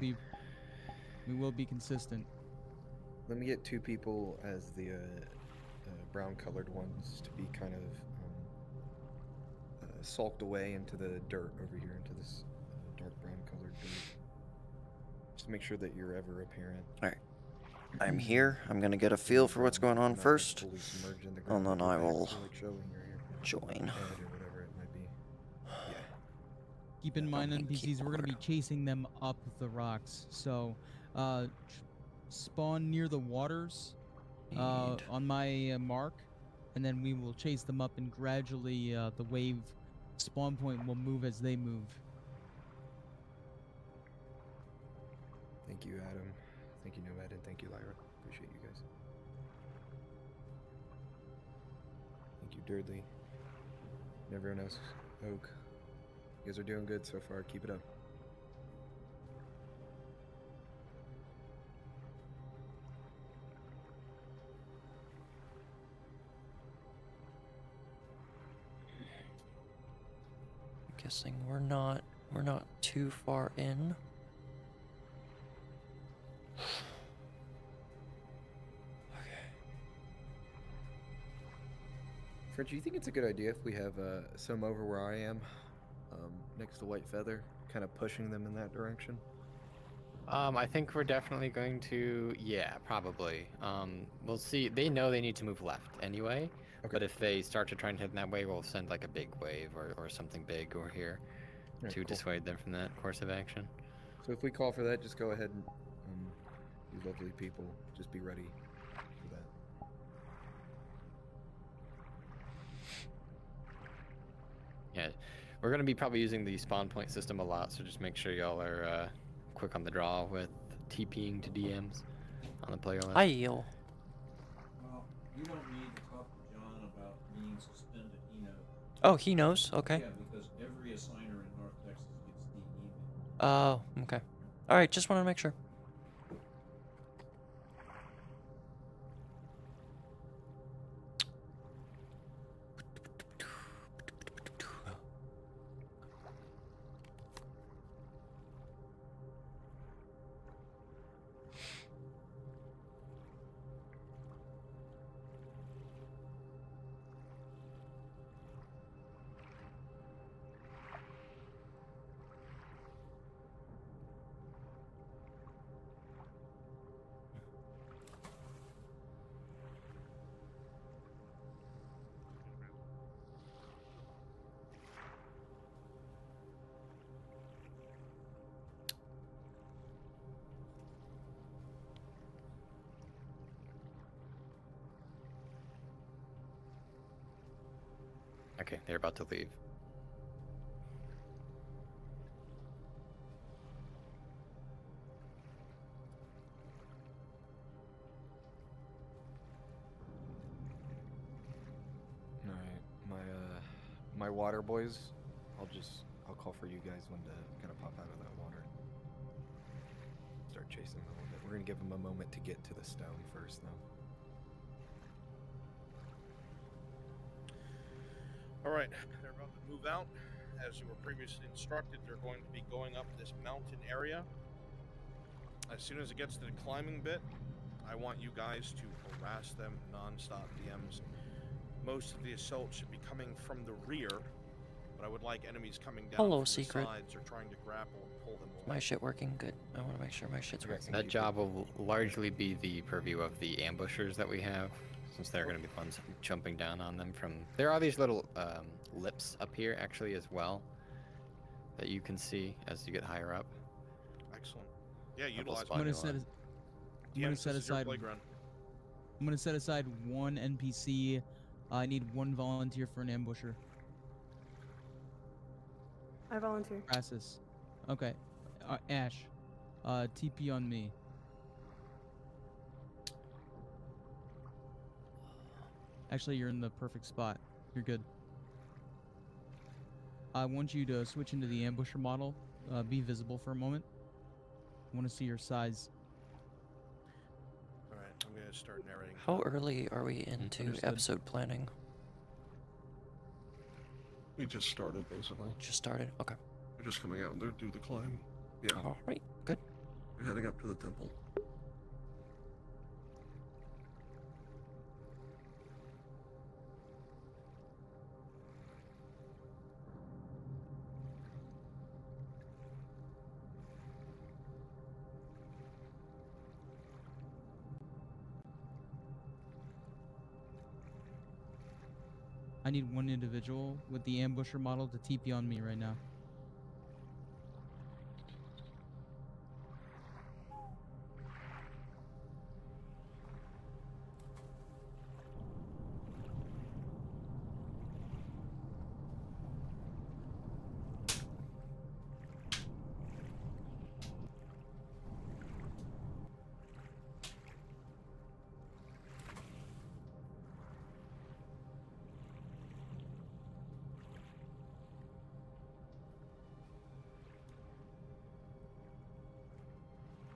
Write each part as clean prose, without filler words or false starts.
We will be consistent. Let me get 2 people as the brown-colored ones to be kind of sulked away into the dirt over here, into this dark brown-colored dirt. Just to make sure that you're ever apparent. All right. I'm here. I'm gonna get a feel for what's going on first, and then I will join. Yeah. Keep in mind, NPCs, we're gonna be chasing them up the rocks. So, spawn near the waters on my mark, and then we will chase them up, and gradually the wave spawn point will move as they move. Thank you, Adam. Thank you, Nomad, and thank you, Lyra. Appreciate you guys. Thank you, Durdley. And everyone else. Oak. You guys are doing good so far. Keep it up. I'm guessing we're not too far in. French, do you think it's a good idea if we have some over where I am, next to White Feather, kind of pushing them in that direction? I think we're definitely going to, yeah, probably. We'll see. They know they need to move left anyway, but if they start to try and head in that way, we'll send like a big wave or something big over here to dissuade them from that course of action. So if we call for that, just go ahead and, you lovely people, just be ready for that. Yeah, we're going to be probably using the spawn point system a lot, so just make sure y'all are quick on the draw with TPing to DMs on the player list. Well, you don't need to talk to John about being suspended. He knows. Oh, he knows. Okay. Yeah, because every assigner in North Texas gets the email. Oh, okay. All right, just wanted to make sure. Okay, they're about to leave. All right, my water boys, I'll call for you guys when to kind of pop out of that water. Start chasing them a little bit. We're gonna give them a moment to get to the stone first, though. All right, they're about to move out. As you were previously instructed, they're going to be going up this mountain area. As soon as it gets to the climbing bit, I want you guys to harass them non-stop DMs. Most of the assault should be coming from the rear, but I would like enemies coming down from Secret. the sides or trying to grapple and pull them away. My shit working good. I want to make sure my shit's working. That job will largely be the purview of the ambushers that we have, since they're going to be the ones jumping down on them from... There are these little lips up here, actually, as well, that you can see as you get higher up. Excellent. Yeah, utilize. I'm gonna set aside. I'm gonna set aside one NPC. I need one volunteer for an ambusher. I volunteer. Crassus. Okay. Ash. TP on me. Actually, you're in the perfect spot. You're good. I want you to switch into the ambusher model. Be visible for a moment. I want to see your size. All right, I'm gonna start narrating. How early are we into episode planning? We just started, basically. Just started? Okay. We're just coming out and do the climb. Yeah. All right, good. coming up to the temple. I need one individual with the ambusher model to TP on me right now.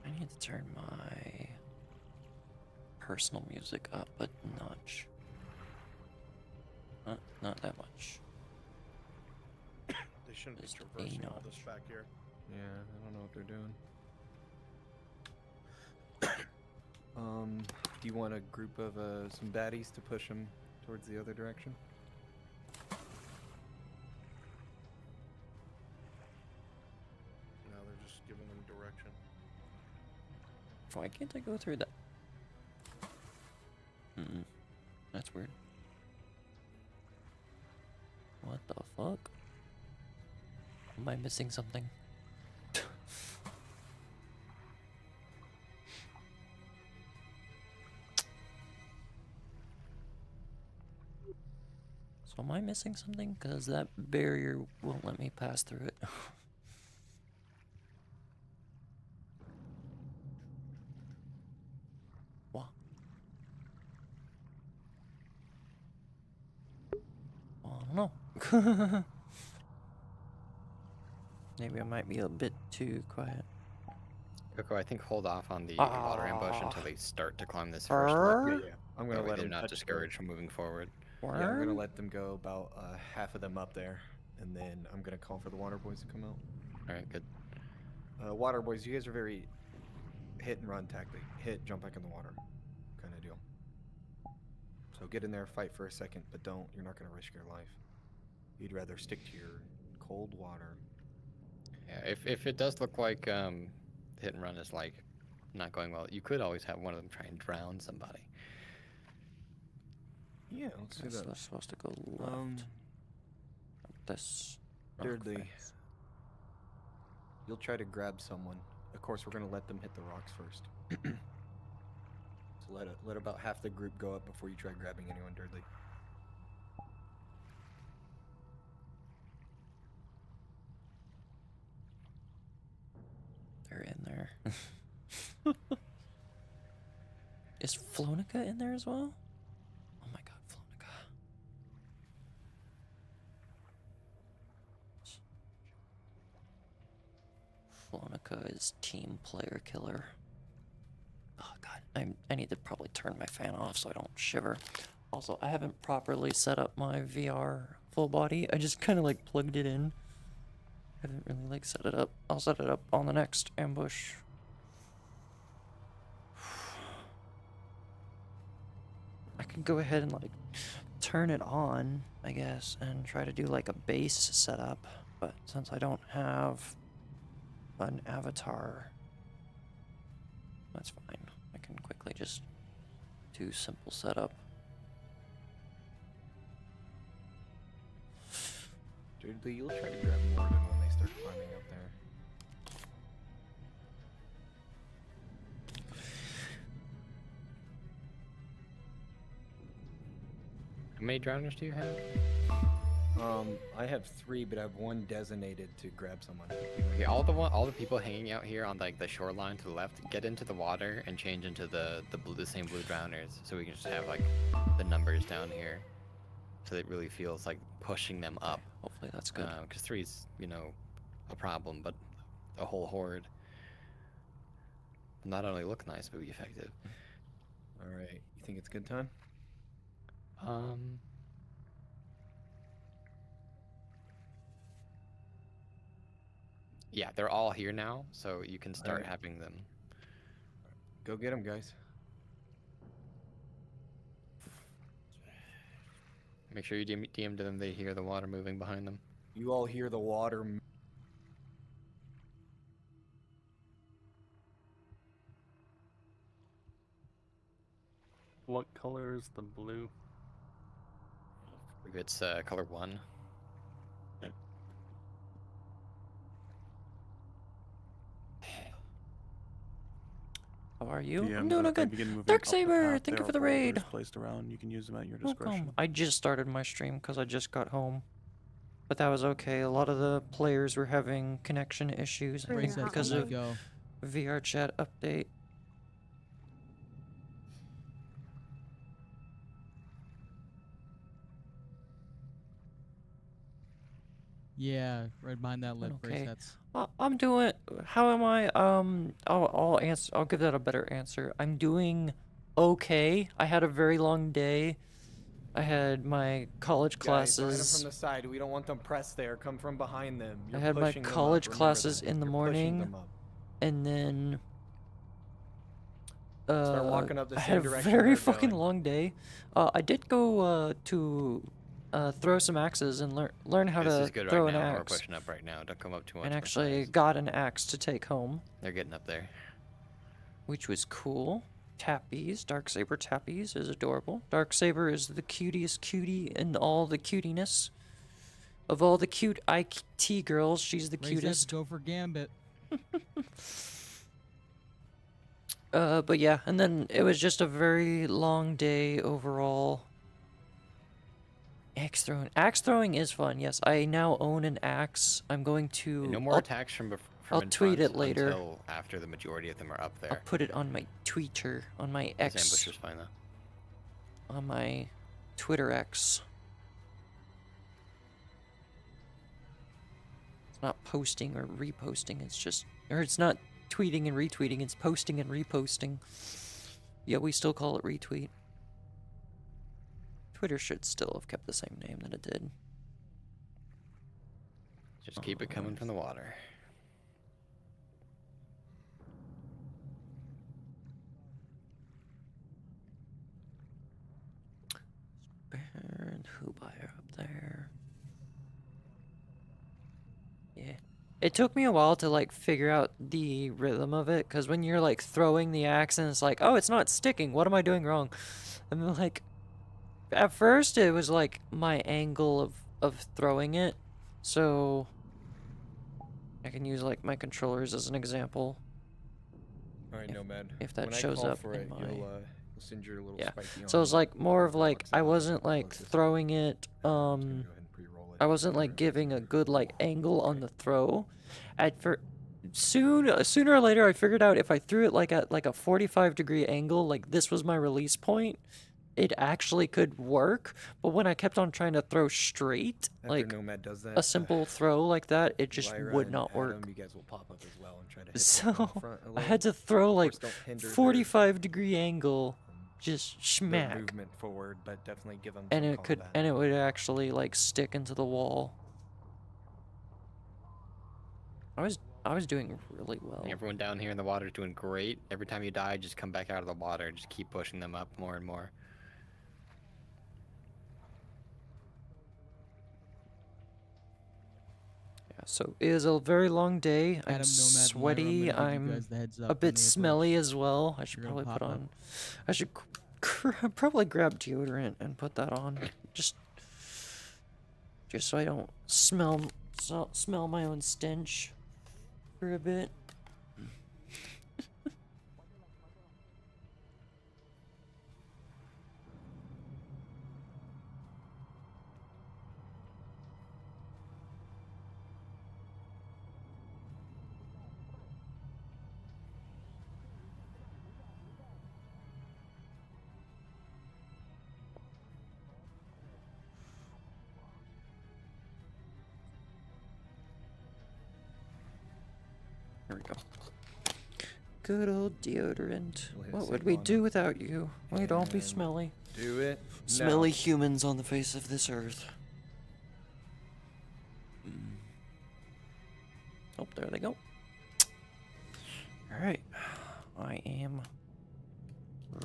I need to turn my personal music up a notch. Not that much. They shouldn't be Just traversing a all this back here. Yeah, I don't know what they're doing. Do you want a group of some baddies to push them towards the other direction? No, they're just giving them direction. Why can't I go through that? That's weird. What the fuck? Am I missing something? So am I missing something? Because that barrier won't let me pass through it. What? Well, I don't know. Maybe I might be a bit too quiet. Coco, I think hold off on the water ambush until they start to climb this first Arr. one. Yeah. I'm gonna That way let they're them not touch discouraged from moving forward. Yeah, I'm gonna Worm? let them go about half of them up there, and then I'm gonna call for the water boys to come out. All right, good. Water boys, you guys are very hit and run tactic. Hit, jump back in the water, kind of deal. So get in there, fight for a second, but don't. You're not gonna risk your life. You'd rather stick to your cold water. Yeah, if it does look like hit and run is like not going well, you could always have one of them try and drown somebody. Yeah, let's do Guess that. they're supposed to go left. This. rock Thirdly, face. you'll try to grab someone. Of course, we're gonna let them hit the rocks first. So let about half the group go up before you try grabbing anyone, Dudley. They're in there. Is Flonica in there as well? Oh my god, Flonica. Flonica is team player killer. Oh god, I need to probably turn my fan off so I don't shiver. Also, I haven't properly set up my VR full body. I just kind of like plugged it in. I haven't really like set it up. I'll set it up on the next ambush. I can go ahead and like turn it on, I guess, and try to do like a base setup. But since I don't have an avatar, that's fine. I can quickly just do simple setup. Dudley, you'll try to grab Morgan when they start climbing up there. How many drowners do you have? I have 3, but I have 1 designated to grab someone. Okay, all the people hanging out here on like the shoreline to the left, get into the water and change into the same blue drowners, so we can just have like the numbers down here, so it really feels like pushing them up. Hopefully that's good. Because 3's a problem, but a whole horde will not only look nice but be effective. All right, you think it's good time? Yeah, they're all here now, so you can start Alright. having them. Go get him, guys. Make sure you DM to them. They hear the water moving behind them. You all hear the water. What color is the blue? I believe it's color 1. How are you? I'm DMs doing that a good. begin moving Dark up the Saber, path, thank you there for are the raid. boulders placed around. You can use them at your discretion. Welcome. I just started my stream because I just got home. But that was okay. A lot of the players were having connection issues I think, Princess, because I'm of gonna go. VR chat update. Yeah, right behind that lip. Okay. That's I'm doing. How am I? I'll answer. I'll give that a better answer. I'm doing okay. I had a very long day. I had my college Guys, ride 'em classes. from the side. We don't want them pressed there. Come from behind them. You're I had my pushing them up. college Remember classes that. in the You're pushing morning, them up. and then Start walking up the I same had a direction very they're fucking going. long day. I did go to throw some axes and learn how This to is good throw right an now. We're axe, pushing up right now. Don't come up too much. and we're actually fast. got an axe to take home, They're getting up there. which was cool. Tappies, Darksaber Tappies is adorable. Darksaber is the cutest cutie in all the cutiness. Of all the cute IT girls, she's the Ray said cutest. go for Gambit. But yeah, and then it was just a very long day overall. Axe throwing. Axe throwing is fun, yes. I now own an axe. I'm going to... And no more attacks from I'll in tweet front it later. until after the majority of them are up there. I'll put it on my Twitter, on my This X, ambush is fine though. on my Twitter X. It's not posting or reposting, it's just... Or it's not tweeting and retweeting, it's posting and reposting. Yeah, we still call it retweet. Twitter should still have kept the same name that it did. Just keep it coming from the water. And Hubire up there. Yeah. It took me a while to like figure out the rhythm of it, because when you're like throwing the axe and it's like, oh, it's not sticking, what am I doing wrong? And then like, at first it was like my angle of throwing it, so I can use like my controllers as an example. All right, Nomad. If that when shows I call up for in it, my... you'll send your little Yeah. spiky So it was arm like more of like, box I it up, wasn't plug like this in, throwing it, and go ahead and pre-roll it. I wasn't like giving a good like angle on the throw. Sooner or later I figured out if I threw it like at like a 45-degree angle, like this was my release point, it actually could work. But when I kept on trying to throw straight, After like Nomad does that, a simple throw like that, it just Lyra would and not work. Adam, you guys will pop up as well and try to hit So them in front a I little. had to throw Of like course, don't hinder their- 45-degree angle, just their smack, movement forward, but definitely give them and some it could, combat. and it would actually like stick into the wall. I was doing really well. Everyone down here in the water is doing great. Every time you die, just come back out of the water. Just keep pushing them up more and more. Yeah, so it is a very long day. I'm Adam, Nomad, sweaty. Lyra, I'm gonna give you I'm guys the heads up a when bit they smelly approach. as well. I should You're gonna probably put pop up. on. I should probably grab deodorant and put that on. Just so I don't smell my own stench for a bit. There we go. Good old deodorant. We'll hit What save would we on do it. without you? We don't be And smelly. Do it. Smelly now. humans on the face of this earth. Oh, there they go. Alright. I am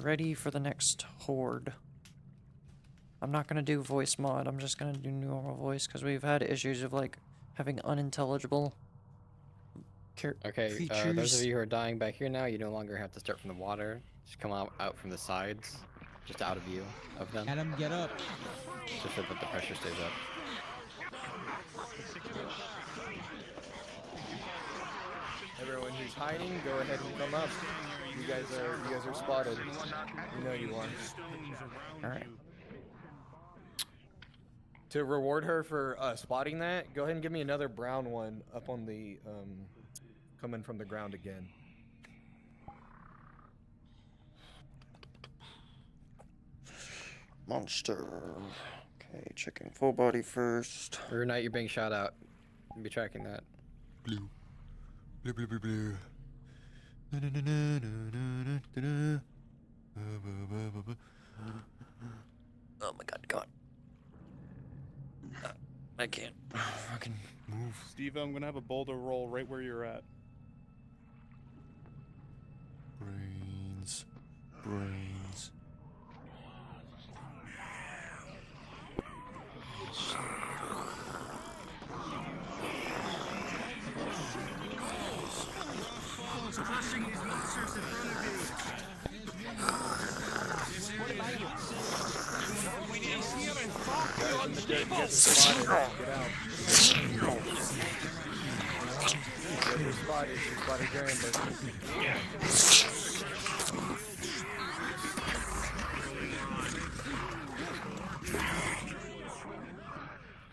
ready for the next horde. I'm not gonna do voice mod, I'm just gonna do normal voice because we've had issues of like having unintelligible Okay, creatures. those of you who are dying back here now, you no longer have to start from the water. Just come out from the sides, just out of view of them. Adam, get up. Just so that the pressure stays up. Everyone who's hiding, go ahead and come up. You guys are spotted. You know you are. Alright. To reward her for spotting that, go ahead and give me another brown one up on the coming from the ground again. Monster. Okay, checking full body first. Every night you're being shot out. You'll be tracking that. Blue. Blue, blue, blue, blue. Na, na, na, na, na, na, na, na. Oh my god, God. I can't fucking move. Steve, I'm gonna have a boulder roll right where you're at. Brains. Brains. Crushing these monsters in front of you. What about you? We need to see them and Get out. You're spotted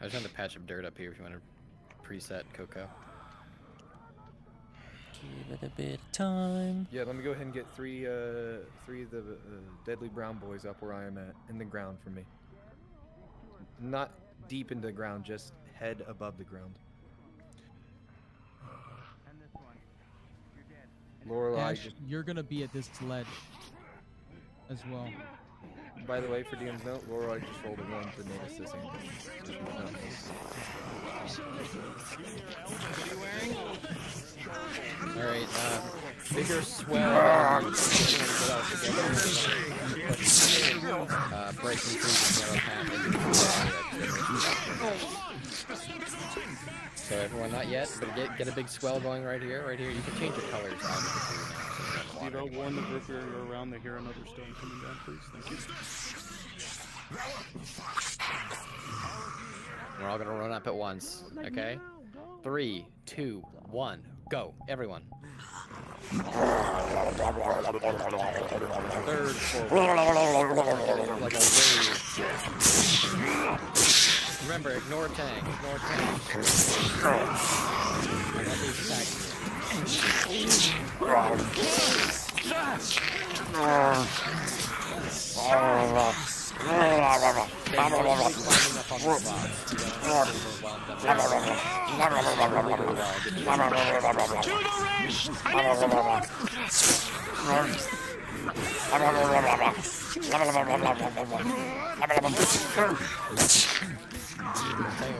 I just want to patch up dirt up here if you want to preset Coco. Give it a bit of time. Yeah, let me go ahead and get three of the deadly brown boys up where I am at, in the ground for me. Not deep into the ground, just head above the ground. Lorelei, Ash, you're gonna be at this ledge as well. by the way, for DM's note, Lorelei just rolled a 1 to notice this Alright, bigger swell. Breaking through the yellow path. So everyone, not yet, but get a big swell going right here. Right here, you can change your colors obviously now. Steve, I'll warn the group area around to hear another stone coming down, please. Thank you. We're all gonna run up at once, okay? 3, 2, 1, go, everyone. Third forward, like a wave. Remember, ignore tang, ignore tang.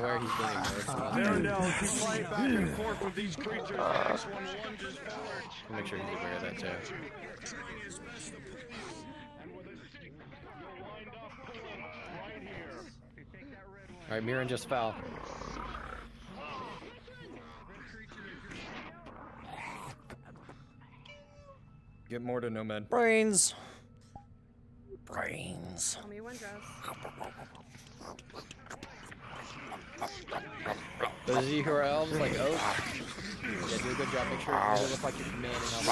Where he's being down, keep flying back and forth with these creatures. Next one lunges forward. make sure he's aware of that too. Alright, Mirren just fell. Get more to Nomad. Brains. Brains. Tell me when, Dress. Those of you who are elves, like Oak, yeah, do a good job. Make sure you look like you're commanding on the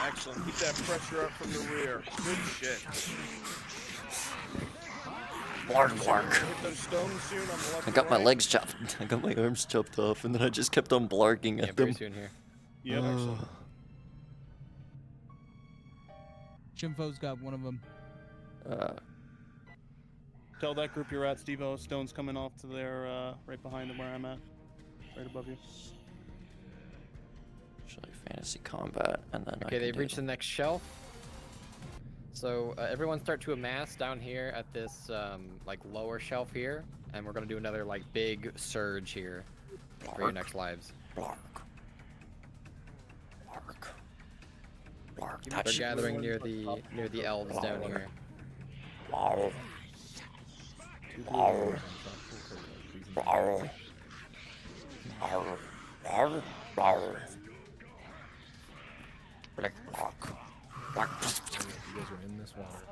Excellent. Keep that pressure up from the rear. Good shit. Hit those stones soon on the left I got my and right. legs chopped. I got my arms chopped off, and then I just kept on blarking Yeah, at very them. soon here. Yep. Excellent. Chimfo's got one of them. Tell that group you're at, Steve-O. Stone's coming off to their, right behind them where I'm at. Right above you. Actually, fantasy combat, and then Okay, they've reached the next shelf. So everyone start to amass down here at this like lower shelf here, and we're gonna do another like big surge here for your next lives. They're gathering near the elves down here. You guys are in this water.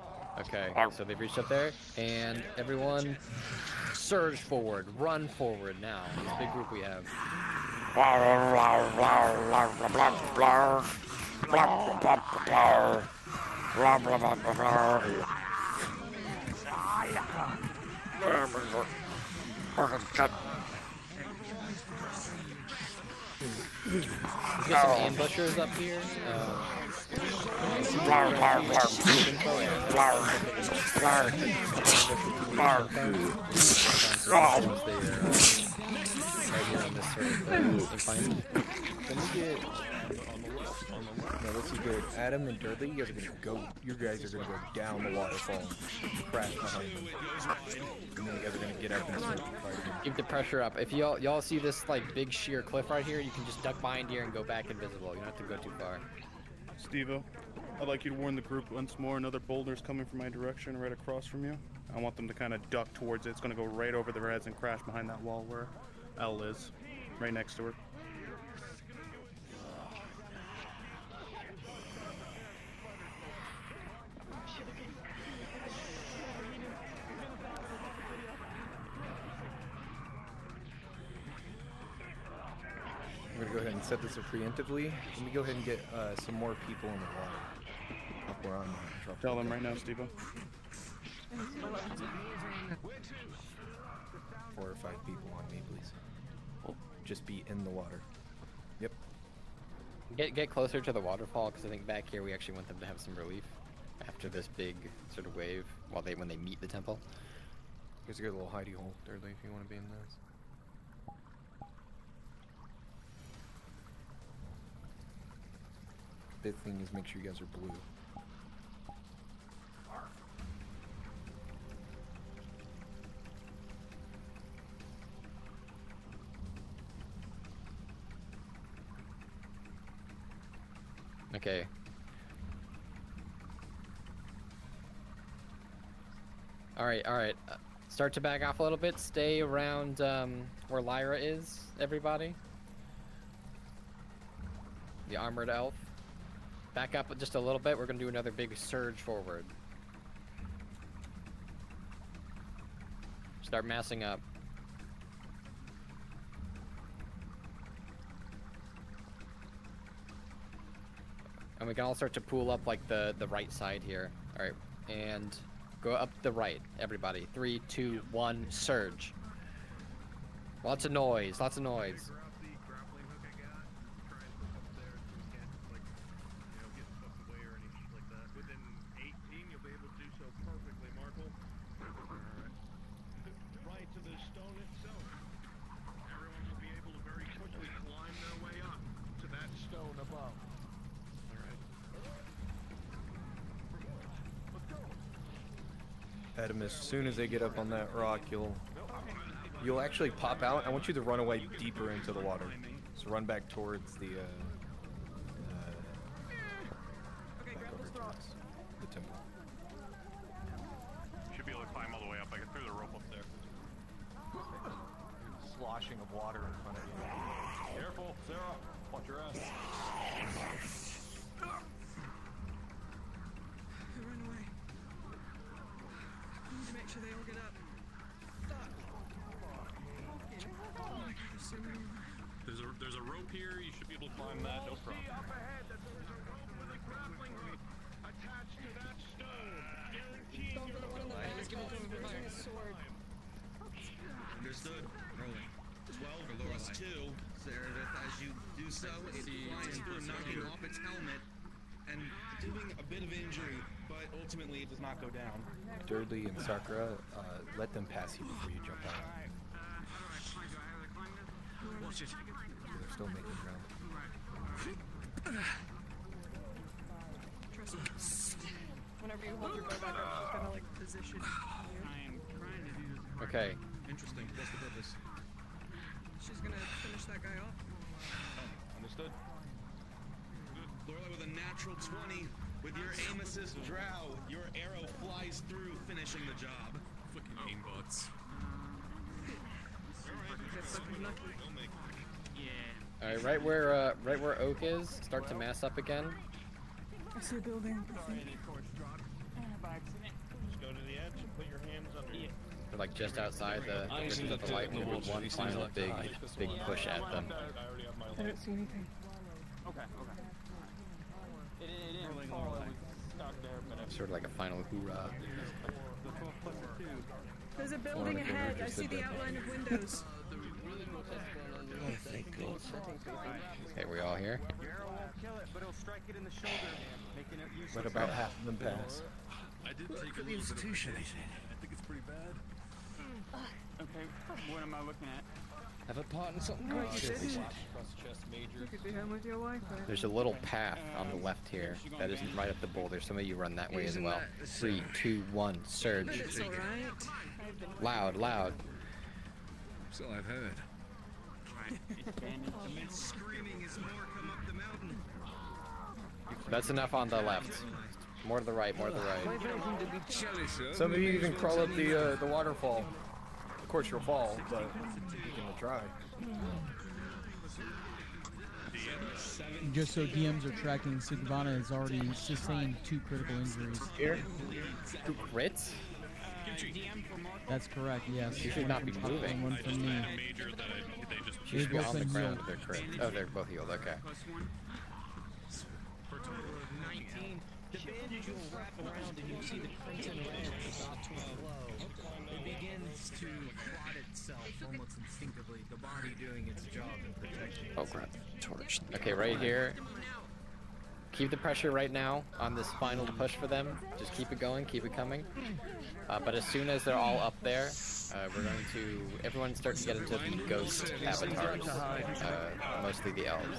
Okay, so they've reached up there, and everyone surge forward, run forward now. This big group we have. We've got some ambushers up here. No, this is good. Adam and Dudley, you guys are gonna go down the waterfall, crash behind them, and then you guys are gonna get up and start to fight again. Keep the pressure up. If y'all see this like big sheer cliff right here, you can just duck behind here and go back invisible. You don't have to go too far. Steve-O, I'd like you to warn the group once more. Another boulder's coming from my direction, right across from you. I want them to kind of duck towards it. It's going to go right over their heads and crash behind that wall where Elle is, right next to her. I'm gonna go ahead and set this up preemptively. Let me go ahead and get some more people in the water. Up where I'm at. Tell them right now, Steve-O. 4 or 5 people on me, please. Just be in the water. Yep. Get closer to the waterfall, because I think back here we actually want them to have some relief after this big sort of wave when they meet the temple. You guys got a little hidey hole, Thirdly, if you want to be in this. Big thing is make sure you guys are blue. Okay. All right. Start to back off a little bit. Stay around where Lyra is, everybody. The armored elf. Back up just a little bit. We're gonna do another big surge forward. Start massing up. And we can all start to pool up like the right side here. All right, and go up the right, everybody. 3, 2, 1, surge. Lots of noise, lots of noise. Adam, as soon as they get up on that rock, you'll actually pop out. I want you to run away deeper into the water. So run back towards the temple. You should be able to climb all the way up. I threw the rope up there. Sloshing of water in front of you. Careful, Sarah. Watch your ass. Run away. I need to make sure they all get up. Stop. Oh my God, there's so many. There's a rope here. You should be able to climb that. No problem. Understood. Rolling. 12 for Loris 2. Seraph, as you do so, it flies through, knocking off its helmet and doing a bit of injury, but but ultimately it does not go down. Dudley and Sakura, let them pass you before you jump out. Watch it. They're still making ground. Trust me. Whenever you hold your bow back up, just kind of like position you. I am trying to do this. Okay. Interesting. What's the purpose? She's gonna finish that guy off. Understood. Lorelai with a natural 20. With your aim assist drow, your arrow flies through, finishing the job. Fucking aimbots. Gets fucking lucky. Yeah. All right, right where Oak is, start to mass up again. I see a building. I think. Just go to the edge and put your hands under you. We're like just outside the distance of the light. We'll do one final big push at them. I don't see anything. Okay. It didn't fall. It was stuck there, but Sort of like a final hoorah. There's a building ahead. I see the outline of windows. Okay, we all here? Let about half of them pass. I did take a little bit of I think it's pretty bad. okay. What am I looking at? Have a part in something What great. you did? You could be home with your wife. Right? There's a little path on the left here that isn't right up the boulder. Some of you run that way as well. 3, 2, 1, But surge. it's alright. Loud. So I've heard. Screaming is more come up the mountain. That's enough on the left. More to the right, more to the right. Some of you even crawl up the waterfall. Of course you'll fall, but you can try. Just so DMs are tracking, Sigvana has already sustained 2 critical injuries. Here? 2 crits? That's correct, yes. You should not be moving. One from me. She should be both on the been ground healed. with their crit. Oh, they're both healed, okay. For a total of 19. The bandage will wrap around and you'll see the crimson red about to flow. It begins to clot itself almost instinctively, the body doing its job in protection. Oh crap, torch. Okay, right here. Keep the pressure right now on this final push for them. Just keep it going, keep it coming. But as soon as they're all up there, we're going to everyone start to get into the ghost avatars, mostly the elves.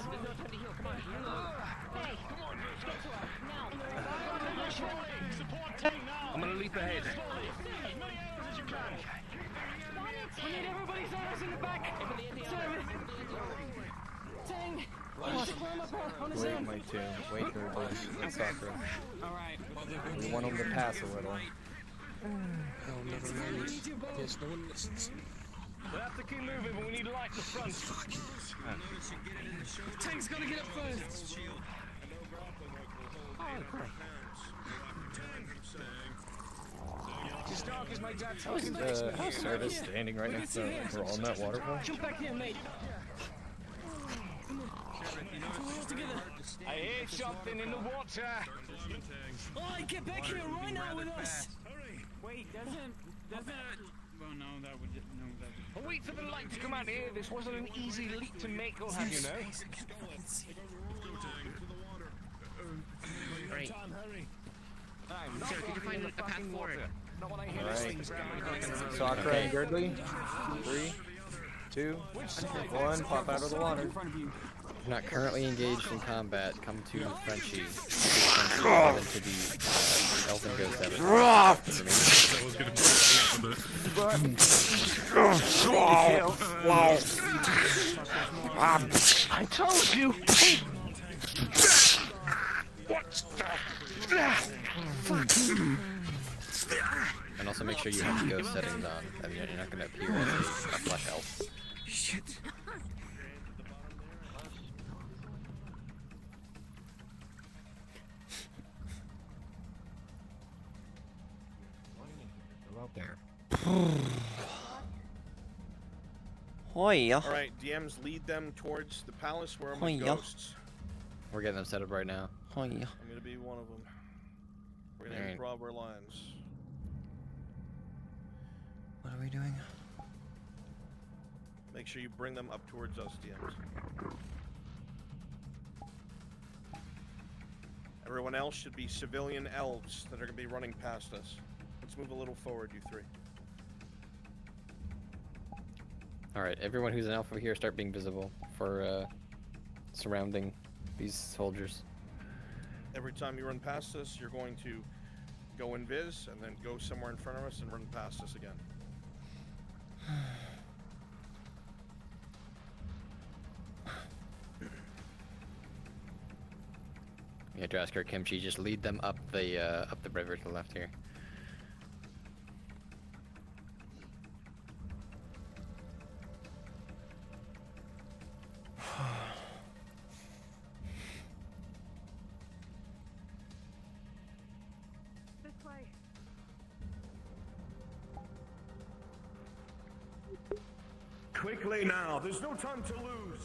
I'm gonna leap ahead. We need everybody service in the back. Service. Dang. Wait, my turn. Wait, everybody. It's Sakura. Alright. We want them to pass a little. We'll have to keep moving, but we need light in the front. Tank's gotta get up first. Just dark as my dad's How's Sardis standing right next to we're all in that waterfall? Jump back here, mate. I hear something in the water. Oh, get back here right now with us. Wait, doesn't. Well, no, that would. I'll wait for the light to come out here. This wasn't an easy leap to make, I'll have you know. Right. Sir, could you find a path forward? Alright. Sakura and Girdley. 3, 2, 1. Pop out of the water. Not currently engaged in combat. Come to Frenchie. Get into the Elven Ghost I told you! What the fuck? And also make sure you have the ghost settings on. I mean, you're not going to appear as a flesh elf. Shit. Out there. Hoya. Alright, DMs lead them towards the palace where I'm Hiya. with ghosts. We're getting them set up right now. Hoya. I'm gonna be one of them. We're gonna Alright. improv our lines. What are we doing? Make sure you bring them up towards us, DMs. Everyone else should be civilian elves that are going to be running past us. Let's move a little forward, you three. Alright, everyone who's an elf over here start being visible for surrounding these soldiers. Every time you run past us, you're going to go invis and then go somewhere in front of us and run past us again. You have to ask her, Kimchi, just lead them up the river to the left here. This way. Quickly now, there's no time to lose.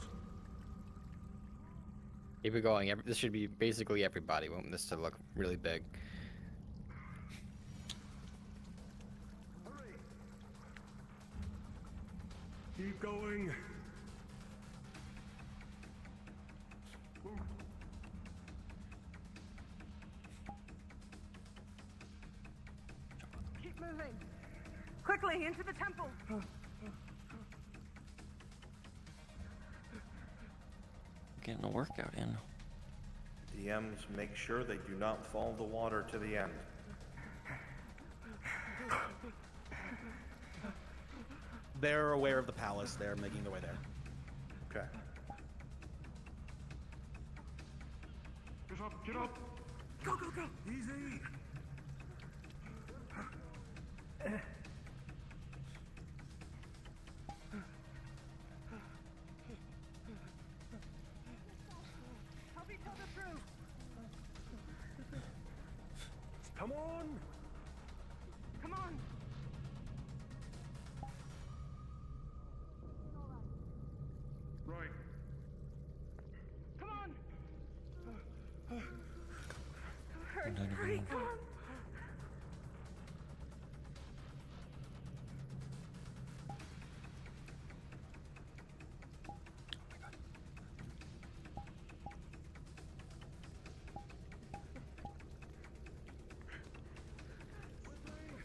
Keep it going. This should be basically everybody. We want this to look really big. Hurry. Keep going. Keep moving. Quickly, into the temple. Getting a workout in. DMs, make sure they do not follow the water to the end. They're aware of the palace. They're making their way there. Okay. Get up, get up. Go, go, go. Easy. Help each other through. Come on. Come on. Right. Come on. I'm done Hurry, again. come on.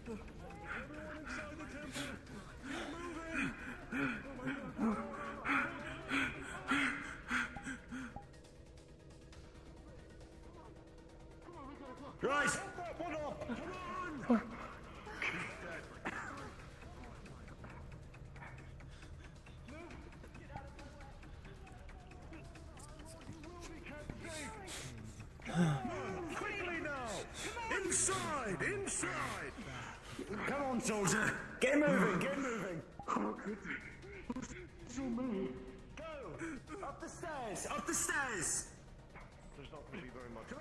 Everyone inside the temple. Keep moving. Right. Hold that one up. Come on. Quickly now. Inside. Inside. Come on, soldier. Get moving. Get moving. So many. Go. Up the stairs. Up the stairs. There's not going to be very much more.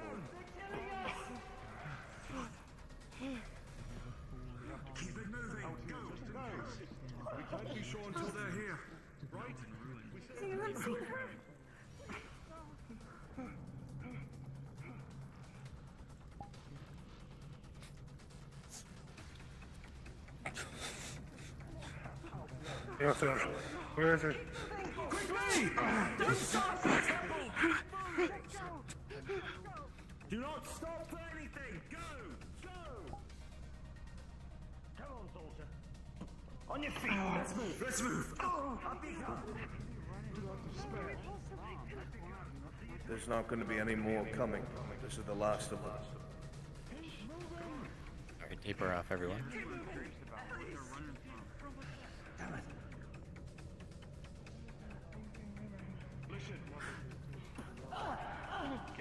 Keep it moving. Go. Go. We can't be sure until they're here. Right? Yes, sir. Where is it? Quickly! Don't stop! Do not stop for anything! Go! Go! Come on, soldier. On your feet! Let's move! Let's move! Up you go! There's not going to be any more coming. This is the last of them. Alright, taper off, everyone.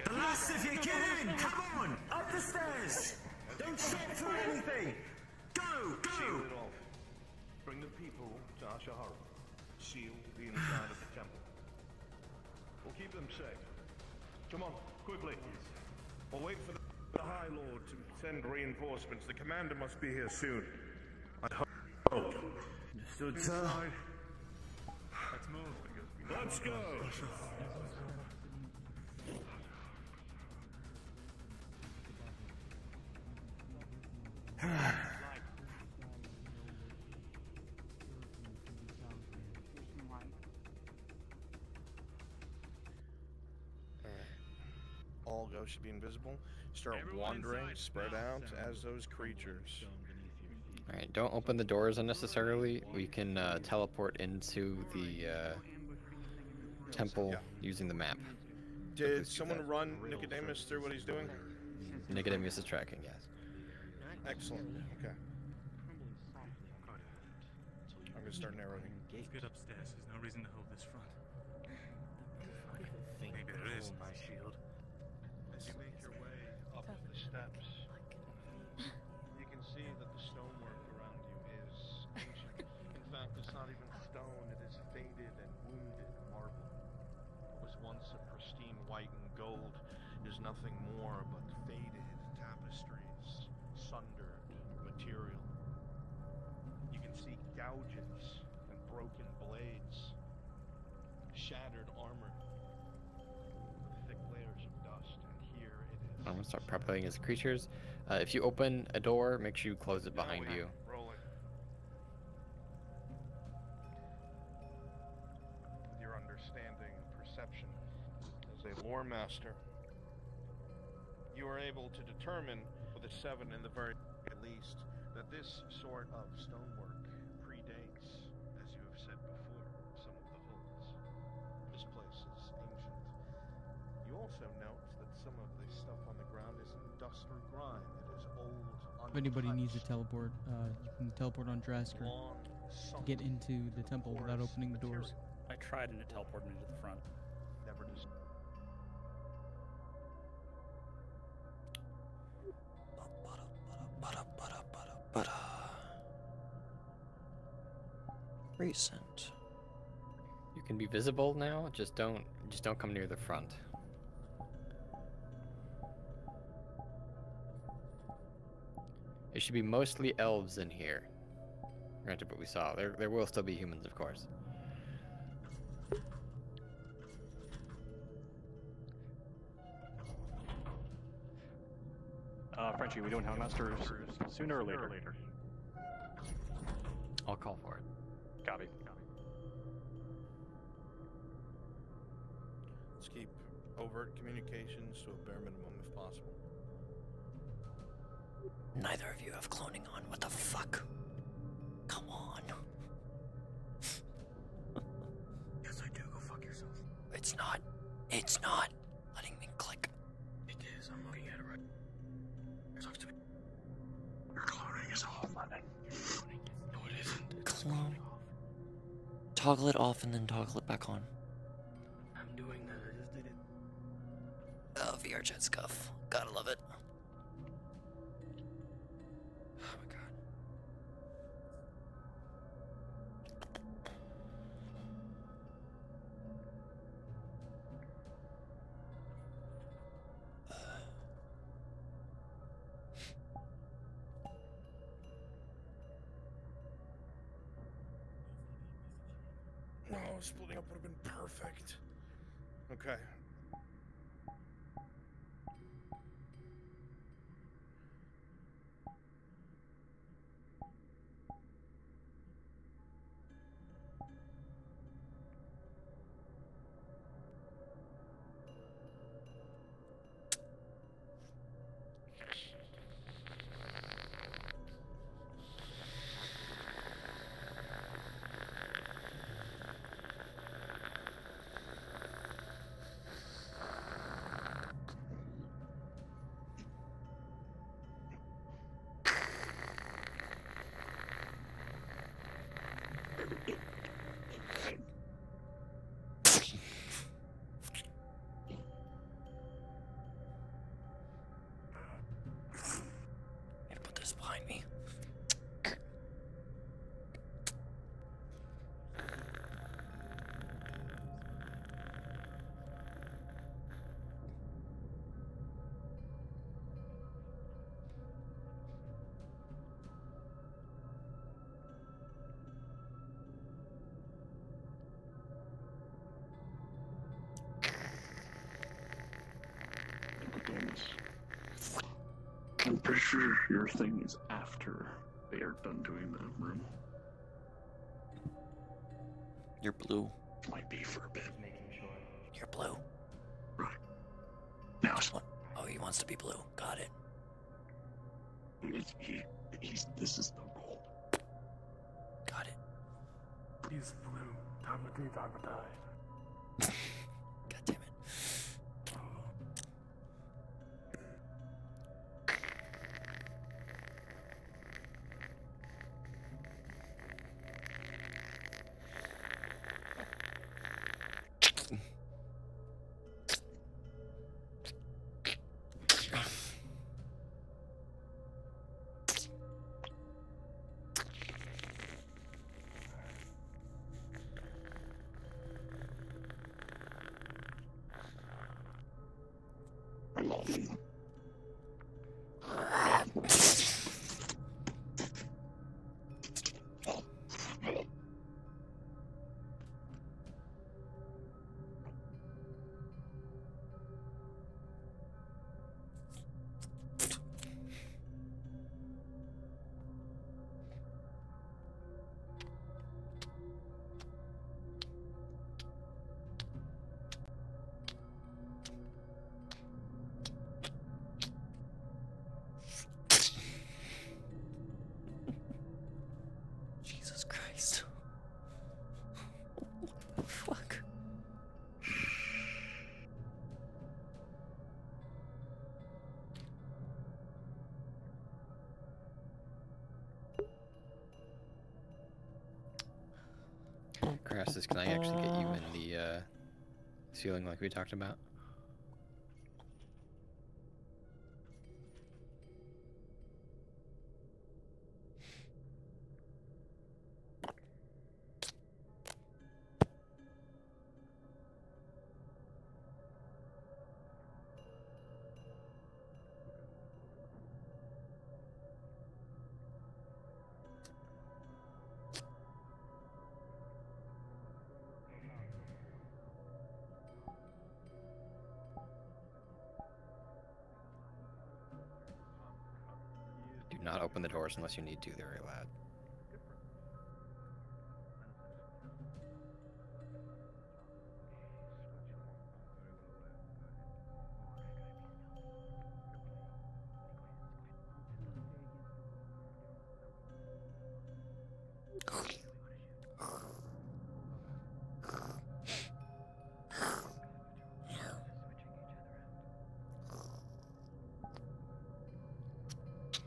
The last of you, get in! Come on! Up the stairs! Don't stop for anything! Go! Go! Seal it off. Bring the people to Ashahara. Seal the inside of the temple. We'll keep them safe. Come on, quickly. We'll wait for the High Lord to send reinforcements. The commander must be here soon. I hope. Understood, sir. Let's move. Let's go! All go should be invisible. Start wandering, spread out as those creatures. Alright, don't open the doors unnecessarily. We can teleport into the temple using the map. Did someone run Nicodemus through what he's doing? Nicodemus is tracking, yes. Excellent. Okay. I'm gonna start narrating. Let's get upstairs. There's no reason to hold this front. Maybe there is. My shield. As you make your way up the steps, you can see that the stonework around you is ancient. In fact, it's not even stone, it is faded and wounded marble. What was once a pristine white and gold is nothing more but faded tapestries, sundered material. You can see gouges and broken blades, shattered armor, thick layers of dust, and here it is. I'm gonna start propagating as creatures. If you open a door, make sure you close it behind you. Rolling. With your understanding and perception as a lore master, you are able to determine, with a 7 in the very least, that this sort of stonework predates, as you have said before, some of the holds. This place is ancient. You also note that some of the stuff on the ground isn't dust or grime. It is old, If anybody needs to teleport, you can teleport on Drasker to get into the temple without opening the doors. I tried and it teleported me to the front. Never dis- Recent. You can be visible now. Just don't come near the front. It should be mostly elves in here. Granted, what we saw. There will still be humans, of course. Frenchie, we doing Houndmasters sooner or later? I'll call for it. Copy. Let's keep overt communications to a bare minimum if possible. Neither of you have cloning on. What the fuck? Come on. Yes, I do. Go fuck yourself. It's not. It's not letting me click. It is. I'm looking at it right. It sucks to be. Your cloning is off, London. No, it isn't. It's Clone. Toggle it off and then toggle it back on. I'm doing that. I just did it. Oh, VR chat scuff. Gotta love it. Oh my god. No, splitting up would have been perfect. Okay. Need to put this behind me. I'm pretty sure your thing is after they are done doing that room. You're blue. Might be for a bit. You're blue. Right. Now it's Oh, he wants to be blue. Got it. This is the role. Got it. He's blue. Time to die. God damn it. Jesus Christ. What the fuck? Crassus, can I actually get you in the ceiling like we talked about? Do not open the doors unless you need to, they're very loud.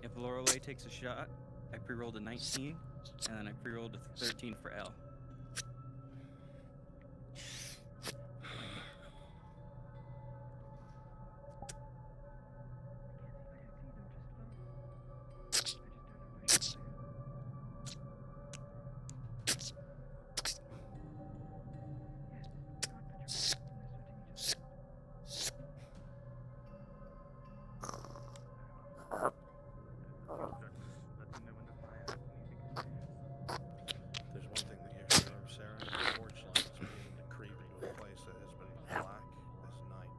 If Lorelei takes a shot, I pre-rolled a 19, and then I pre-rolled a 13 for L. There's one thing that you're sure of, Sarah. Unfortunately, it's beginning to creep into a place that has been black this night.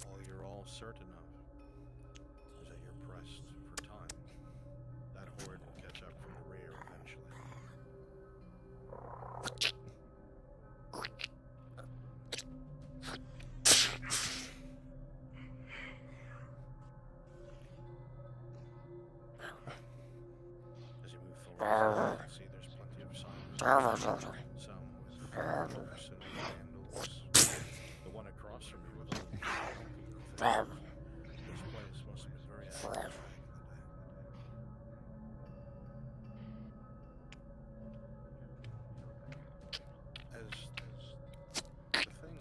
All you're all certain of is that you're pressed for time. That horde will catch up from the rear eventually. As you move forward, you can see there's plenty of signs. Some with doors and handles. The one across from you with all the things. This place must have been very active. As the thing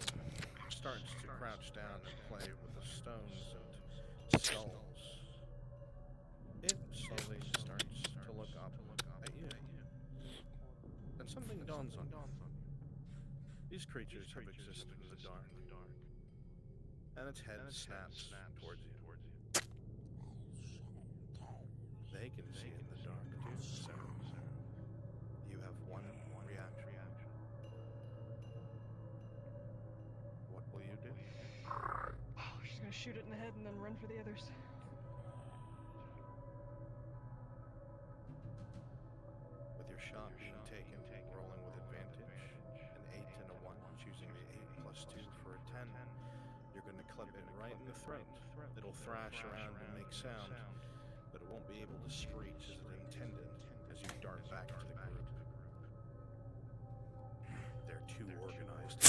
starts to crouch down and play with the stones and skulls, it slowly starts to look up at you. And something dawns on you. These creatures have existed in the dark, and its head snaps towards you. They can see in the dark too, sir. You have one reaction. What will you do? We're just gonna shoot it in the head and then run for the others. With your shot being taken, rolling with advantage, an 8 and a 1, choosing the 8 plus 2 for a 10, you're going to clip it right in the throat. It'll thrash around and make sound, but it won't be able to screech as it intended as you dart back to the group. They're too organized.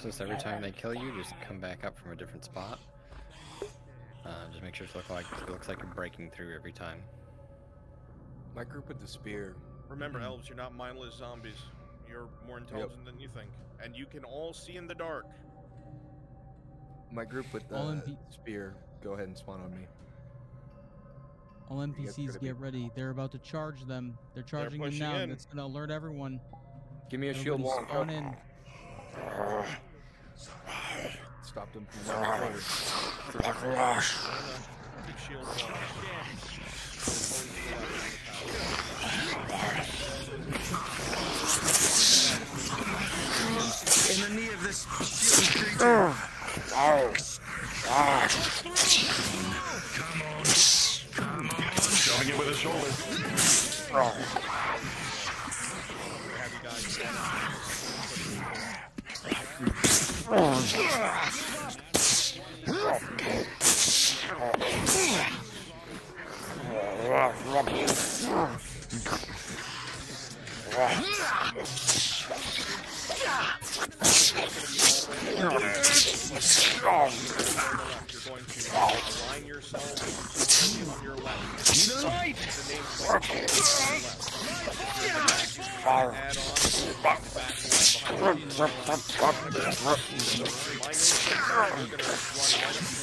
Just every time they kill you, just come back up from a different spot. Just make sure it looks like you're breaking through every time. My group with the spear. Remember, elves, you're not mindless zombies. You're more intelligent than you think, and you can all see in the dark. My group with the spear. Go ahead and spawn on me. All NPCs get ready. They're about to charge them. They're charging them now. That's gonna alert everyone. Give me a shield wall. Spawn in. Stop them from running Big shield wall. In the knee of this shielded creature. Come on. Shoving it with his shoulder. Have you guys You're going to align yourself on your left. To the right! Add on back line behind you.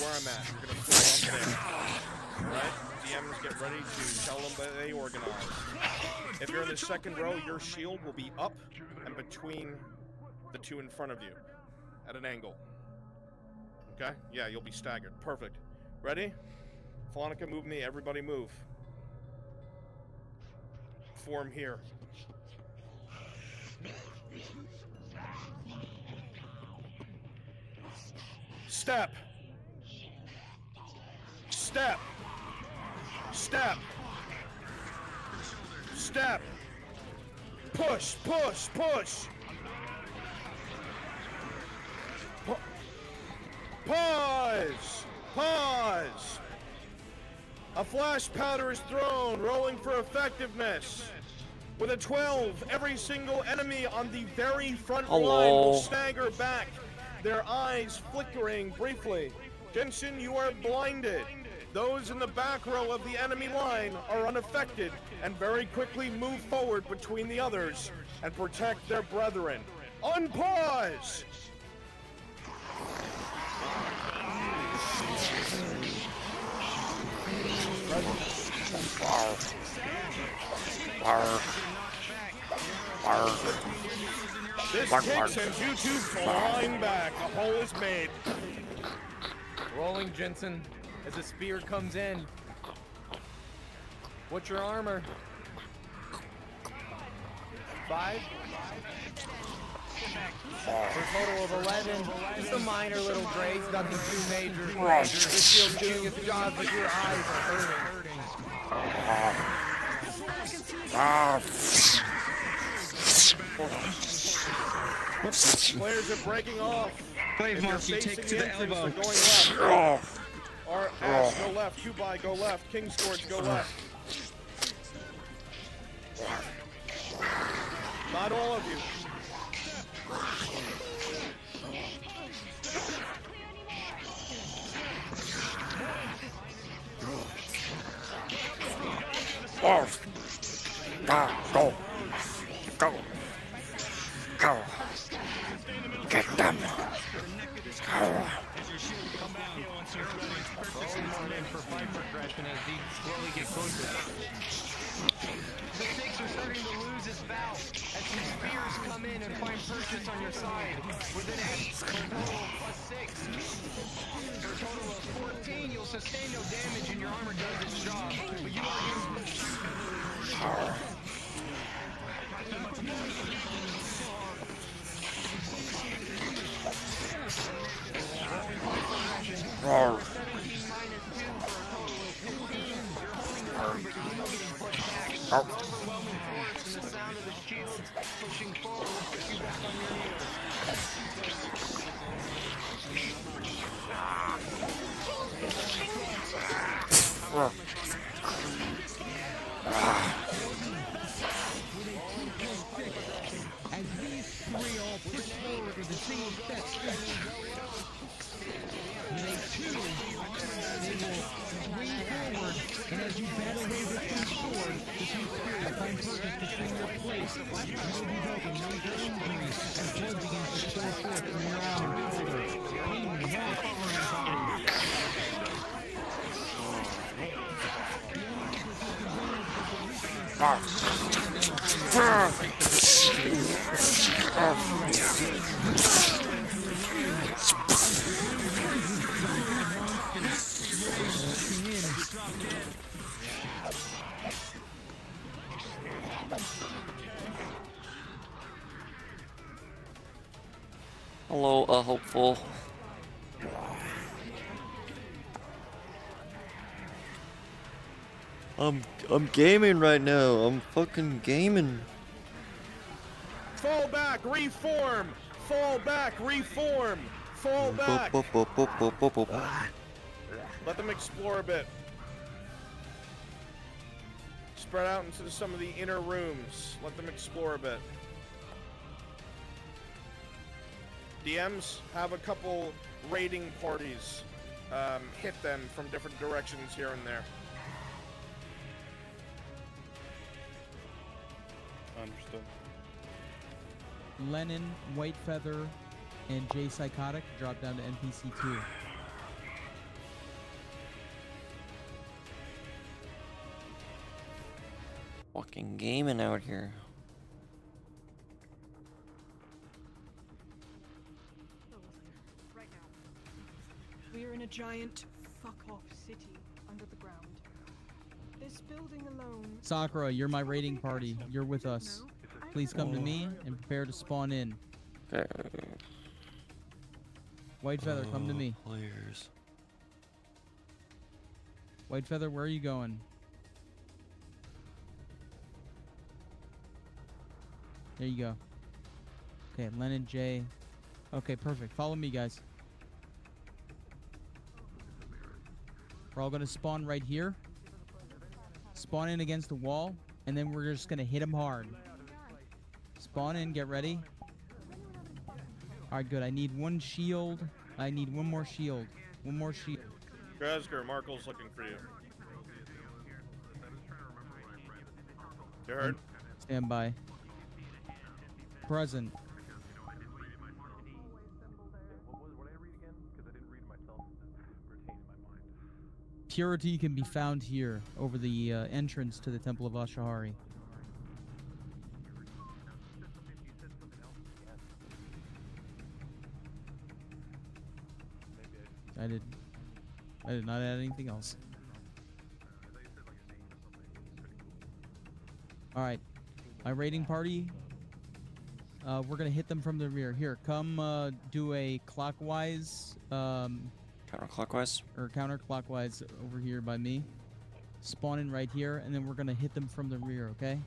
Where I'm at. You're going to pull up there. Alright? DMs, get ready to tell them that they organize. If you're in the second row, your shield will be up and between the two in front of you at an angle. Okay? Yeah, you'll be staggered. Perfect. Ready? Flonica, move me. Everybody move. Form here. Step. Step. Step. Step. Push, push, push. Pause! Pause! A flash powder is thrown, rolling for effectiveness. With a 12, every single enemy on the very front line will stagger back, their eyes flickering briefly. Jensen, you are blinded. Those in the back row of the enemy line are unaffected and very quickly move forward between the others and protect their brethren. Unpause! This kick sends you two flying back. A hole is made. Rolling, Jensen, as the spear comes in. What's your armor? 5? For a total of 11. Just a minor little grace, nothing too major. This shield's doing its job, but your eyes are hurting. Players are breaking off. Wave mark, you take to the elbow. Going left. Or Ash, go left. Kubai, go left. King's Court, go left. Not all of you. Go. Go. Go. Get them. Go. The stakes are starting to lose its valve as some spears come in and find purchase on your side. With an 8 for a total of +6. For a total of 14, you'll sustain no damage and your armor does its job. But you are Roar. As these three all push forward with a single step, they too, they will swing forward, and as you battle wave the two sword, the two spears find purchase between your place. You will be broken, no injury, as blood begins to pour forth from your arm and shoulder. Pain raw from your body. Hello, hopeful. I'm gaming right now. I'm fucking gaming. Fall back, reform! Fall back, reform! Fall back! Let them explore a bit. Spread out into some of the inner rooms. Let them explore a bit. DMs, have a couple raiding parties hit them from different directions here and there. Understood. Lennon, White Feather, and Jay Psychotic drop down to NPC 2. Fucking gaming out here. We are in a giant fuck-off city under the ground. This building alone... Sakura, you're my raiding party. You're with us. Please come to me and prepare to spawn in. Okay. White Feather, come to me. Players. White Feather, where are you going? There you go. Okay, Lennon, Jay. Okay, perfect. Follow me, guys. We're all going to spawn right here. Spawn in against the wall, and then we're just going to hit them hard. Spawn in, get ready. Alright, good. I need one shield. I need one more shield. One more shield. Grazger, Markle's looking for you. You heard? Stand by. Present. Purity can be found here, over the entrance to the Temple of Ashahari. I did not add anything else. Alright. My raiding party, we're gonna hit them from the rear. Here, come do a clockwise, counterclockwise? Or counterclockwise over here by me. Spawn in right here, and then we're gonna hit them from the rear, okay?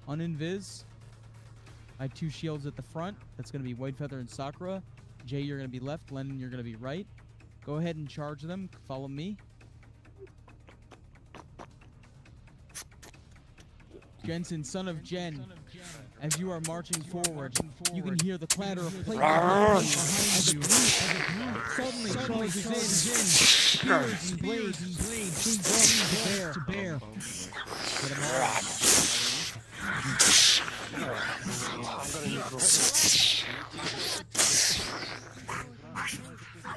Uninvis. I have two shields at the front. That's gonna be White Feather and Sakura. Jay, you're gonna be left. Lennon, you're gonna be right. Go ahead and charge them. Follow me. Jensen, son of Jen. As you are marching forward, you can hear the clatter of plates behind you as a group suddenly closes in. Spears and blades being brought to bear. Get them all.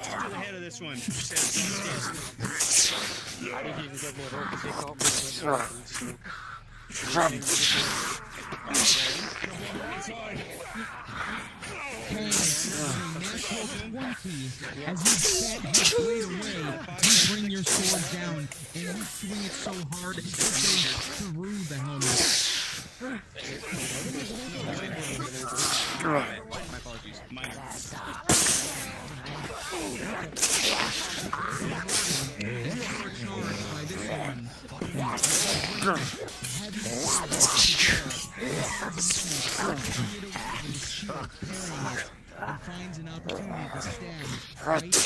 To the head of this one. I think you can get more rope to take off. Natural 20. As you set halfway away, you bring your sword down and you swing it so hard it goes through the helmet. My apologies. And finds an opportunity to stab right in the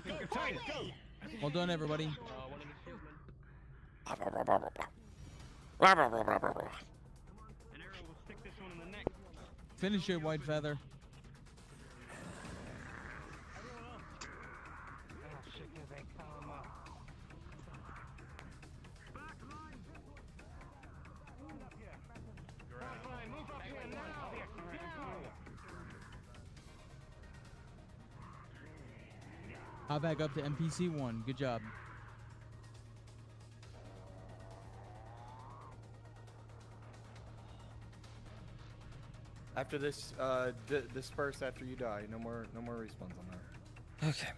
with a critical Well done, everybody. Finish it, White Feather. Hop back up to NPC 1. Good job. After this, disperse after you die. No more respawns on that. Okay.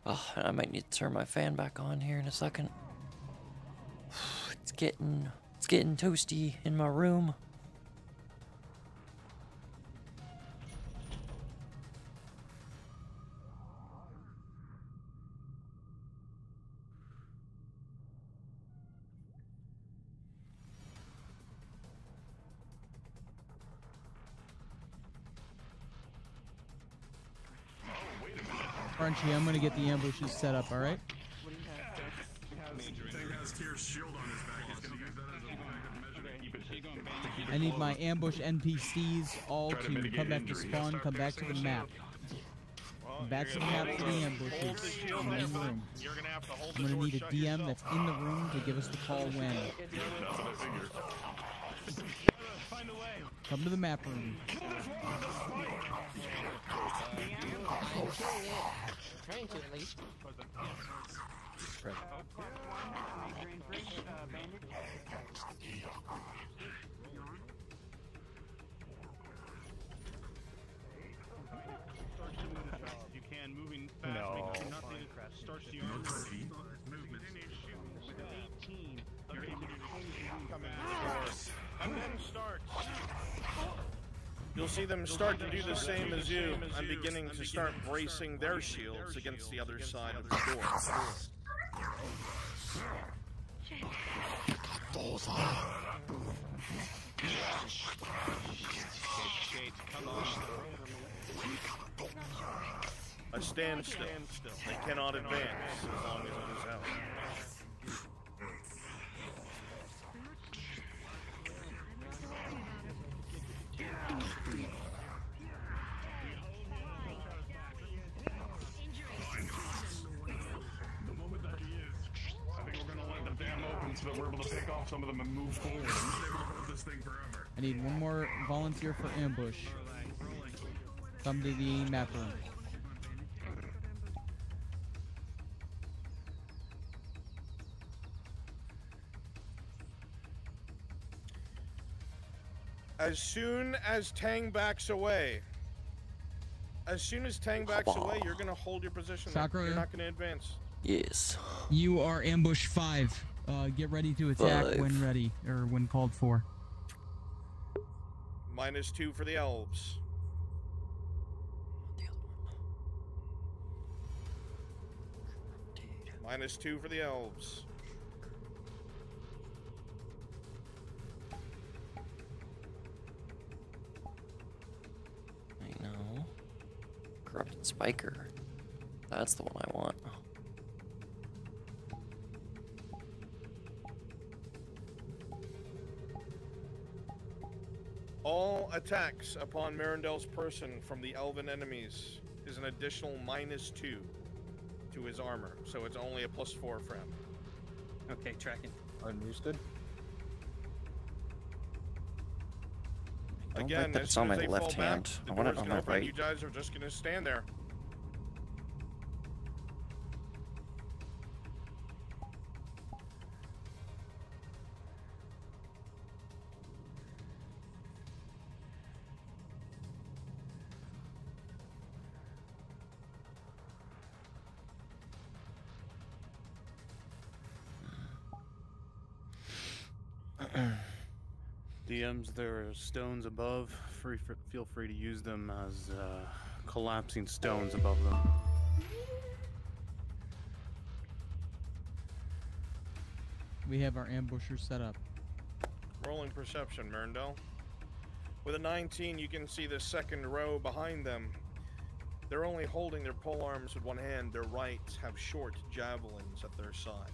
Oh, I might need to turn my fan back on here in a second. It's getting toasty in my room. Crunchy, I'm gonna get the ambushes set up, alright? I need my ambush NPCs all to come back to spawn, come back to the map. Come back to the map for the ambushes in the room. I'm gonna need a DM that's in the room to give us the call when. Come to the map room. Trying to at least. You can moving fast. No. Nothing starts the arm. Movement. 18. You're able to come And then starts. You'll see them start to do the same as you. I'm beginning to start bracing their shields against the other side of the door. A standstill. They cannot advance as long as it is out. So that we're able to pick off some of them and move forward. They won't hold this thing forever. I need one more volunteer for ambush. Come to the map room. As soon as Tang backs away, you're gonna hold your position. Sakura. You're not gonna advance. Yes. You are ambush 5. Get ready to attack 5. when ready, or when called for. -2 for the elves. -2 for the elves. I know. Corrupted Spiker. That's the one I want. All attacks upon Mirandel's person from the elven enemies is an additional -2 to his armor, so it's only a +4 for him. Okay, tracking. Understood. Don't Again, like that as it's soon on as my they left fall hand. back, I the want it door's on gonna my open. right. You guys are just gonna stand there. DMs, there are stones above. Feel free to use them as collapsing stones above them. We have our ambusher set up. Rolling perception, Mirandel. With a 19, you can see the second row behind them. They're only holding their pole arms with one hand. Their right have short javelins at their side.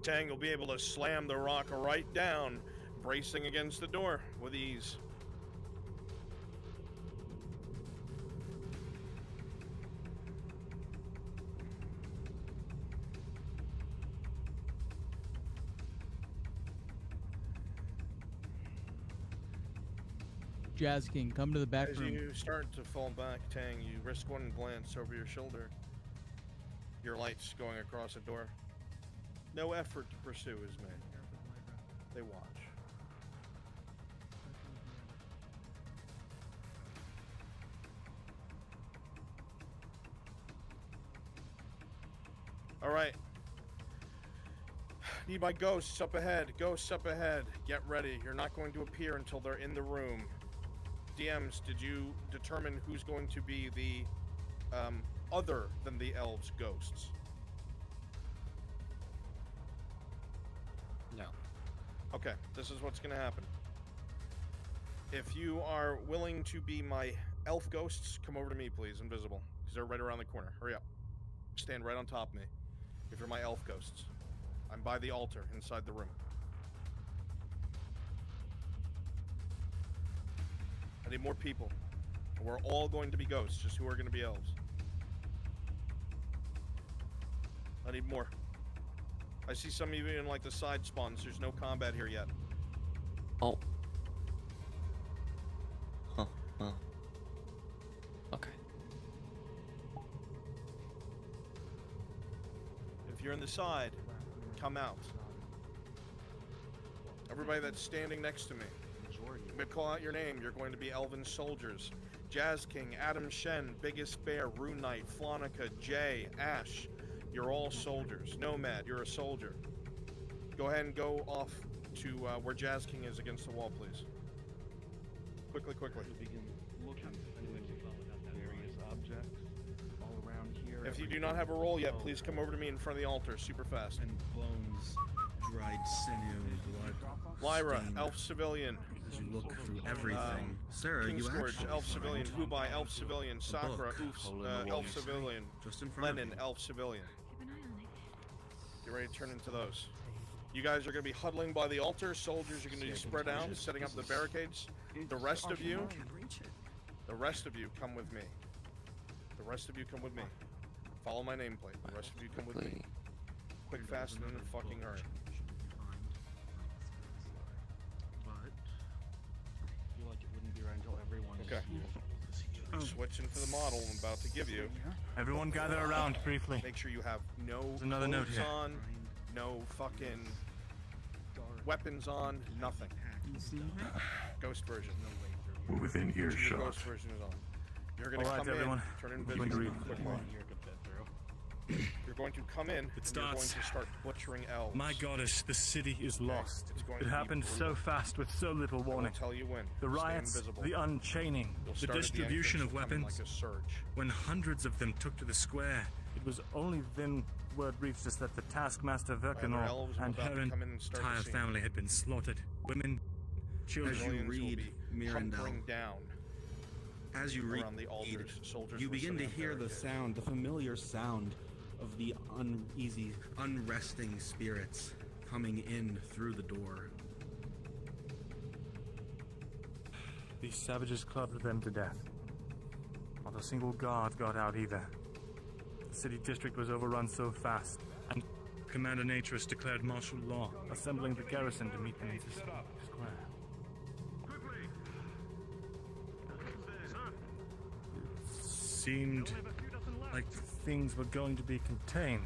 Tang will be able to slam the rock right down, bracing against the door with ease. Jazz King, come to the back As room. you start to fall back, Tang, you risk one glance over your shoulder. Your lights going across the door. No effort to pursue is made. They watch. All right. Need my ghosts up ahead. Ghosts up ahead. Get ready. You're not going to appear until they're in the room. DMs, did you determine who's going to be the other than the elves ghosts? No. Okay, this is what's gonna happen. If you are willing to be my elf ghosts, come over to me, please, invisible, because they're right around the corner. Hurry up. Stand right on top of me. If you're my elf ghosts. I'm by the altar inside the room. I need more people. We're all going to be ghosts, just who are going to be elves. I need more. I see some of you in like the side spawns. There's no combat here yet. Oh. Huh. Okay. If you're in the side, come out. Everybody that's standing next to me. I'm gonna call out your name. You're going to be elven soldiers. Jazz King, Adam Shen, Biggest Bear, Rune Knight, Flonica, Jay, Ash. You're all soldiers. Nomad, you're a soldier. Go ahead and go off to where Jazz King is against the wall, please. Quickly, quickly. Begin looking for various objects all around here. If you do not have a roll yet, please come over to me in front of the altar, super fast. And bones, dried sinew, blood. Lyra, stained. elf civilian. As you look through everything, Sarah, King you Scourge, actually elf find civilian. Hubai, elf civilian. a Sakura, book oofs, hole in the elf wall. civilian. Just in front of Lenin, you. elf civilian. Get ready to turn into those. You guys are going to be huddling by the altar. Soldiers are going to be spread out, setting up the barricades. The rest of you come with me. The rest of you come with me. Follow my nameplate. The rest of you come with me. Quick, fast, and in a fucking hurry. But I feel like it wouldn't be right until everyone is Okay. Switching to the model I'm about to give you. Everyone gather around briefly. Make sure you have no There's another note clothes here. on, no fucking weapons on, nothing. Ghost version. We're within earshot. Ghost version is on. You're gonna All right, come everyone. in, turn I'm going to invisible read. quickly. You're going to come in, and you're going to start butchering elves. My goddess, the city is lost. It's going It to be happened so brutal. fast with so little warning. I'll tell you when. The Stay riots, invisible. the unchaining, You'll the start at the distribution of entrance and come in weapons. like a surge. When hundreds of them took to the square, it was only then word reached us that the Taskmaster Verkanor elves are and about to her come in and start the entire scene. family had been slaughtered. Women, children. As you Civilians will read be Mirandel, hunkering down as you read, around the altars. Soldiers you were begin to setting up hear the barricades. sound, the familiar sound of the uneasy, unresting spirits coming in through the door. These savages clubbed them to death. Not a single guard got out either. The city district was overrun so fast, and Commander Naturus declared martial law, assembling the garrison to meet them in the square. Seemed like things were going to be contained.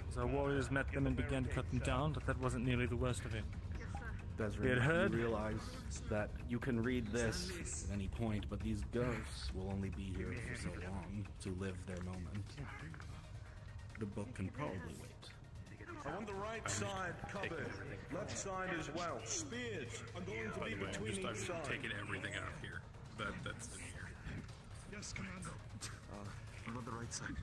As our warriors met them and began to cut them down, but that wasn't nearly the worst of it. Desiree, We had heard. you realize that you can read this at any point, but these ghosts will only be here for so long to live their moment. The book can probably wait. I want the right side covered. Left side as well. Spears are going to be between each side. taking everything out of here. That's in here. Yes, Commander. I'm on the right side.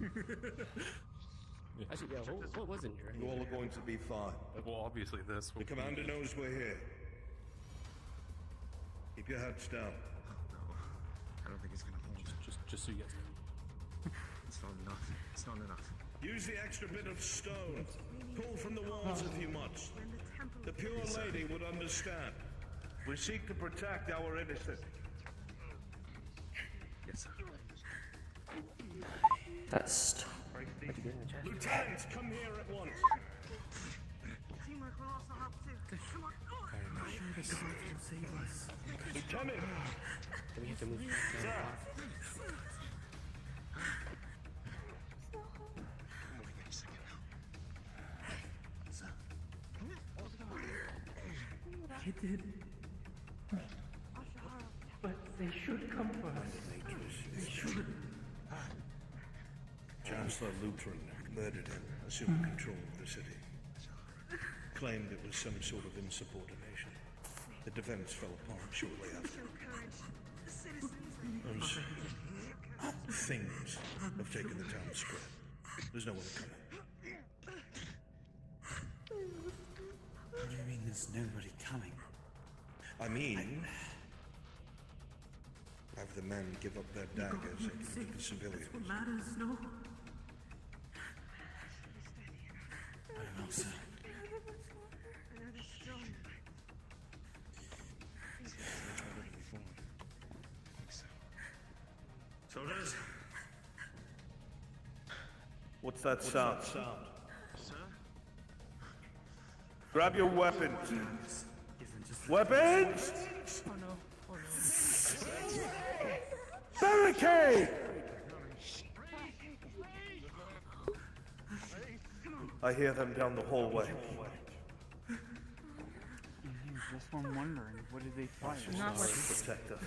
Actually, yeah, what was in here? You all are going to be fine. Well, obviously this. The commander knows we're here. Keep your heads down. I don't think it's gonna hold. Just so you guys know. It's not enough. It's not enough. Use the extra bit of stone. Pull from the walls if you must. The pure lady would understand. We seek to protect our innocent. Yes, sir. Test. Lieutenants, come here at once. Teamwork will also help too. Come on. Lieutenant! Do we have to move? They did. But they should come for us. They should. Chancellor Lutheran murdered him, assumed control of the city. Claimed it was some sort of insubordination. The defense fell apart shortly after. Those things have taken the town square. There's no one coming. What do you mean there's nobody coming? I mean, have the men give up their daggers and give the civilians. What matters, no? I don't know, sir. Soldiers? What's that sound? Sir? Grab your weapons. Weapons! Oh no. Oh no. Barricade! I hear them down the hallway. Just one wondering, what did they fire? Protect us.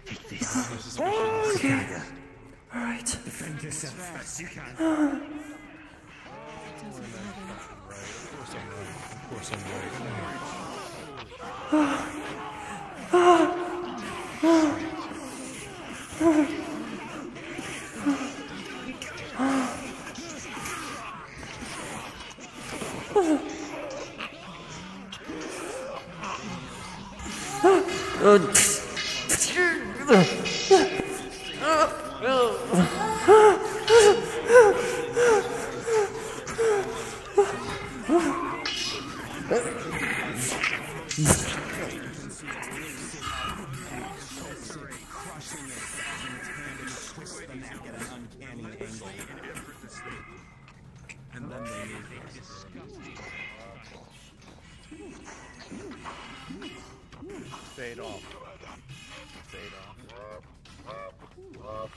Take this. Okay. Alright. Defend yourself as best you can. Of course I'm Crushing it, dodging its hand and twist the neck at an uncanny angle. And then they move Fade off. Fade off.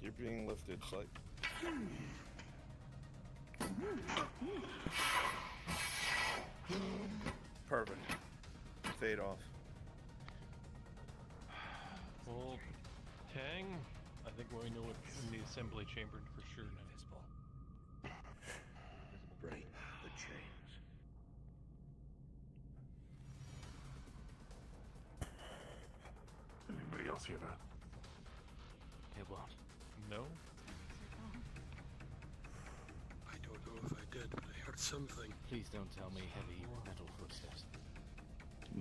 You're being lifted, like. Perfect. Fade off. Well, Tang, I think we know it in the assembly chamber for sure now. Break the chains. Anybody else hear that? It what? No? I don't know if I did, but I heard something. Please don't tell me heavy metal footsteps.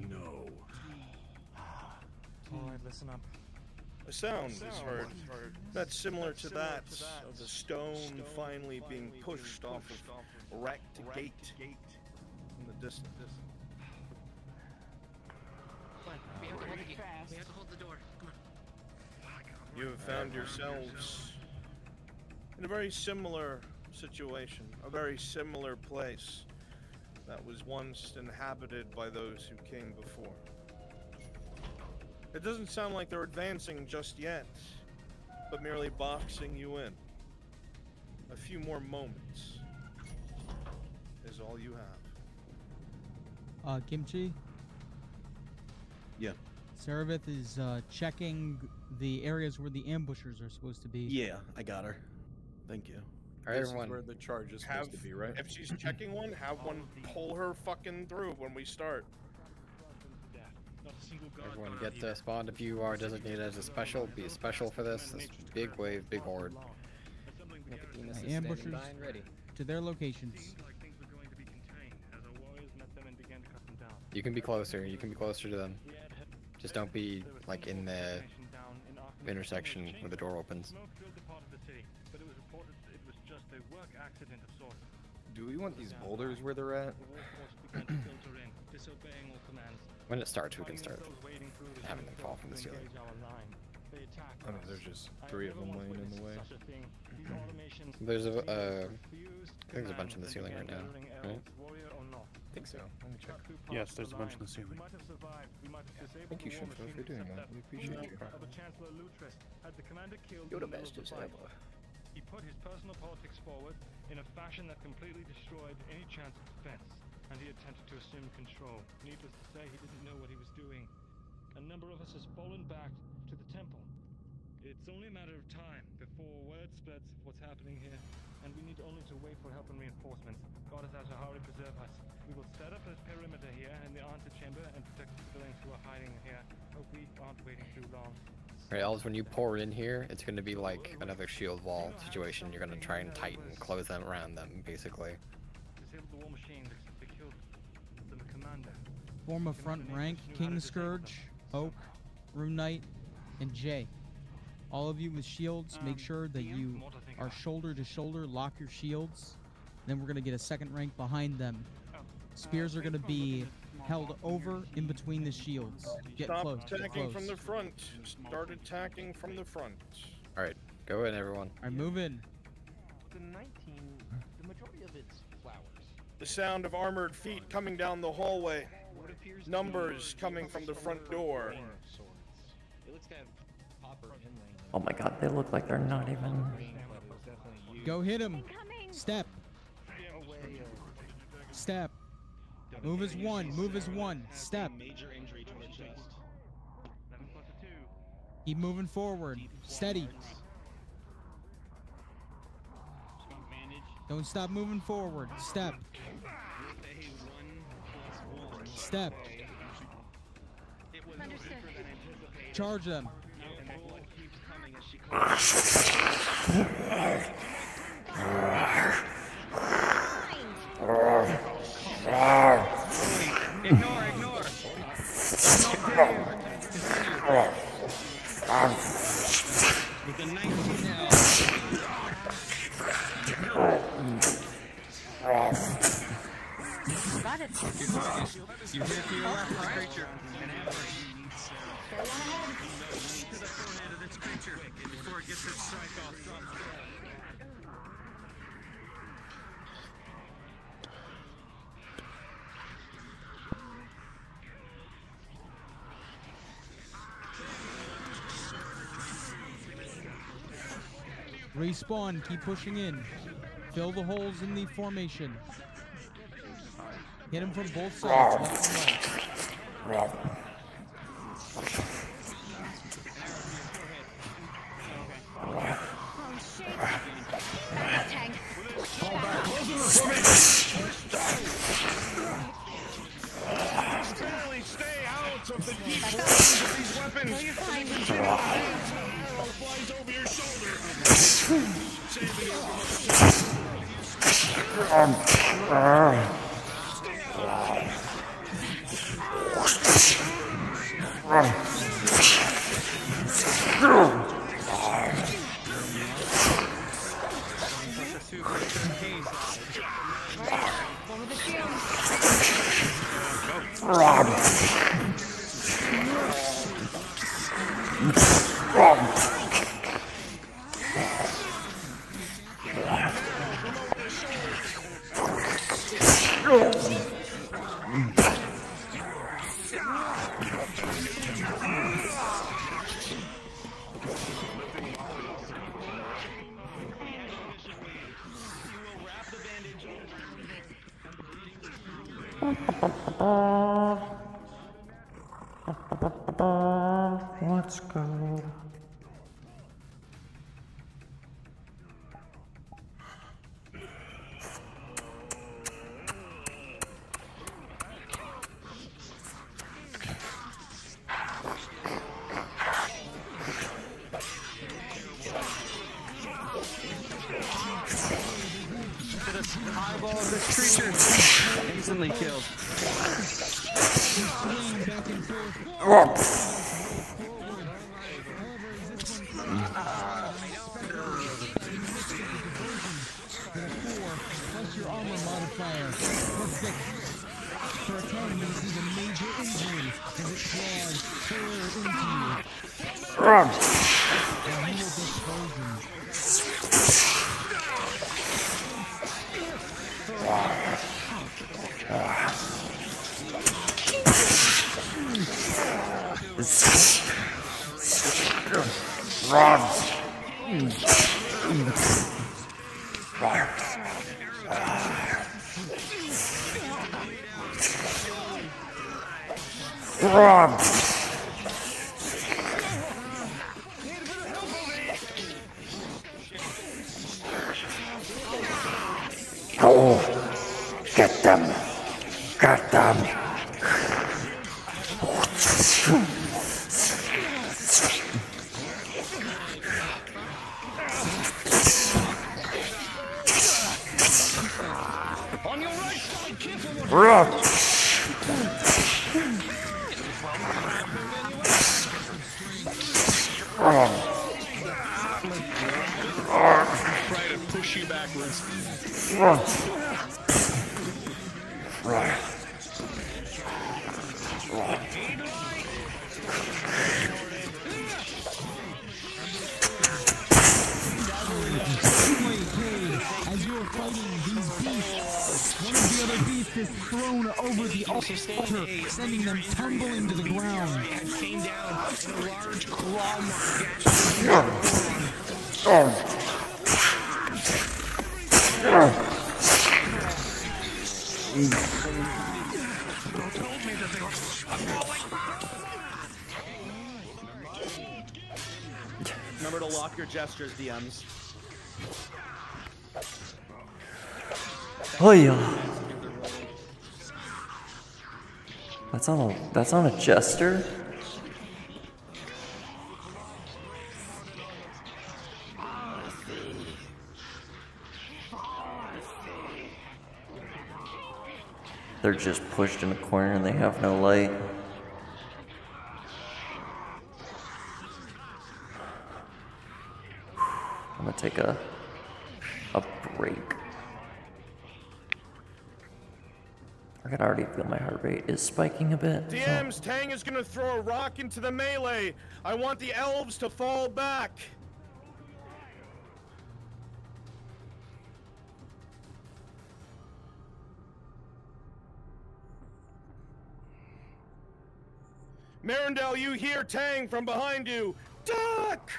No. Alright, listen up. A sound is heard that's similar to that of the stone finally being pushed off of wrecked gate in the distance. Come on, we have to hold the gate. We have to hold the door. Come on. You have found yourselves in a very similar situation, a very similar place that was once inhabited by those who came before. It doesn't sound like they're advancing just yet, but merely boxing you in. A few more moments is all you have. Kimchi? Yeah. Saravith is checking the areas where the ambushers are supposed to be. Yeah, I got her. Thank you. Alright, This everyone. is where the charge is supposed to be, right? If she's checking one, have one pull her fucking through when we start. Everyone get spawned if you are designated as a special. Be a special for this. This big wave, big horde. Nicodemus is ambushers standing by and ready. To their locations. You can be closer. You can be closer to them. Just don't be like in the intersection where the door opens. Do we want these boulders where they're at? When it starts, we can start having them fall from the ceiling. I mean, there's just 3 of them laying in the way. There's a, I think there's a bunch in the ceiling right now, right? I think so. Let me check. Yes, there's a bunch in the ceiling. Thank you, Shinto, for doing that. We appreciate you. You're the bestest ever. He put his personal politics forward in a fashion that completely destroyed any chance of defense, and he attempted to assume control. Needless to say, he didn't know what he was doing. A number of us has fallen back to the temple. It's only a matter of time before word spreads of what's happening here, and we need only to wait for help and reinforcements. God is Azahari preserve us. We will set up a perimeter here in the antechamber and protect the civilians who are hiding here. Hope we aren't waiting too long. Right, Elves, when you pour in here, it's going to be like another shield wall situation. You're going to try and tighten, close them around them, basically. Disabled the war machine. They killed the commander. Form a front rank, King Scourge, Oak, Rune Knight, and Jay. All of you with shields, make sure that you are shoulder to shoulder, lock your shields. Then we're going to get a second rank behind them. Spears are going to be held over in between the shields. Get Stop close. Get attacking close. from the front. Start attacking from the front. Alright, go in, everyone. Alright, move in. The 19, the majority of it's flowers. The sound of armored feet coming down the hallway. Numbers coming from the front door. It looks kind of copper inlay. Oh my god, they look like they're not even... Go hit him. Step. Step. Move as one. Move as one. Step. Major injury to her chest. Keep moving forward. Steady. Don't stop moving forward. Step. Step. Charge them. Ignore. With the 19 now. Respawn. Keep pushing in. Fill the holes in the formation. Hit him from both sides, left and right. Fall back. Close in the formation. Just barely stay out of the deep range of these weapons. No, you're fine. Arrow flies over your shoulder. Saving you Let's go. Eyeball of this creature instantly killed. Plus your armor modifier. Plus 6. For a 10, you receive a major injury as it claws further into you. And you will dispersion. Oh, get them. Get them. On your right side, careful. Try to push you backwards. As you are fighting these beasts, one of the other beasts is thrown over the altar, sending them tumbling to the ground. Came down in a large claw Remember to lock your gestures, DMs. Oh yeah. That's on a jester? They're just pushed in the corner and they have no light. I'm gonna take a break. I can already feel my heart rate is spiking a bit. DMs, Tang is gonna throw a rock into the melee. I want the elves to fall back. Marindel, you hear Tang from behind you. Duck!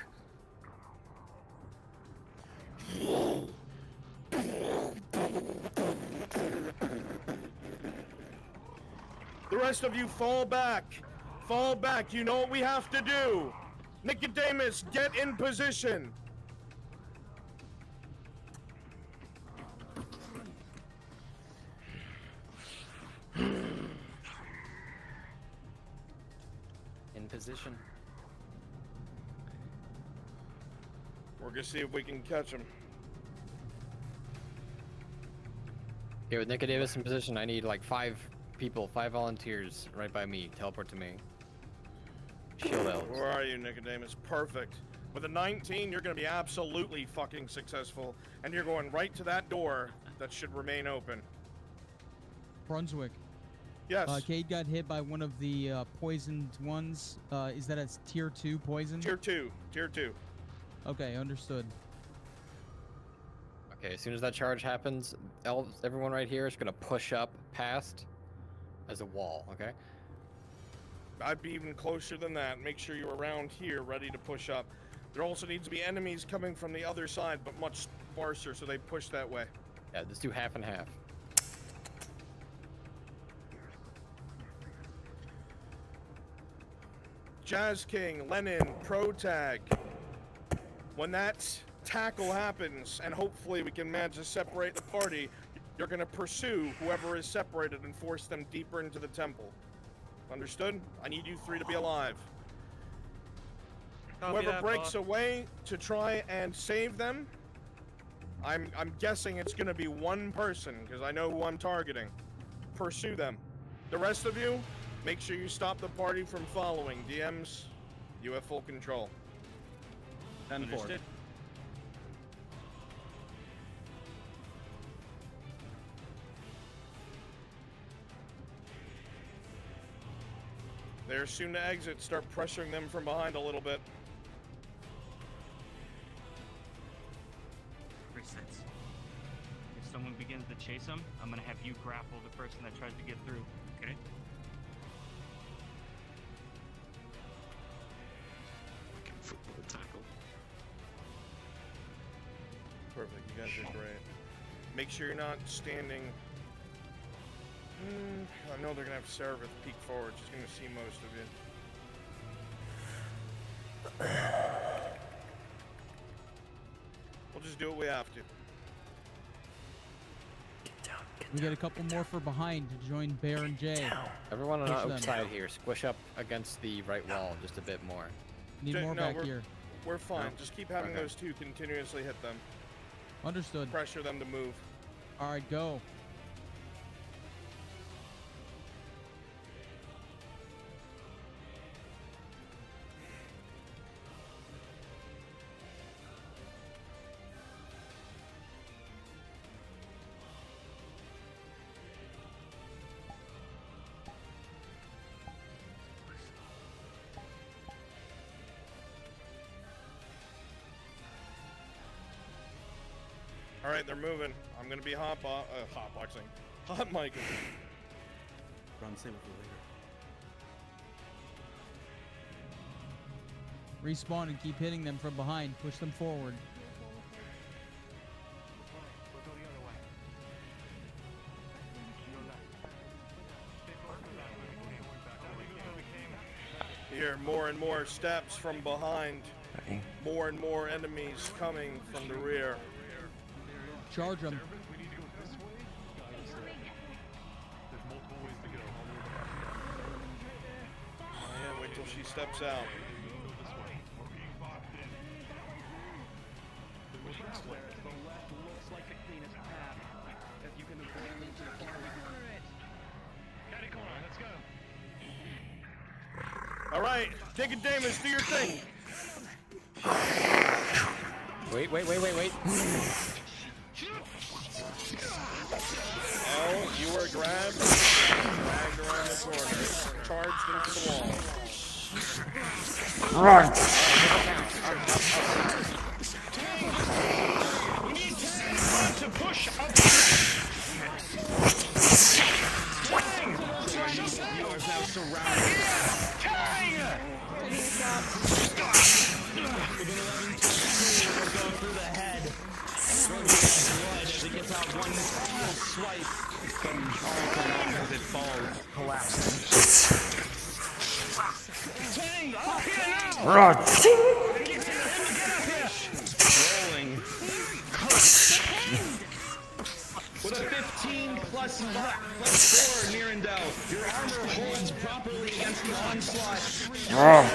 The rest of you fall back. Fall back. You know what we have to do. Nicodemus, get in position. In position. We're gonna see if we can catch him. Here with Nicodemus in position, I need like 5 people, 5 volunteers right by me. Teleport to me. Shield elves. Where are you, Nicodemus? Perfect. With a 19, you're gonna be absolutely fucking successful, and you're going right to that door that should remain open. Brunswick. Yes. Cade got hit by one of the poisoned ones. Is that a tier 2 poison? Tier 2. Tier 2. Okay, understood. Okay, as soon as that charge happens, elves, everyone right here is gonna push up past as a wall, okay? I'd be even closer than that. Make sure you're around here, ready to push up. There also needs to be enemies coming from the other side, but much sparser, so they push that way. Yeah, let's do half and half. Jazz King, Lenin, Pro Tag. When that tackle happens, and hopefully we can manage to separate the party, you're gonna pursue whoever is separated and force them deeper into the temple. Understood? I need you 3 to be alive. Whoever breaks away to try and save them, I'm guessing it's gonna be one person, because I know who I'm targeting. Pursue them. The rest of you, make sure you stop the party from following. DMs, you have full control. 10-4. They're soon to exit. Start pressuring them from behind a little bit. Resets. If someone begins to chase them, I'm gonna have you grapple the person that tries to get through, okay? Football tackle. Perfect. You guys are great. Make sure you're not standing. I know they're gonna have Seraph peek forward. She's gonna see most of you. We'll just do what we have to. We get a couple more for behind to join Bear and Jay. Everyone on Push the them. outside here, squish up against the right wall just a bit more. Need more back here. We're fine. No? Just keep having Okay. those 2 continuously hit them. Understood. Pressure them to move. All right, go. All right, they're moving. I'm gonna be hotboxing, hot mic. Run, save it for later. Respawn and keep hitting them from behind. Push them forward. Here, more and more steps from behind. More and more enemies coming from the rear. Charge them. Yeah, wait till she steps out. All right, Nicodemus, do your thing. Wait. Oh, you were grabbed, dragged around the corner, charged into the wall. Right. We need to push up. You are now surrounded. Within 11 will go through the head. Blood as it gets out one swipe, but all come off as it falls, collapsing. Tang, up here now! Run! Rolling. With a 15 plus 4 near endowed, your armor holds properly against the onslaught. Run!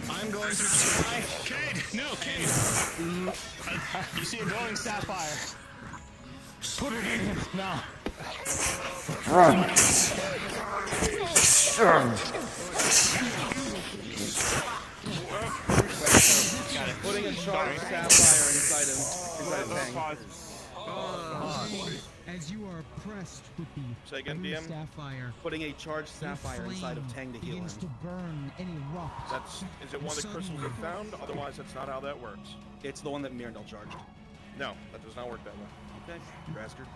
I'm going to try. Cade! No, Cade! You see a glowing sapphire. Put it in him now. Run! Got it. Putting a charged sapphire inside him. As you are pressed with the Say again, blue DM? sapphire, Putting a charged sapphire inside of Tang to heal him. begins to burn and erupt. Is it one of the crystals we found? Otherwise, that's not how that works. It's the one that Mirandel charged. No, that does not work that way. Okay, bastard.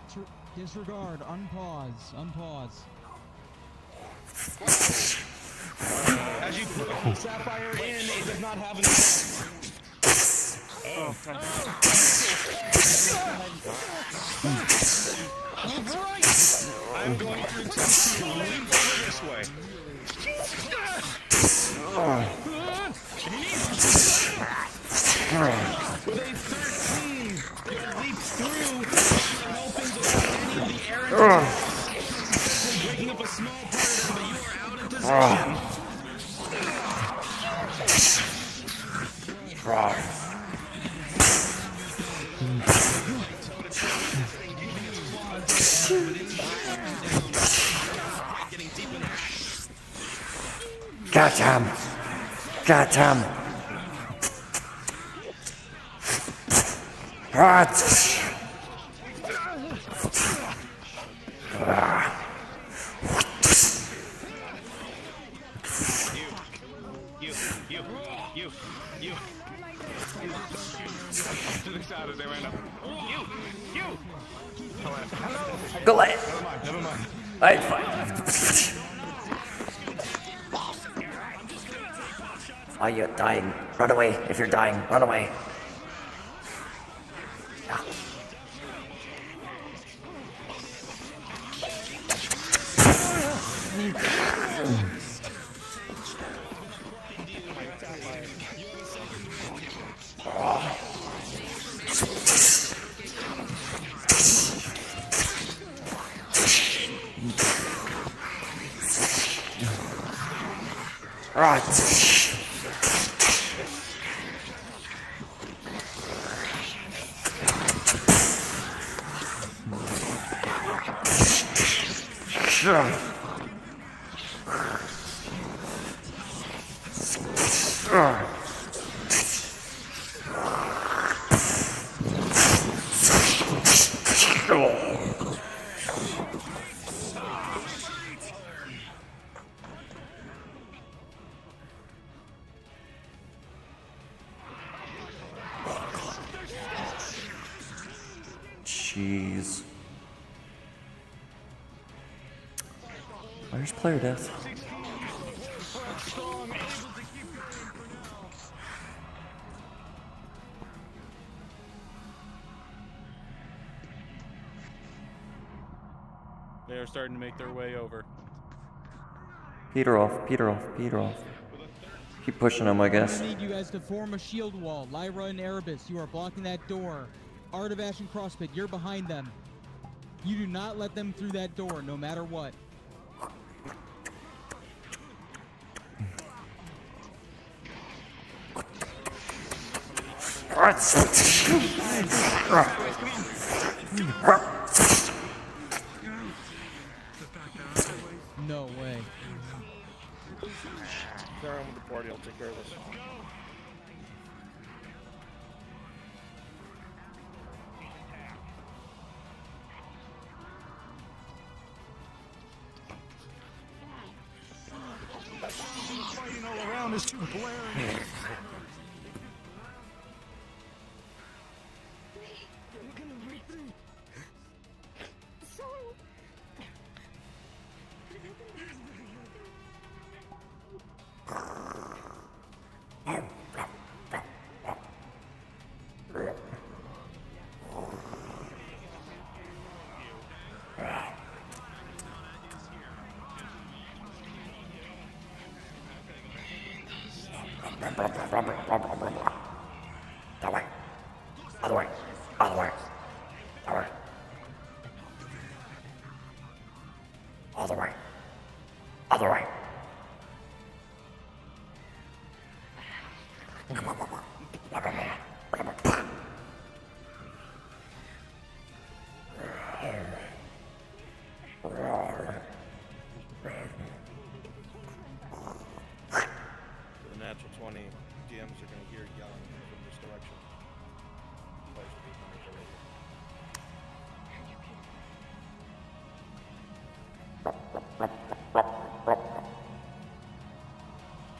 Disregard. Unpause. Unpause. As you put the sapphire in, it does not have an effect. Oh. I'm going to attempt to leap over this way. With a 13, it leaps through, helping to any of the errant breaking up a small part of them, but you are out of position. Got him! Got him! What? You. To the side as they ran up. You. Go ahead. Never mind. It's fine. Oh, you're dying. Run away. If you're dying, run away. Jeez. Where's player death? They are starting to make their way over. Peter off. Keep pushing them, I guess. I need you guys to form a shield wall. Lyra and Erebus, you are blocking that door. Artivash and Crosspit, you're behind them. You do not let them through that door, no matter what. No way. They're on with the party. I'll take care of this. Fighting all around is too blaring. The natural 20 DMs are going to hear yelling from this direction. Players will be coming from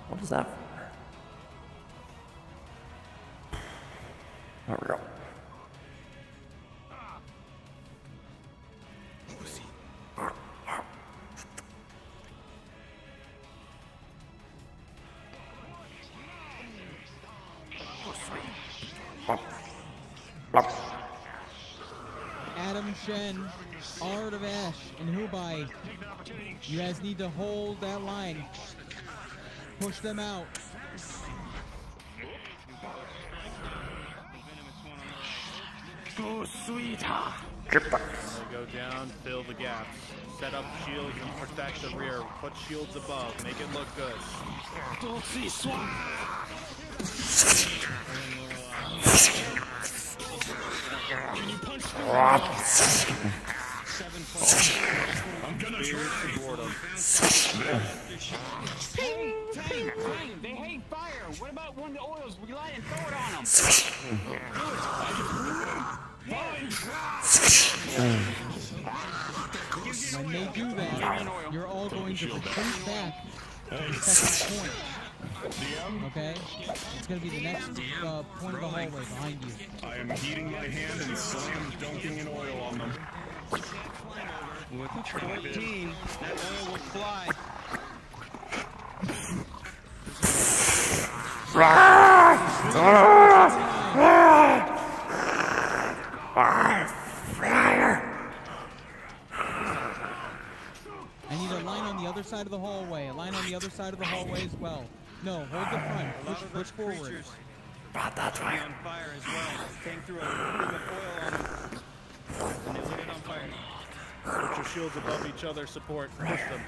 What is that? There we go. Adam Shen, Art of Ash, and Hubai. You guys need to hold that line. Push them out. Oh, sweetheart. Go down, fill the gaps. Set up shields and protect the rear. Put shields above. Make it look good. I'm gonna try. Hey, they hate fire. What about one of the oils? We light and throw it on them. When they do that, you're all going to retreat back to the second point. Okay? It's going to be the next point of the hallway behind you. I am heating my hand and slam dunking in oil on them. With 14, that oil will fly. I need a line on the other side of the hallway. A line on the other side of the hallway as well. No, hold the front. Push forward. Brought that way. On fire as well. Came through a thing of oil on them. And they lit it on fire. Put your shields above each other. Support. Push them.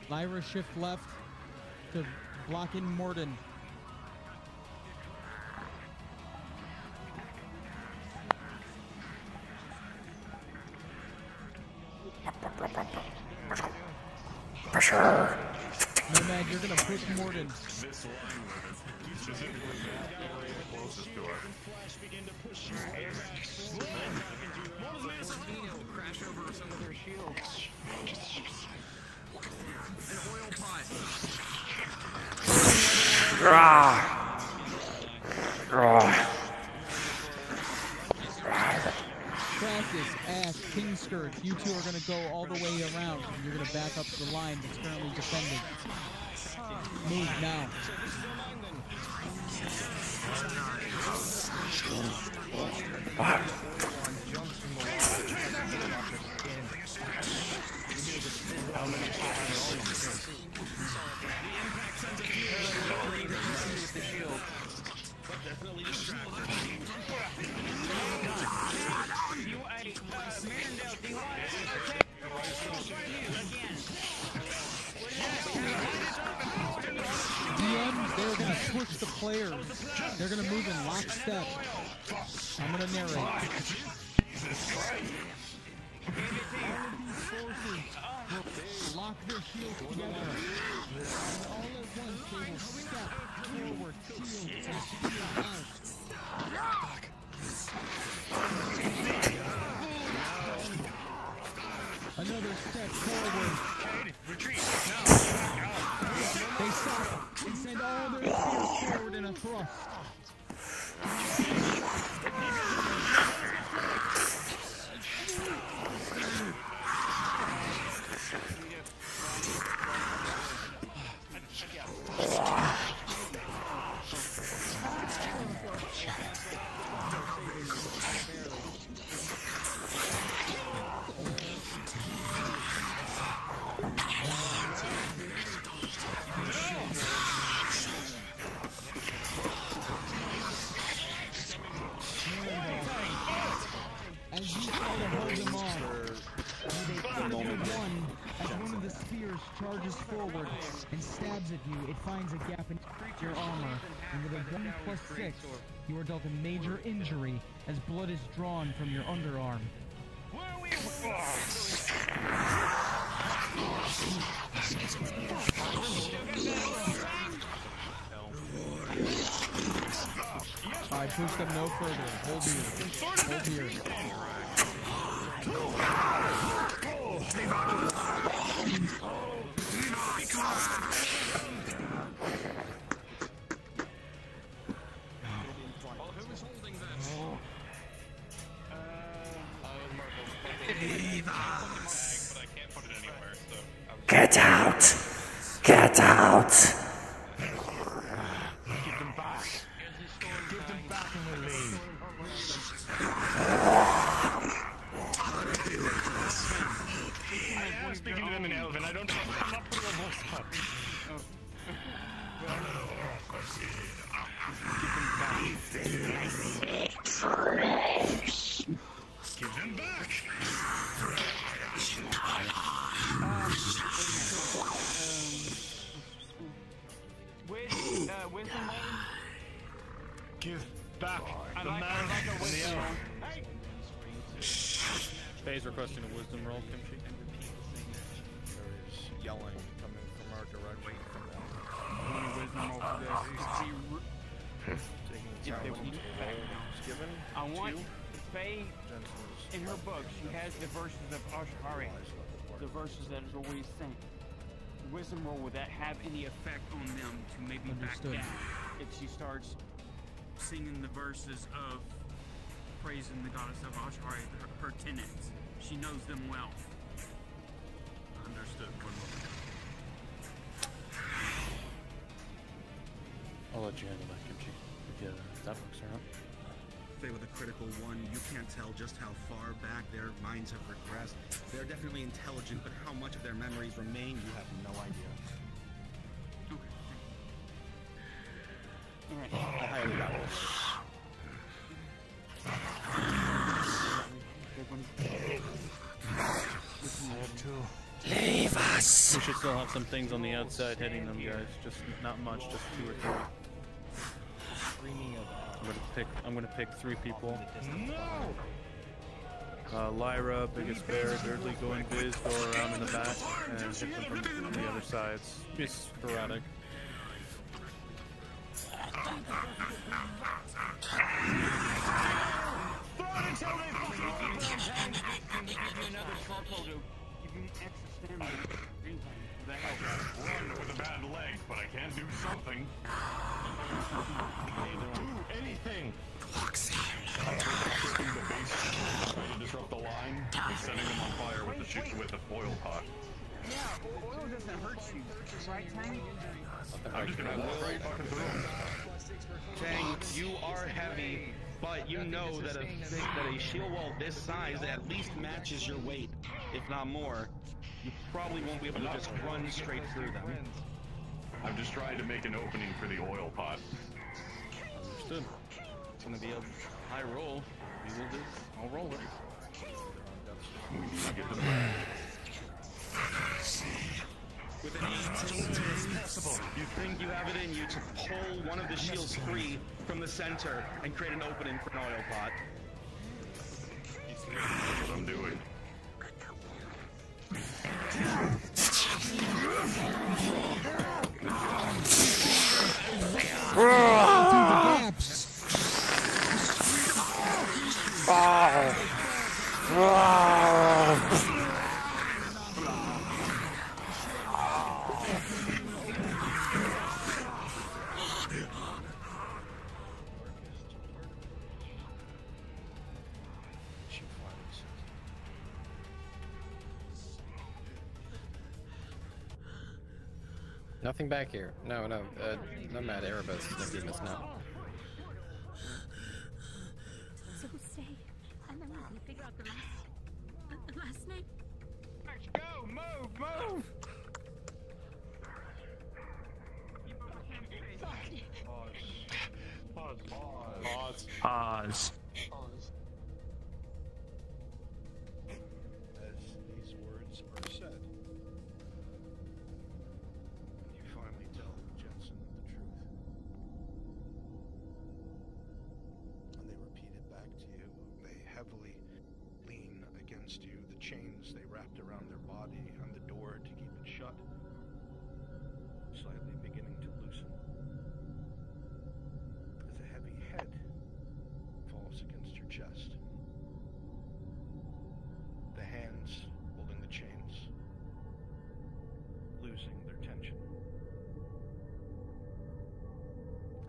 Lyra shift left to block in Morden. Pressure. Nomad, you're gonna push Morden. This line specifically closest to her. Crash over some of their shields. An oil pot. Crash Cactus, Ash, King Scourge, you two are going to go all the way around. And you're going to back up to the line that's currently defending. Move now. DM, they're going to push the players. They're going to move in lockstep. I'm going to narrate. Lock their shields together. And all at once they will step forward, shield and shield out. Another step forward. Retreat. They stop and send all their spears forward in a thrust. As you try to hold them off, as one of the spears charges forward and stabs at you, it finds a gap in your armor, and with a 1+6, you are dealt a major injury as blood is drawn from your underarm. I push them no further. Hold here. Hold here. Get out! Get out! Give them back. Give them back and we'll leave. I'm speaking to them in Elven. I'm not putting a voice up. Give them back. Wisdom give back the man in the elf. Faye's requesting a wisdom roll, Kimchi. There's yelling coming from our direction. Wisdom roll for this. Given I want Faye in her book. She has the verses of Ashari, the verses that is always sent. Wisdom roll, would that have any effect on them to maybe Understood. back down if she starts singing the verses of praising the goddess of Ashari, her tenets? She knows them well. Understood. I'll let you handle that, Kimchi. If that works or not. Faye with a critical one, you can't tell just how far back their minds have regressed. They're definitely intelligent, but how much of their memories remain, you have no idea. Alright. I highly doubt it. Leave us! We should still have some things on the outside hitting them, guys. Just not much, just 2 or 3. I'm gonna pick 3 people. Lyra, Biggest Bear, Durdley, go in Biz, go around in the back, and hit them from the other sides. Be sporadic. Run with a bad leg, but I can do something. Do anything. Try to disrupt the line. line and setting them on fire with the foil pot. Yeah, oil doesn't hurt you, right, Tang? I'm just gonna blow right fucking through them. Tang, you are heavy, but you know that a shield wall this size at least matches your weight, if not more. You probably won't be able to just run straight through them. I'm just trying to make an opening for the oil pot. Understood. It's gonna be a high roll. I'll roll it. Get them back. With an 18 possible, you think you have it in you to pull one of the shields free from the center and create an opening for an oil pot. That's what I'm doing. Nothing back here. No, Nomad Erebus, Nicodemus, no. So stay, and then we can figure out the last name. Let's go! Move! Pause. As these words are said, you finally tell Jensen the truth. And they repeat it back to you. They heavily lean against you. The chains they wrapped around their body and the door to keep it shut, slightly beginning to loosen. As a heavy head falls against your chest. The hands holding the chains, losing their tension.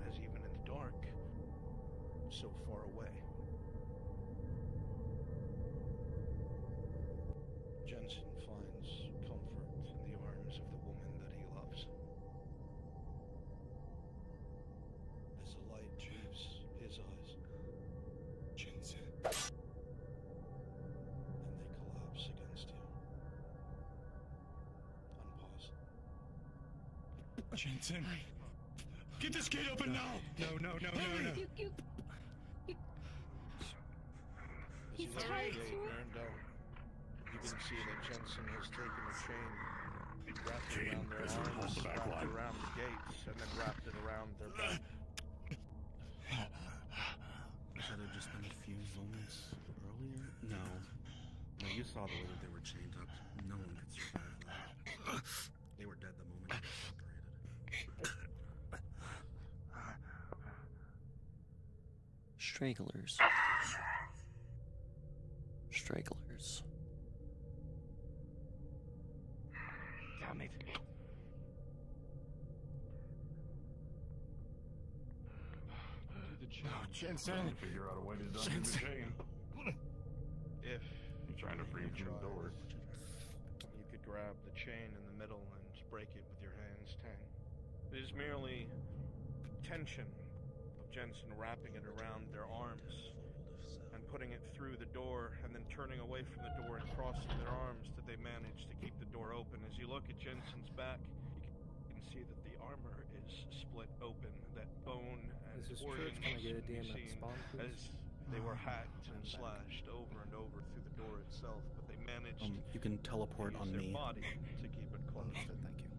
As even in the dark, so far away, Jensen finds comfort in the arms of the woman that he loves. As the light leaves his eyes, Jensen, and they collapse against you. Unpause. Jensen, get this gate open now! No. As you let the gate burned out, you can see that Jensen has taken a chain, wrapped it around their arms, wrapped it around the gates, and then wrapped it around their back. Had it just been a few moments earlier? No. No, you saw the way that they were chained up. No one could survive that. They were dead the moment they were separated. Stragglers. Stragglers. Damn it. No, Jensen. Figure out a way to undo the chain. If I'm trying to free him from the door. you could grab the chain in the middle and break it with your hands, Tang. It is merely tension of Jensen wrapping it around their arms and putting it through the door and then turning away from the door and crossing their arms that they managed to keep the door open. As you look at Jensen's back, you can see that the armor is split open, that bone and This is organs Church. Can I get a can be DM at seen spawn, please? as they were hacked and slashed over and over through the door itself, but they managed You can teleport to on use their me. body to keep it closed. Thank you.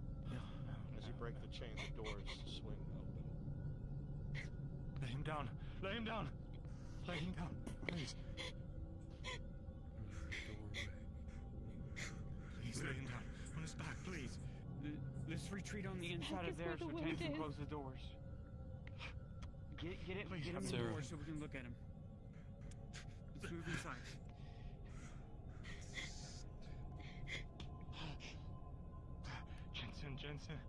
As you break the chain, the doors swing open. Lay him down. Lay him down. Lay him down. Please. Please lay him down. On his back, please. Let's retreat on the inside of there so Tang can close the doors. Get him in the door so we can look at him. Let's move inside. Jensen.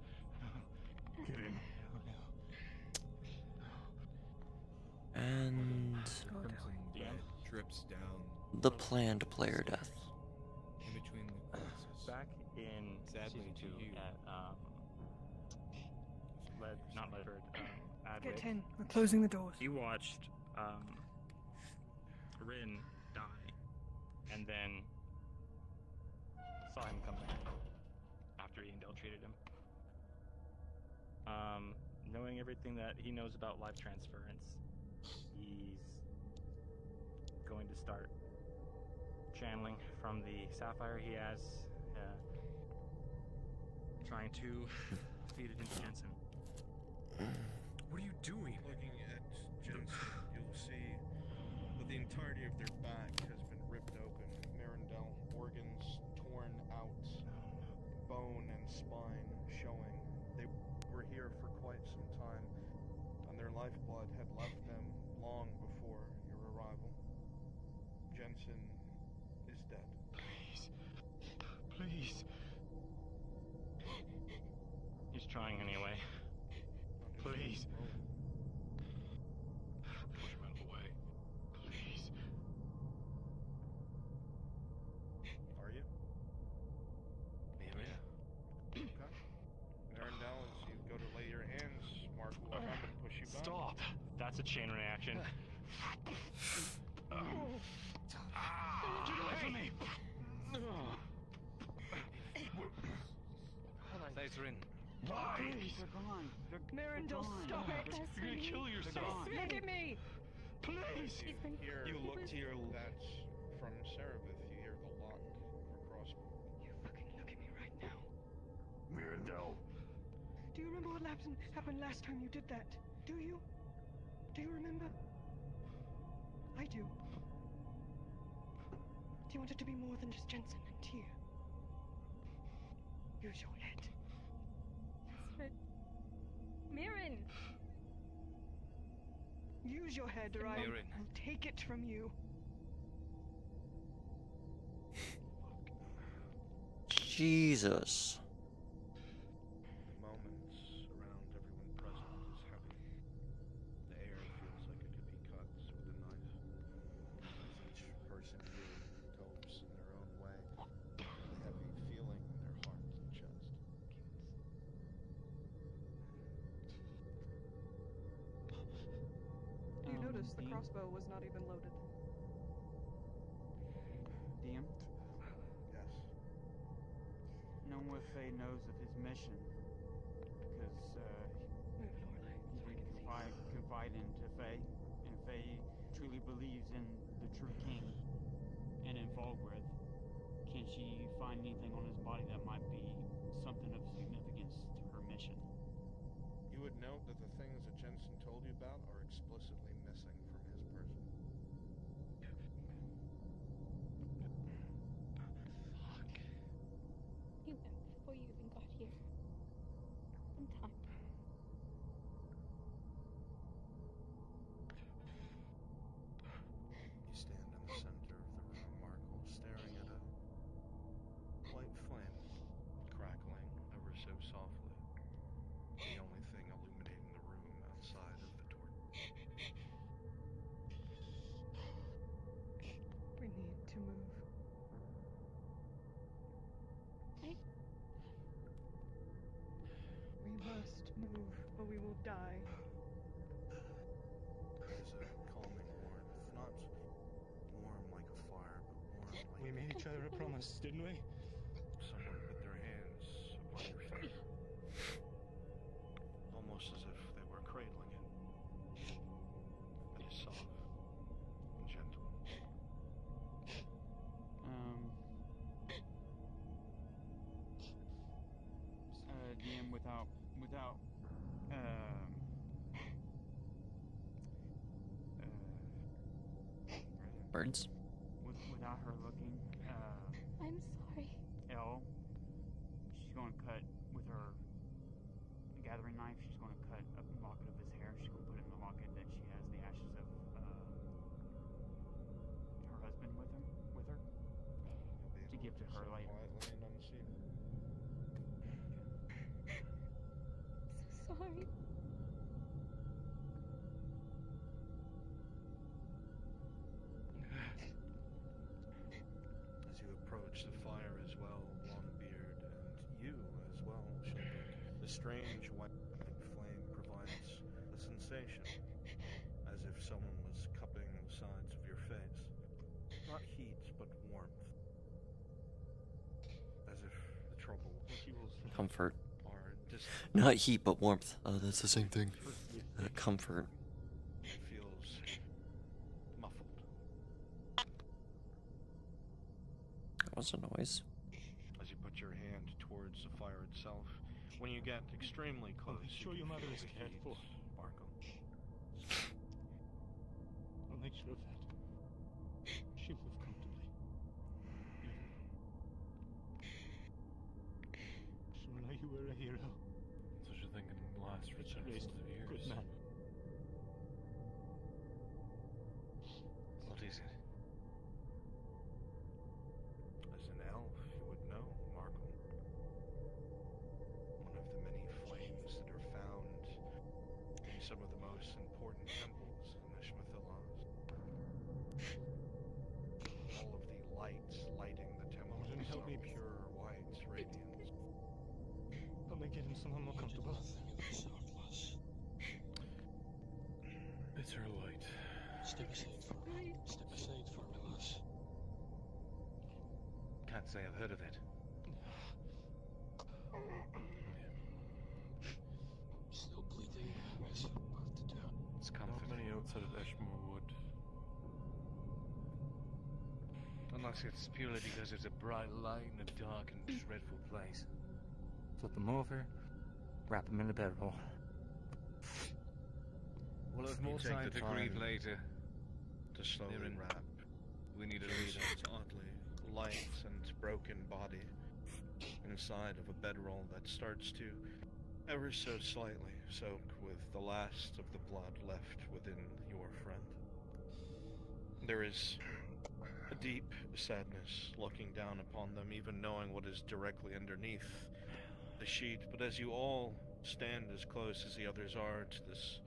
Get in. And Crimson blood drips down the planned player death. In between the courses. Back in Sadly season to 2 you. at not Ledford, Get Adwick, in. We're closing the doors. you watched Rin die, and then saw him come back after he infiltrated him. Knowing everything that he knows about life transference, he's going to start channeling from the sapphire he has, trying to feed it into Jensen. What are you doing? Looking at Jensen, you'll see that the entirety of their back has been ripped open. Mirandel, organs torn out, bone and spine showing. They were here for quite some time, and their lifeblood had left them long before your arrival. Jensen is dead. Please. Please. He's trying anyway. Please. Push him out of the way. Please. Are you? Yeah. Okay. Mirandel, as you go to lay your hands, Mark will come and push you back. Stop. That's a chain reaction. Get away from me! Thanks, Rin. Why? They're gone. Mirandel, stop it! You're gonna kill yourself. Look at me! Please! Here, You look to your that's from Serapith. You hear the lock of a crossbow. You fucking look at me right now. Mirandel. Do you remember what happened last time you did that? Do you? Do you remember? I do. Do you want it to be more than just Jensen and Tia? Use your head. But Mirren! Use your head, or I'll take it from you. Jesus. The moments around everyone present is heavy. The air feels like it could be cut with a knife. As each person here copes in their own way, the heavy feeling in their heart and chest. You noticed the crossbow was not even loaded. DM? Yes. No one with Faye knows of his mission. Because, he didn't confide into Faye. And Faye truly believes in the true king and in Falgrith. Can she find anything on his body that might be something of significance to her mission? You would note that the things that Jensen told you about are explicitly missing from his person. Fuck. You went before you even got here. In time. You stand in the center of the room, Markle, staring at a white flame, crackling ever so softly. The only thing illuminating the room outside of the torch. We need to move. We must move, or we will die. There's a calming warmth, not warm like a fire, but warm like... We made each other a promise, didn't we? Someone put their hands upon your face. Almost as if they were cradling it. It is soft and gentle. DM without Birds. without her looking, I'm sorry. Elle, she's going to cut with her gathering knife. She's going to cut a locket of his hair. She's going to put it in the locket that she has the ashes of her husband with her to give to her later. Quietly and unseen. So sorry. strange white flame provides a sensation, as if someone was cupping the sides of your face. Not heat, but warmth. As if the troubles Comfort. are distant. Not heat, but warmth. That's the same thing. Comfort. It feels muffled. That was a noise. As you put your hand towards the fire itself, when you get extremely close, I'll make sure your mother is cared for. Sparkle. I'll make sure of that. She'll live comfortably. She'll know you were a hero. Such a thing can last for thousands of years. Good man. What is it? As an elf, you would know, Markle. One of the many flames that are found in some of the most important temples in Ishmathilas. All of the lights lighting the temple Then help me. pure white radiance. I'll make it somewhere more comfortable. It's her light. Step aside for me. Step aside for me, lass. Can't say I've heard of it. Still bleeding. Yes, we'll have to do it. It's comfort. Not many outside of Eshmore would. Unless it's purely because it's a bright light in a dark and dreadful place. Flip them over, wrap them in a bedroll. We'll have You more take time the to grieve time later. To slowly They're in- wrap We need a leader. Jason's oddly light and broken body inside of a bedroll that starts to ever so slightly soak with the last of the blood left within your friend. There is a deep sadness looking down upon them, even knowing what is directly underneath the sheet. But as you all stand as close as the others are to this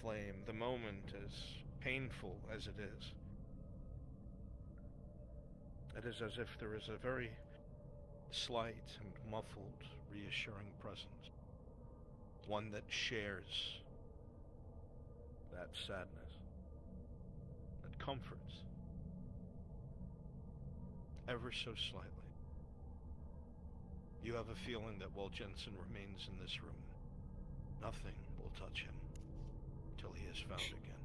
flame, the moment, as painful as it is as if there is a very slight and muffled, reassuring presence. One that shares that sadness, that comforts ever so slightly. You have a feeling that while Jensen remains in this room, nothing will touch him till he is found again.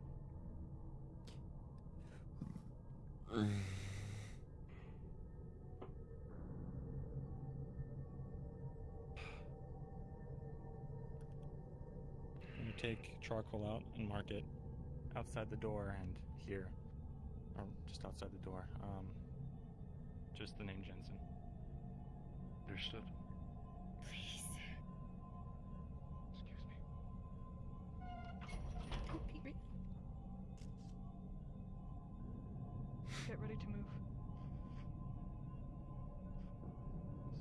You take charcoal out and mark it outside the door and here, or just outside the door. Just the name Jensen. Understood. Please. Excuse me. Oh, Pete. Get ready to move.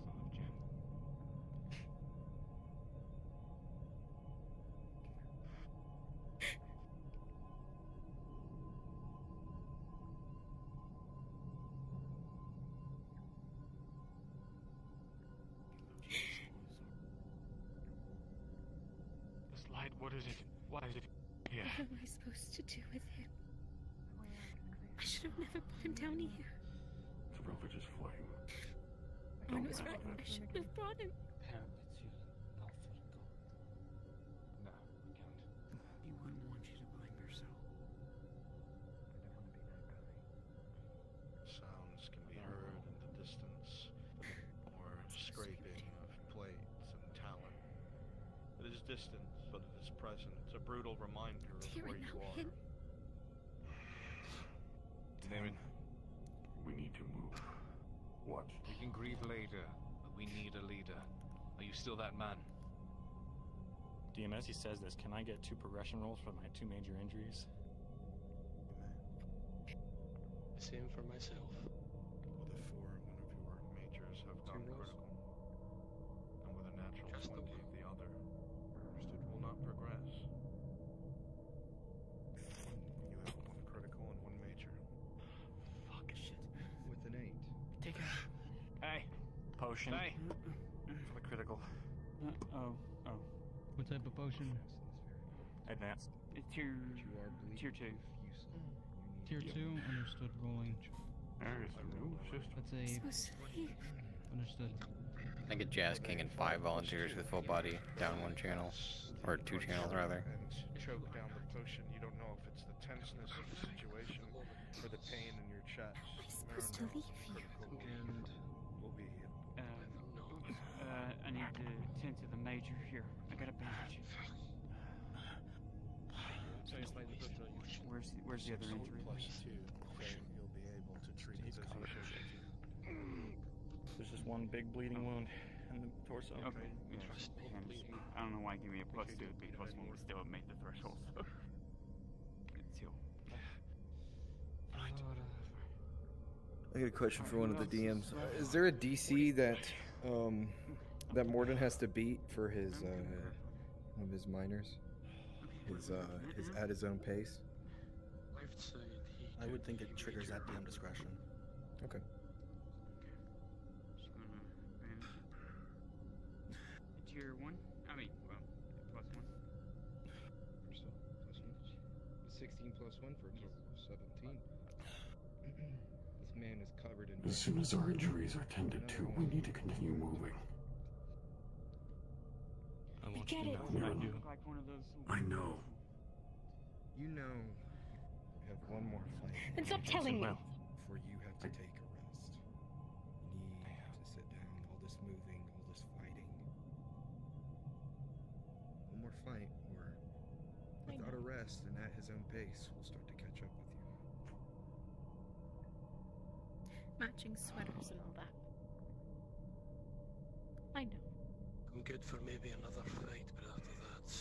Son of Jen. This light, what is it? Why is it here? What am I supposed to do with him? I should have never put him down here. It's a religious flame. I was right. I shouldn't have brought him. Parent, it's you. I'll let it go. No, we can't. He wouldn't want you to blame yourself. Sounds can be heard in the distance, or scraping of plates and talon. It is distant, but it is present. It's a brutal reminder of where you are. Damon, we need to move. What? We can grieve later, but we need a leader. Are you still that man? DMS, he says this. Can I get 2 progression rolls for my 2 major injuries? Same for myself. With a 4, one of your majors have gone critical. And with a natural 20, the other will not progress. You have 1 critical and 1 major. Fuck shit. With an 8. Take a... Hey. Potion. Hey. For the critical. Oh. What type of potion? Advanced. It's tier 2. Tier 2? Understood. Rolling. That's a... Understood. I think a Jazz King and 5 volunteers with full body down one channel. Or 2 channels, rather. And choke down the potion. You don't know if it's the tenseness of the situation or the pain in your chest. I'm supposed to leave you. And we'll be I need to tend to the major here. I got a bandage. Where's the other injury? +2, you'll be able to treat it as you should. There's just one big bleeding wound in the torso. Okay. Yeah. I don't know why you gave me a +2. Big +1 would still have made the threshold. So. It's heal. I got a question for one of the DMs. Is there a DC that that Morden has to beat for his one of his minors? His at his own pace. I would think it triggers at DM discretion. Okay. Tier 1? I mean, well, +1. So, +1. 16 +1 for a total of 17. This man is covered in... As soon as our injuries are tended to, we need to continue moving. I want you to know what I do. I know. You know you have one more fight. And stop telling me. Before you have to take a rest. You need to sit down. All this moving, all this fighting. One more fight, or without a rest and at his own pace, we'll start to catch up with you. Matching sweaters and all that. I know. I'm good for maybe another fight, but after that...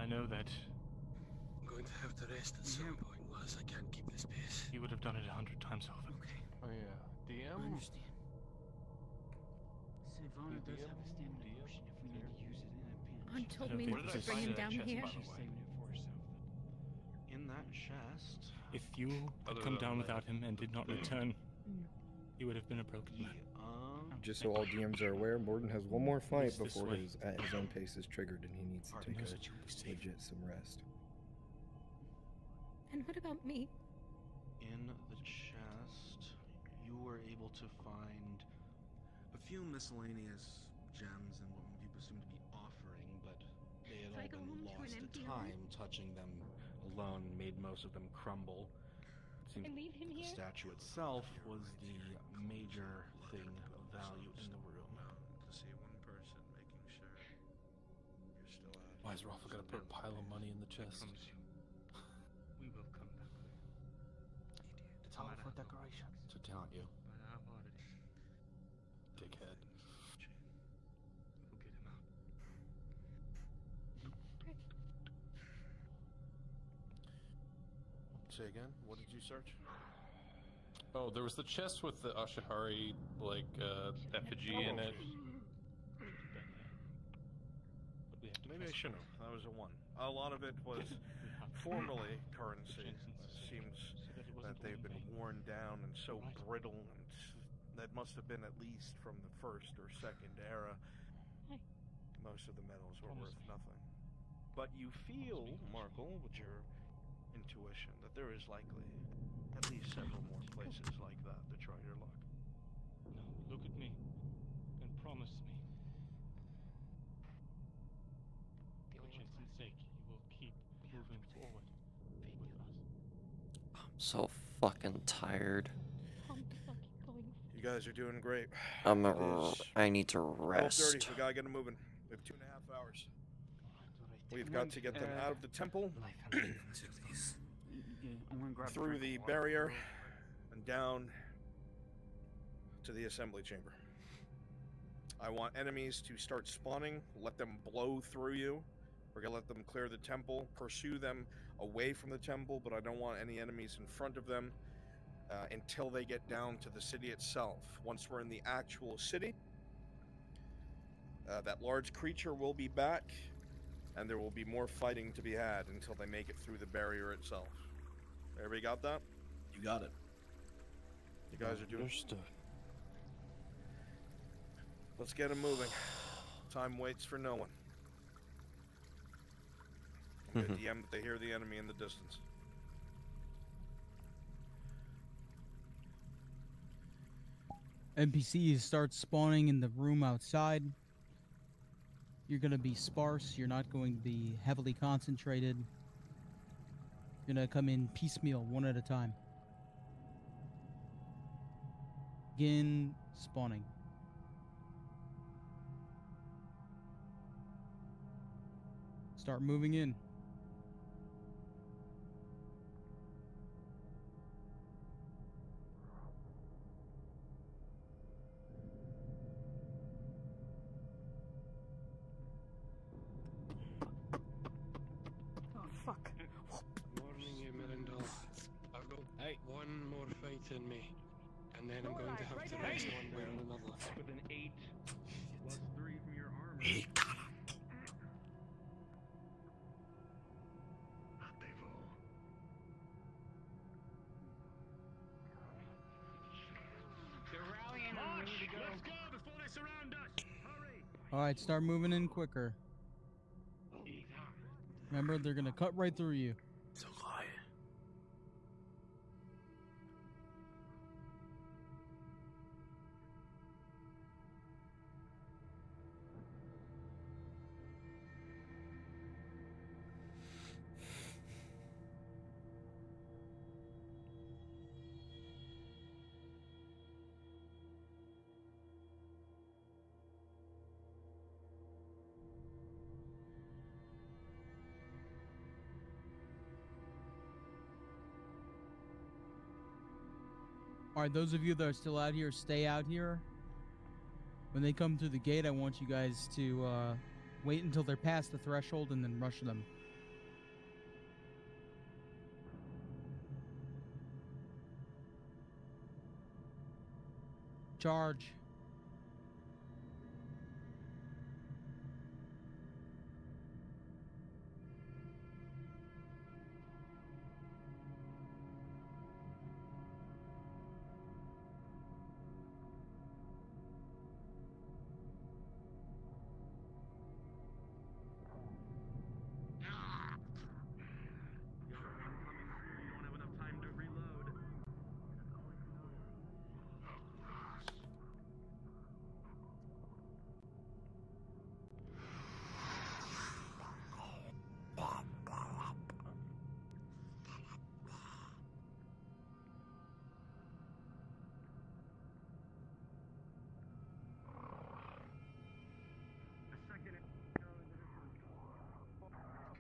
I know that I'm going to have to rest at some point, Liz. I can't keep this pace. you would have done it 100 times over. Okay. Oh yeah, DM. I understand. Sivana does have a stamina potion if we need to use it in a pinch. Aunt told me not to bring him down here. She's saving it for herself. In that chest. If you had come down without him and did not return, he would have been a broken man. Just so all DMs are aware, Morden has one more fight It's this before way. his at his own pace is triggered, and he needs to Pardon take knows that you will be safe. legit some rest. And what about me? In the chest, you were able to find a few miscellaneous gems and what people seem to be offering, but they had If I all go been home to an lost to empty home? time. Touching them alone made most of them crumble. It seems I leave him the here? statue itself was the major thing of value in the room. To see one person making sure you're still out. Why is Rafa gonna put a pile of money in the chest? We will come back. It's all for decoration. To taunt you. But I've already. Dickhead. We'll get him out. Say again? What did you search? Oh, there was the chest with the Ashihari, like, effigy in it. Maybe I shouldn't have. That was a 1. A lot of it was formerly currency. It seems that they've been worn down and so brittle, and that must have been at least from the first or second era. Most of the metals were worth nothing. But you feel, Markle, with your intuition, that there is likely at least several more places like that to try your luck. No, look at me and promise me. For Jensen's sake, you will keep moving forward with us. I'm so fucking tired. You guys are doing great. I need to rest. 12:30. We gotta get them moving. We have 2.5 hours. We've got to get them out of the temple, through the barrier, and down to the assembly chamber. I want enemies to start spawning. Let them blow through you. We're gonna let them clear the temple, pursue them away from the temple, but I don't want any enemies in front of them until they get down to the city itself. Once we're in the actual city, that large creature will be back, and there will be more fighting to be had until they make it through the barrier itself. Everybody got that? You got it. You guys are doing... Understood. Let's get them moving. Time waits for no one. I'm gonna DM that they hear the enemy in the distance. NPCs start spawning in the room outside. You're going to be sparse. You're not going to be heavily concentrated. You're going to come in piecemeal, one at a time. Begin spawning. Start moving in. Fuck. Morning, you Melindol. I've got one more fight in me, and then I'm going to have to rest one way or another. With an 8 plus 3 from your armor. They're rallying and ready to go. Let's go before they surround us. Hurry. Alright, start moving in quicker. Remember, they're going to cut right through you. So quiet. Alright, those of you that are still out here, stay out here. When they come through the gate, I want you guys to wait until they're past the threshold and then rush them. Charge.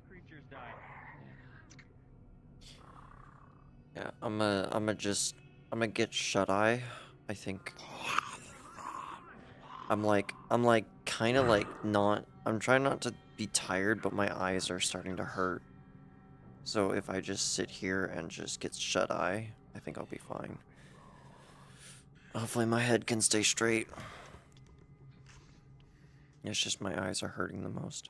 Creatures die. Yeah, I'm gonna get shut eye, I think. I'm kind of like not, I'm trying not to be tired, but my eyes are starting to hurt. So if I just sit here and just get shut eye, I think I'll be fine. Hopefully my head can stay straight. It's just my eyes are hurting the most.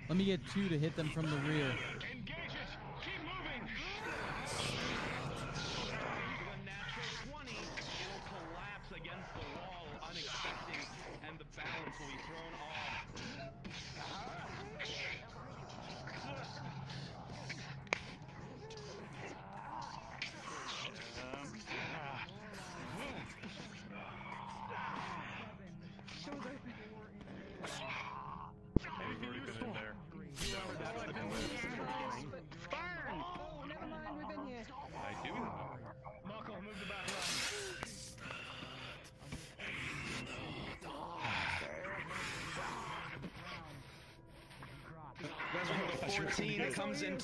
Let me get 2 to hit them from the rear. Engage it. Keep moving. With a natural 20, it will collapse against the wall, unexpected, and the balance will be thrown off. Anything useful? That's the 14, it comes in.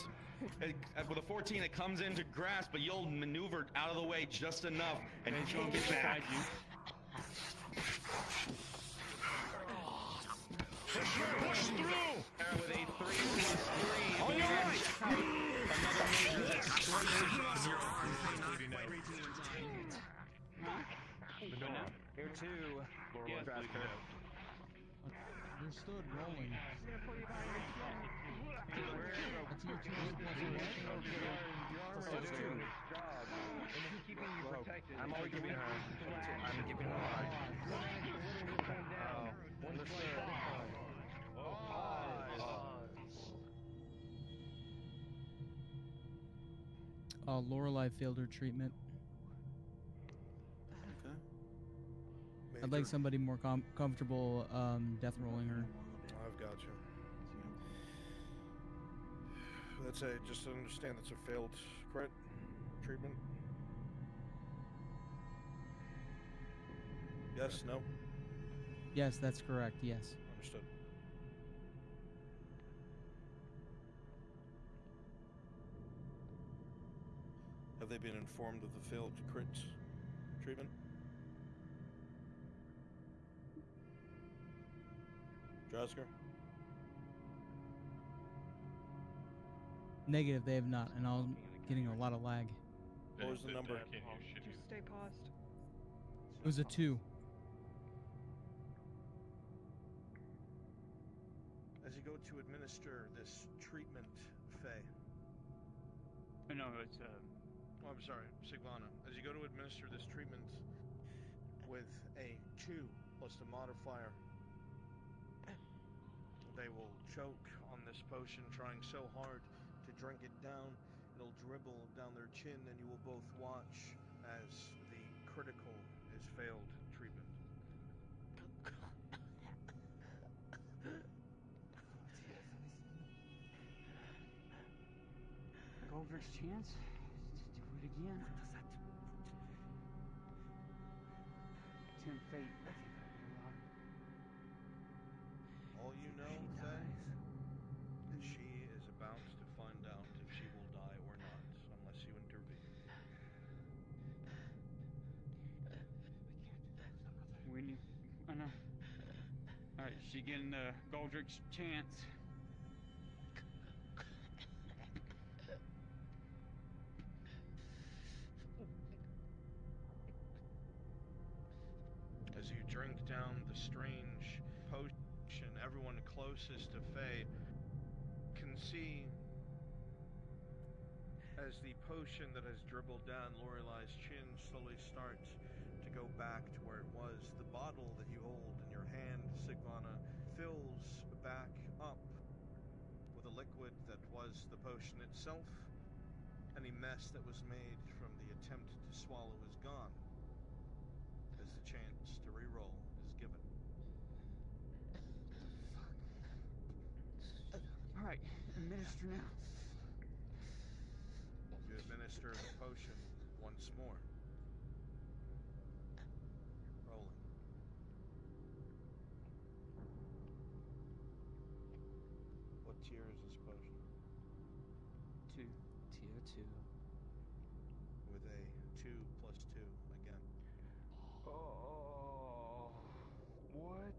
With a 14, it comes into grasp, but you'll maneuver out of the way just enough and kick it back. Push through! With a 3+3, on your right! Another major that strikes your Here too. Yes, Drasker. You're still rolling. That's your 2 I'm only giving her. I'm giving her a ride. Oh, understood. Lorelei failed her treatment. Okay. I'd like somebody more comfortable death rolling her. I've got you. That's a, just to understand, that's a failed crit treatment. Yes, no? Yes, that's correct. Yes. Understood. Have they been informed of the failed crit treatment? Drasker? Negative, they have not, and I'm getting a lot of lag. What was the number? Just stay paused. It was a 2. As you go to administer this treatment, Faye. No, it's Oh, I'm sorry, Sigvana. As you go to administer this treatment with a 2 plus the modifier, they will choke on this potion, trying so hard to drink it down. It'll dribble down their chin, and you will both watch as the critical is failed treatment. Goldrick's chance to do it again. Tempt fate. All you know, Faye, is she is about to find out if she will die or not, unless you intervene. When you, I know. All right, she getting Goldrick's chance. As you drink down the strange potion, everyone closest to Faye can see as the potion that has dribbled down Lorelei's chin slowly starts to go back to where it was. The bottle that you hold in your hand, Sigvana, fills back up with a liquid that was the potion itself. Any mess that was made from the attempt to swallow is gone, as the chance to reroll is given. All right, administer now. You administer the potion once more. Rolling. What tier is this potion? 2. Tier 2. With a 2 plus 2 again. Oh, what?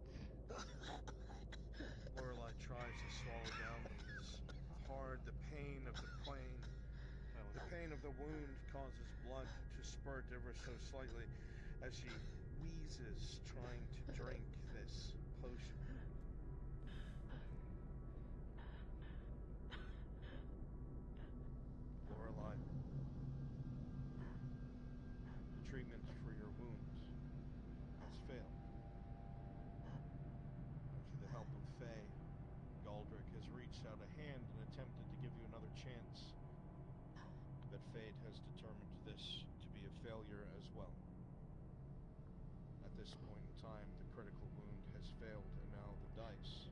Lorelei tries to swallow down these. Hard, the pain of the plane. The pain of the wound causes blood to spurt ever so slightly as she wheezes trying to drink this potion. Lorelei, treatment for your wounds has failed. With the help of Faye, Goldrick has reached out a hand and attempted to give you another chance. But fate has determined this to be a failure as well. At this point in time, the critical wound has failed, and now the dice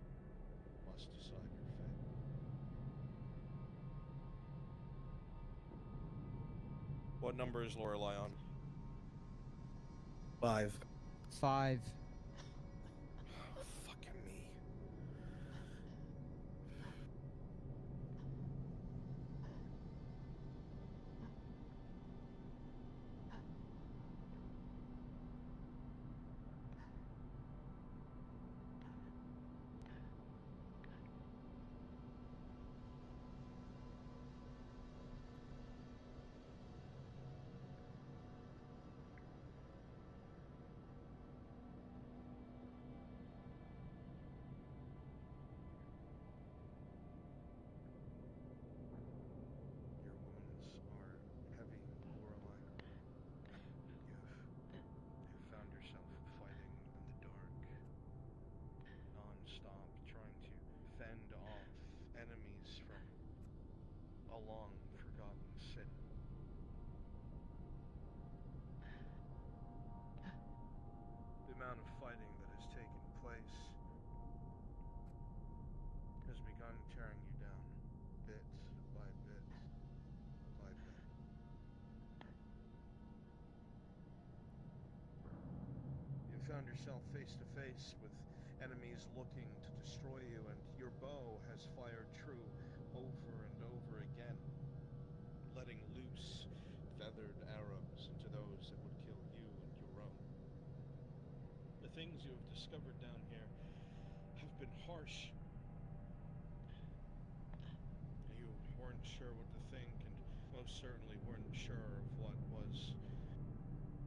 must decide your fate. What number is Lorelei on? 5. 5. Fucking me. amount of fighting that has taken place has begun tearing you down, bit by bit by bit. You found yourself face to face with enemies looking to destroy you, and your bow has fired true over and over again, letting loose feathered arrows into those that would kill you and your own. The things you have discovered down here have been harsh. You weren't sure what to think, and most certainly weren't sure of what was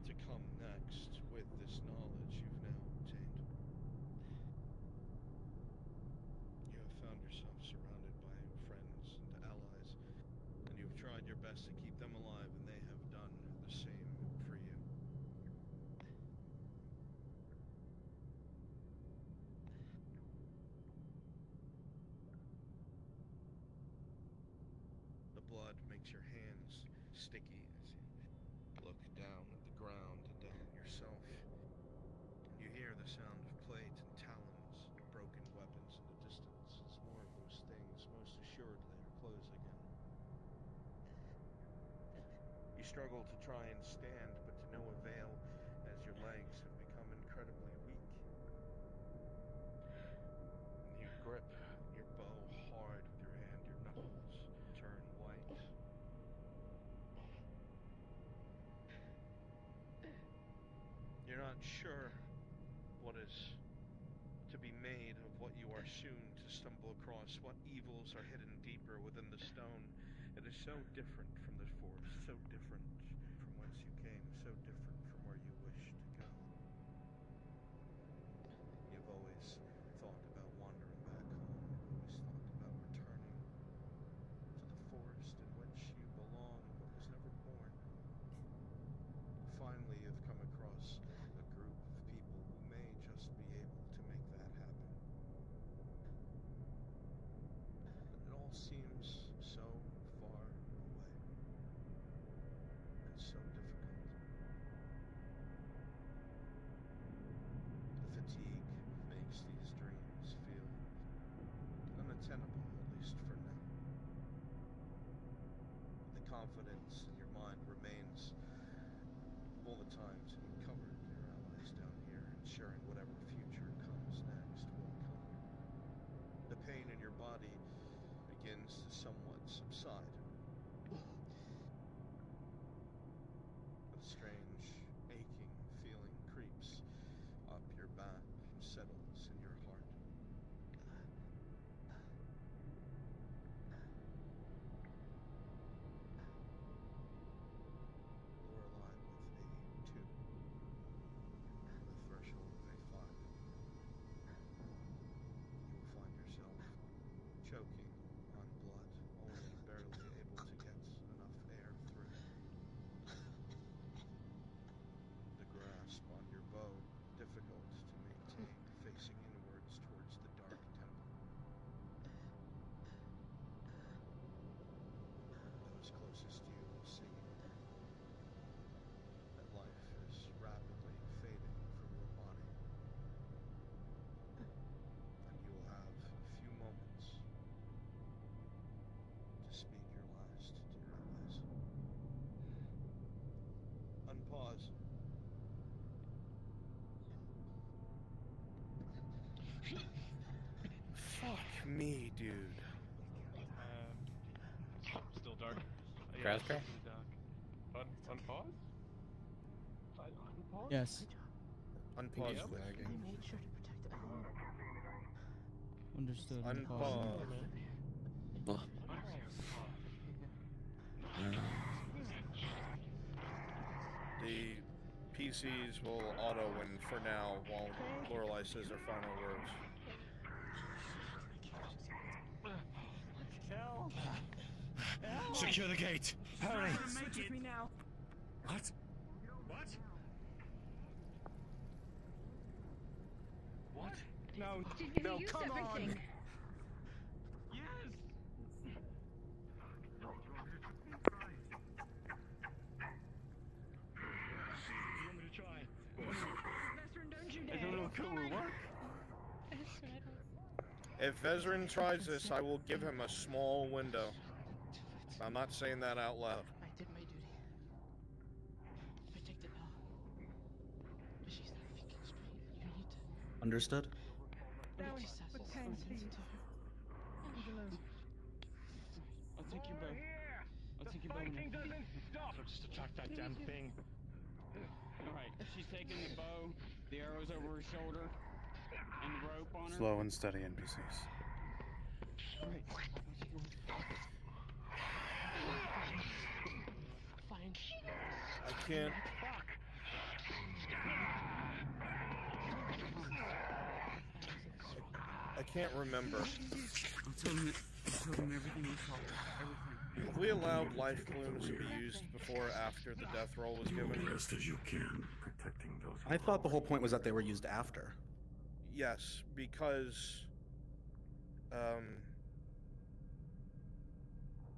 to come next with this knowledge you've now obtained. You have found yourself surrounded by friends and allies, and you've tried your best to keep them alive, and they have done the same for you. The blood makes your hands sticky as you look down at the ground and down at yourself. You hear the sound of plate and talons and broken weapons in the distance as more of those things most assuredly are closing in. You struggle to try and stand, but to no avail, as your legs have become incredibly weak. You grip your bow hard with your hand, your knuckles turn white. You're not sure what is to be made of what you are soon to stumble across, what evils are hidden deeper within the stone. It is so different from the forest, so different from whence you came, so different from where you wish to go. You've always thought about wandering back home. You've always thought about returning to the forest in which you belong, but was never born. Finally, you've come across a group of people who may just be able to make that happen. But it all seems so far away, and so difficult. The fatigue makes these dreams feel unattainable, at least for now. The confidence in your mind remains all the time to cover your allies down here, ensuring whatever future comes next will come. The pain in your body begins to somewhat subside. A strange, aching feeling creeps up your back and settles in your heart. Lorelei with a 2, with a threshold of a 5. You will find yourself choking on blood, only barely able to get enough air through. The grasp on your bow difficult to maintain, facing inwards towards the dark temple. Those closest to you will see that life is rapidly fading from your body, and you will have a few moments to speak your last to your allies. Unpause. Fuck me, dude. Still dark. Grass it's crack? really dark. Unpause? Unpause? Yes. Unpause Yep. lagging. I made sure to protect everyone. Understood. Unpause. The PCs will auto-win for now while Lorelei says her final words. Kel! Secure the gate! Hurry! Switch with me now. What? What? What? No, Did you no, use come everything? on! Yes! You want me to try? Veteran, don't you dare! will work. If Vezrin tries this, I will give him a small window. I'm not saying that out loud. I did my duty. Protected her. But she's not thinking straight. You need to. Understood? Down for 10, please. Leave alone. I'll take your bow. I'll take your bow. Fighting doesn't stop. So just attract that damn thing. Alright, she's taking the bow, the arrows over her shoulder, and the rope on her. Slow and steady, NPCs. Alright. Fine. I can't. I can't remember. I'll tell him everything we saw. Everything. Have we allowed life plumes to be used before or after the death roll was given? Best as you can, protecting those. I thought the whole point was that they were used after. Yes, because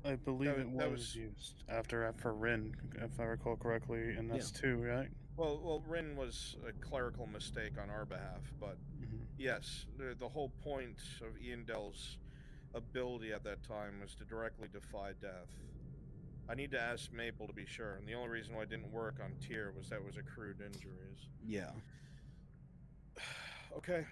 I believe that it was used after for Rin, if I recall correctly, and that's Yeah. 2, right? well, Rin was a clerical mistake on our behalf, but yes, the whole point of Iandel's ability at that time was to directly defy death. I need to ask Maple to be sure, and the only reason why it didn't work on Tyr was that was accrued injuries. Yeah. Okay.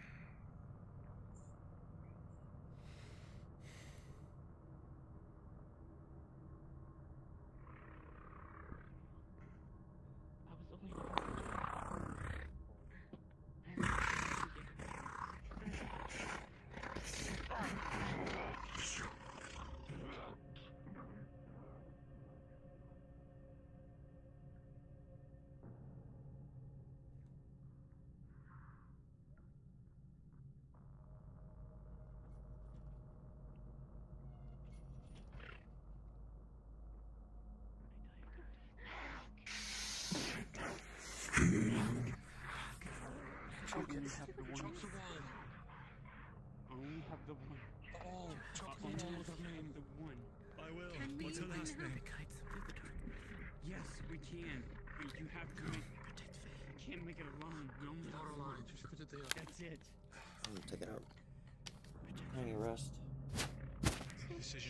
Only have the one. Only have the one. Oh, only have the one. I will. What's her last name? Yes, we can. But you have to make. We can't make it alone. We only have one. That's it. Take it out. Any rest.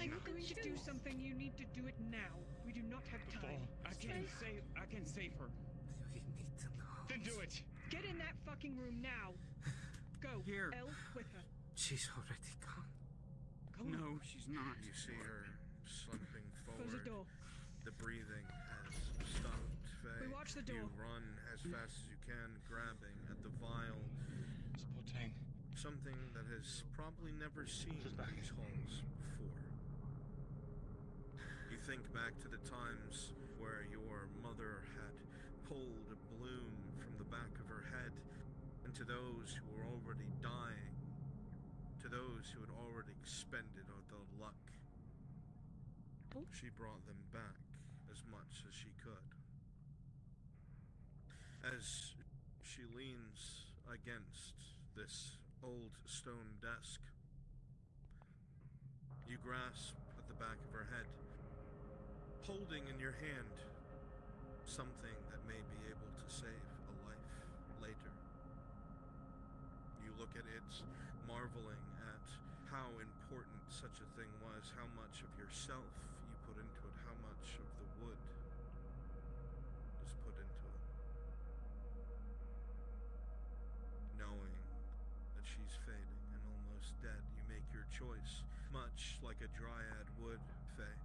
I'm going to do something. You need to do it now. We do not have time. I can save her. Then do it. Get in that fucking room now. Go. Here. Elle with her. She's already gone. No, she's not. You see her slumping forward. Close the door. The breathing has stopped. Faye. We watch the door. You run as fast as you can, grabbing at the vial. Something that has probably never seen these halls before. You think back to the times where your mother had pulled a bloom from the back of her head, and to those who were already dying, to those who had already expended the luck, she brought them back as much as she could. As she leans against this old stone desk, you grasp at the back of her head, holding in your hand something that may be able to save a life later. You look at it, marveling at how important such a thing was, how much of yourself you put into it, how much of the wood was put into it. Knowing that she's fading and almost dead, you make your choice, much like a dryad would, Faye.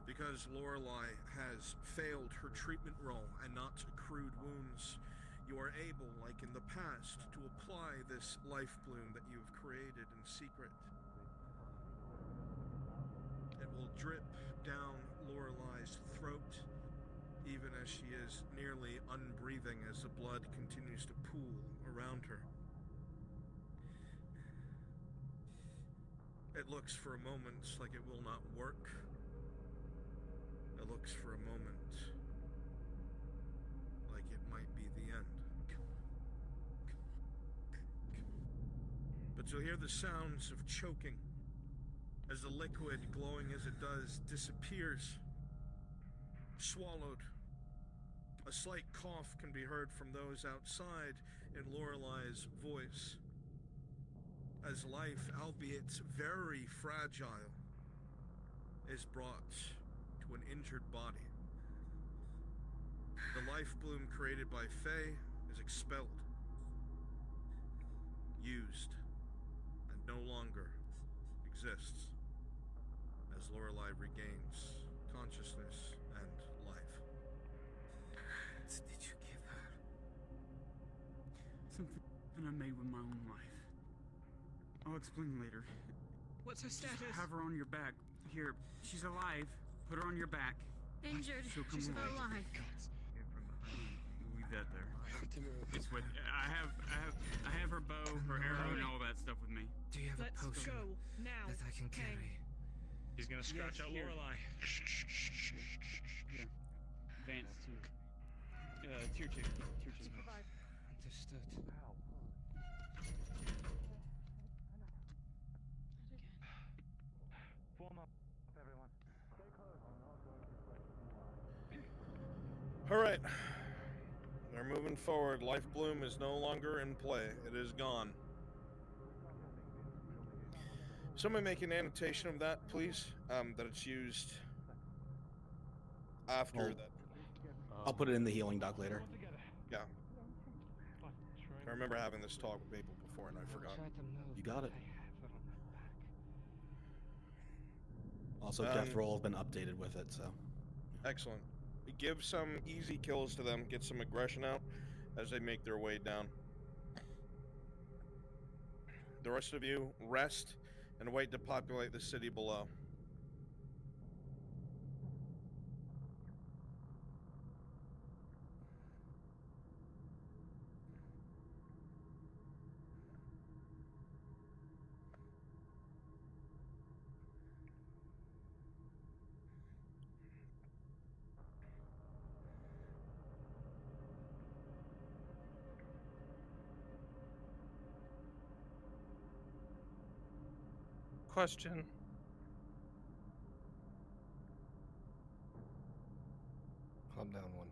Because Lorelei has failed her treatment role and not accrued wounds, you are able, like in the past, to apply this life bloom that you have created in secret. It will drip down Lorelei's throat, even as she is nearly unbreathing as the blood continues to pool around her. It looks for a moment like it will not work. It looks for a moment like it might be the end. But you'll hear the sounds of choking as the liquid, glowing as it does, disappears, swallowed A slight cough can be heard from those outside in Lorelai's voice, as life, albeit very fragile, is brought to an injured body. The life bloom created by Faye is expelled, used, and no longer exists as Lorelai regains consciousness and life. What did you give her? Something I made with my own life. I'll explain later. What's her status? Just have her on your back. Here, she's alive. Put her on your back. Injured. She'll come She's alive. not alive. We'll leave that there. It's with. I have her bow, her arrow, and all that stuff with me. Do you have a potion go now that I can carry? He's gonna scratch out Lorelai. Yeah. Advance to tier 2. Tier 2. Understood. Form up, everyone. Stay close. Alright. They're moving forward. Life Bloom is no longer in play. It is gone. Somebody make an annotation of that, please. That it's used after that. I'll put it in the healing doc later. Yeah. I remember having this talk with people before and I forgot. You got it. Also, death roll has been updated with it, so. Excellent. Give some easy kills to them, get some aggression out as they make their way down. The rest of you, rest and wait to populate the city below. Question. Calm down, one.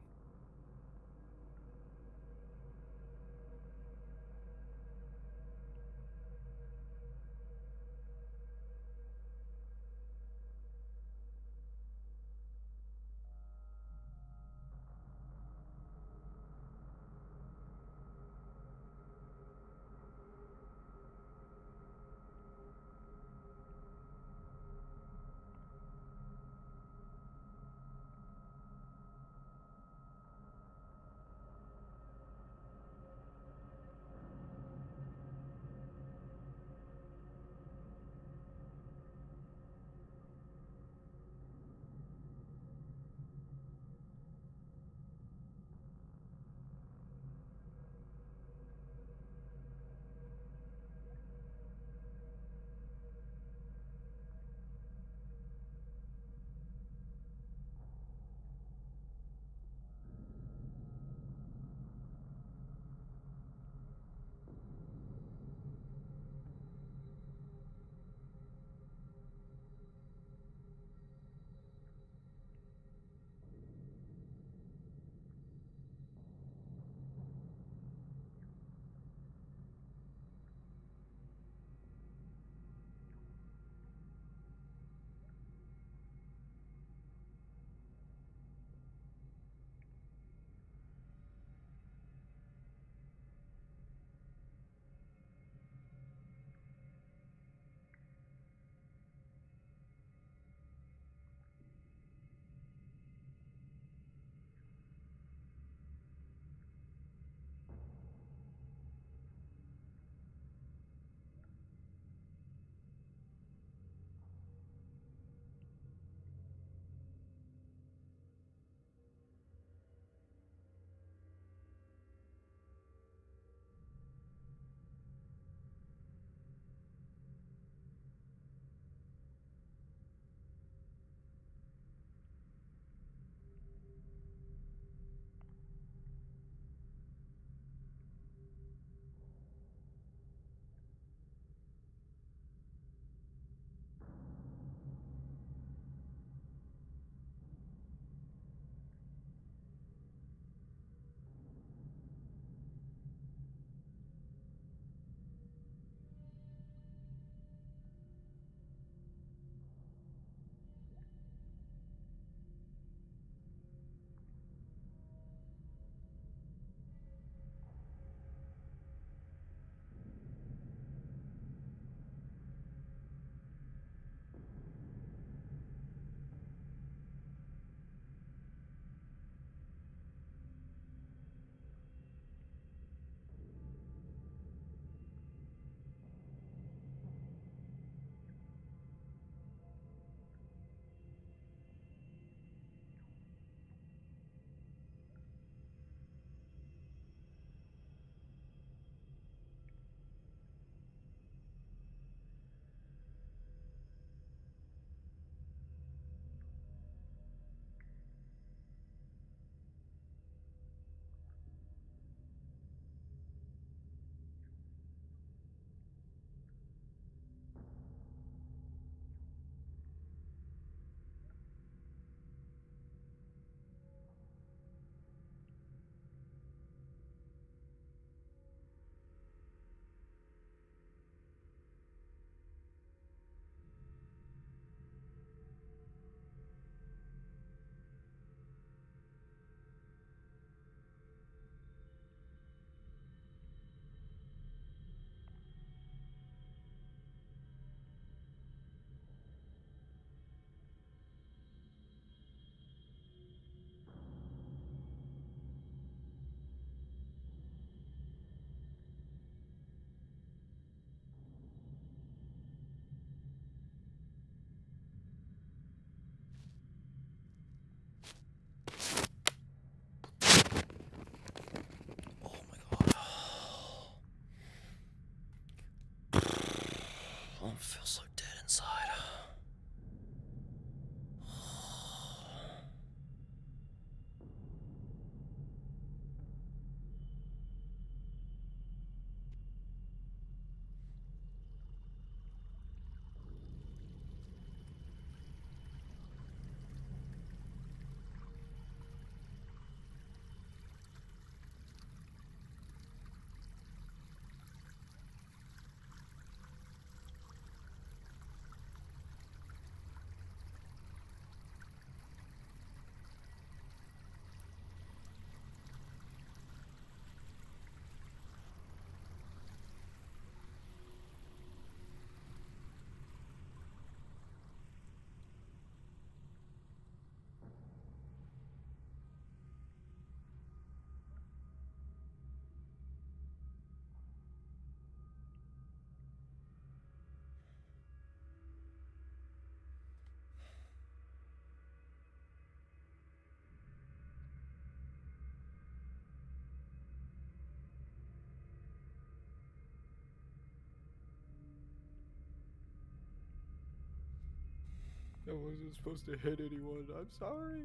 I wasn't supposed to hit anyone. I'm sorry.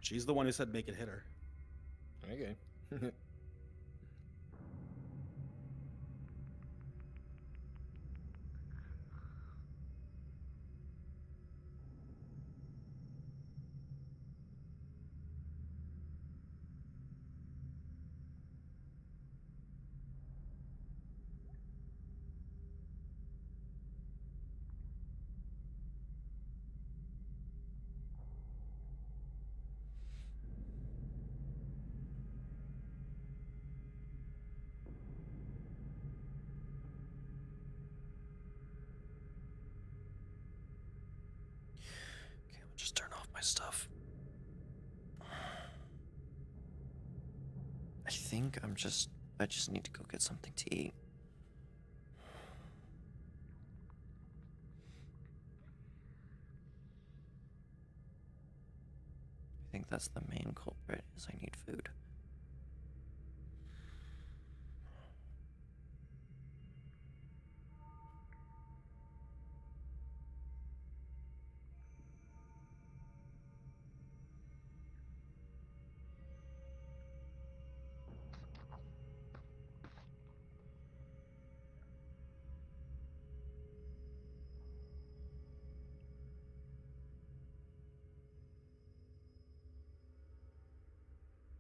She's the one who said make it hit her. Okay. Okay, we'll just turn off my stuff. I think I just need to go get something to eat. I think that's the main culprit, is I need food.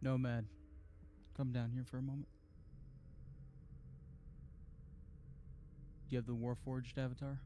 Nomad, come down here for a moment. Do you have the Warforged avatar?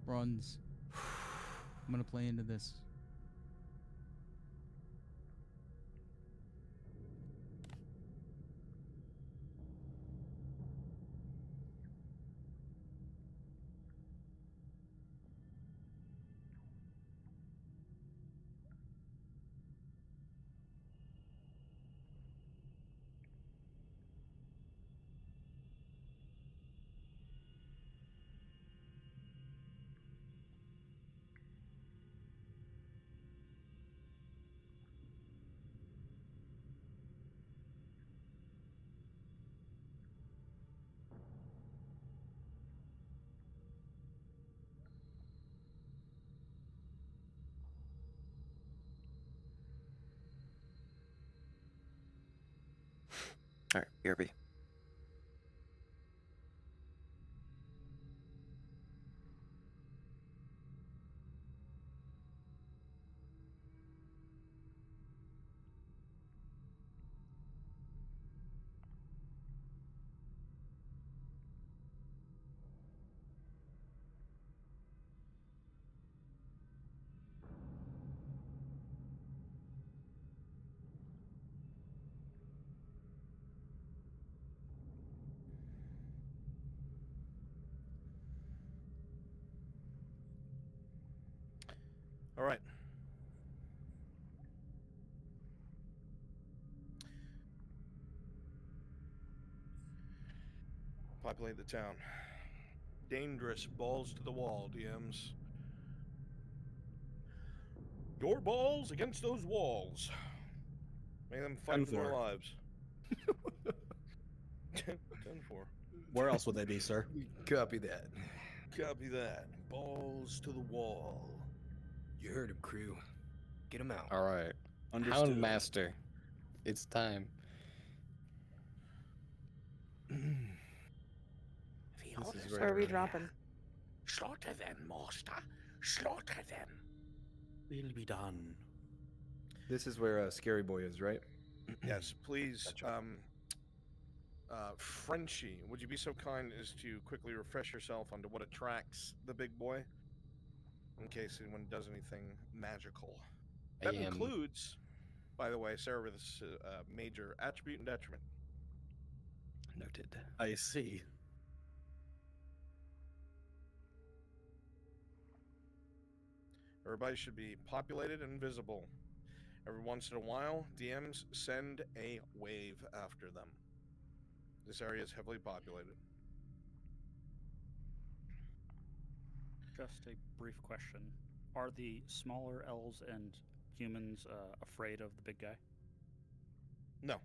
Bronze. I'm gonna play into this. Alright, BRB. All right. Populate the town. Dangerous. Balls to the wall, DMs. Your balls against those walls. Make them fight for their 10-4. lives. 10-4. Where else would they be, sir? Copy that. Copy that. Balls to the wall. You heard him, crew. Get him out. All right. Understood. Hound Master, it's time. Where are we dropping? Slaughter them, master. Slaughter them. Will be done. This is where Scary Boy is, right? Yes, please. Frenchie, would you be so kind as to quickly refresh yourself onto what attracts the big boy, in case anyone does anything magical? That includes, by the way, Cerberus' major attribute and detriment. Noted. I see. Everybody should be populated and visible. Every once in a while, DMs send a wave after them. This area is heavily populated. Just a brief question. Are the smaller elves and humans afraid of the big guy? No.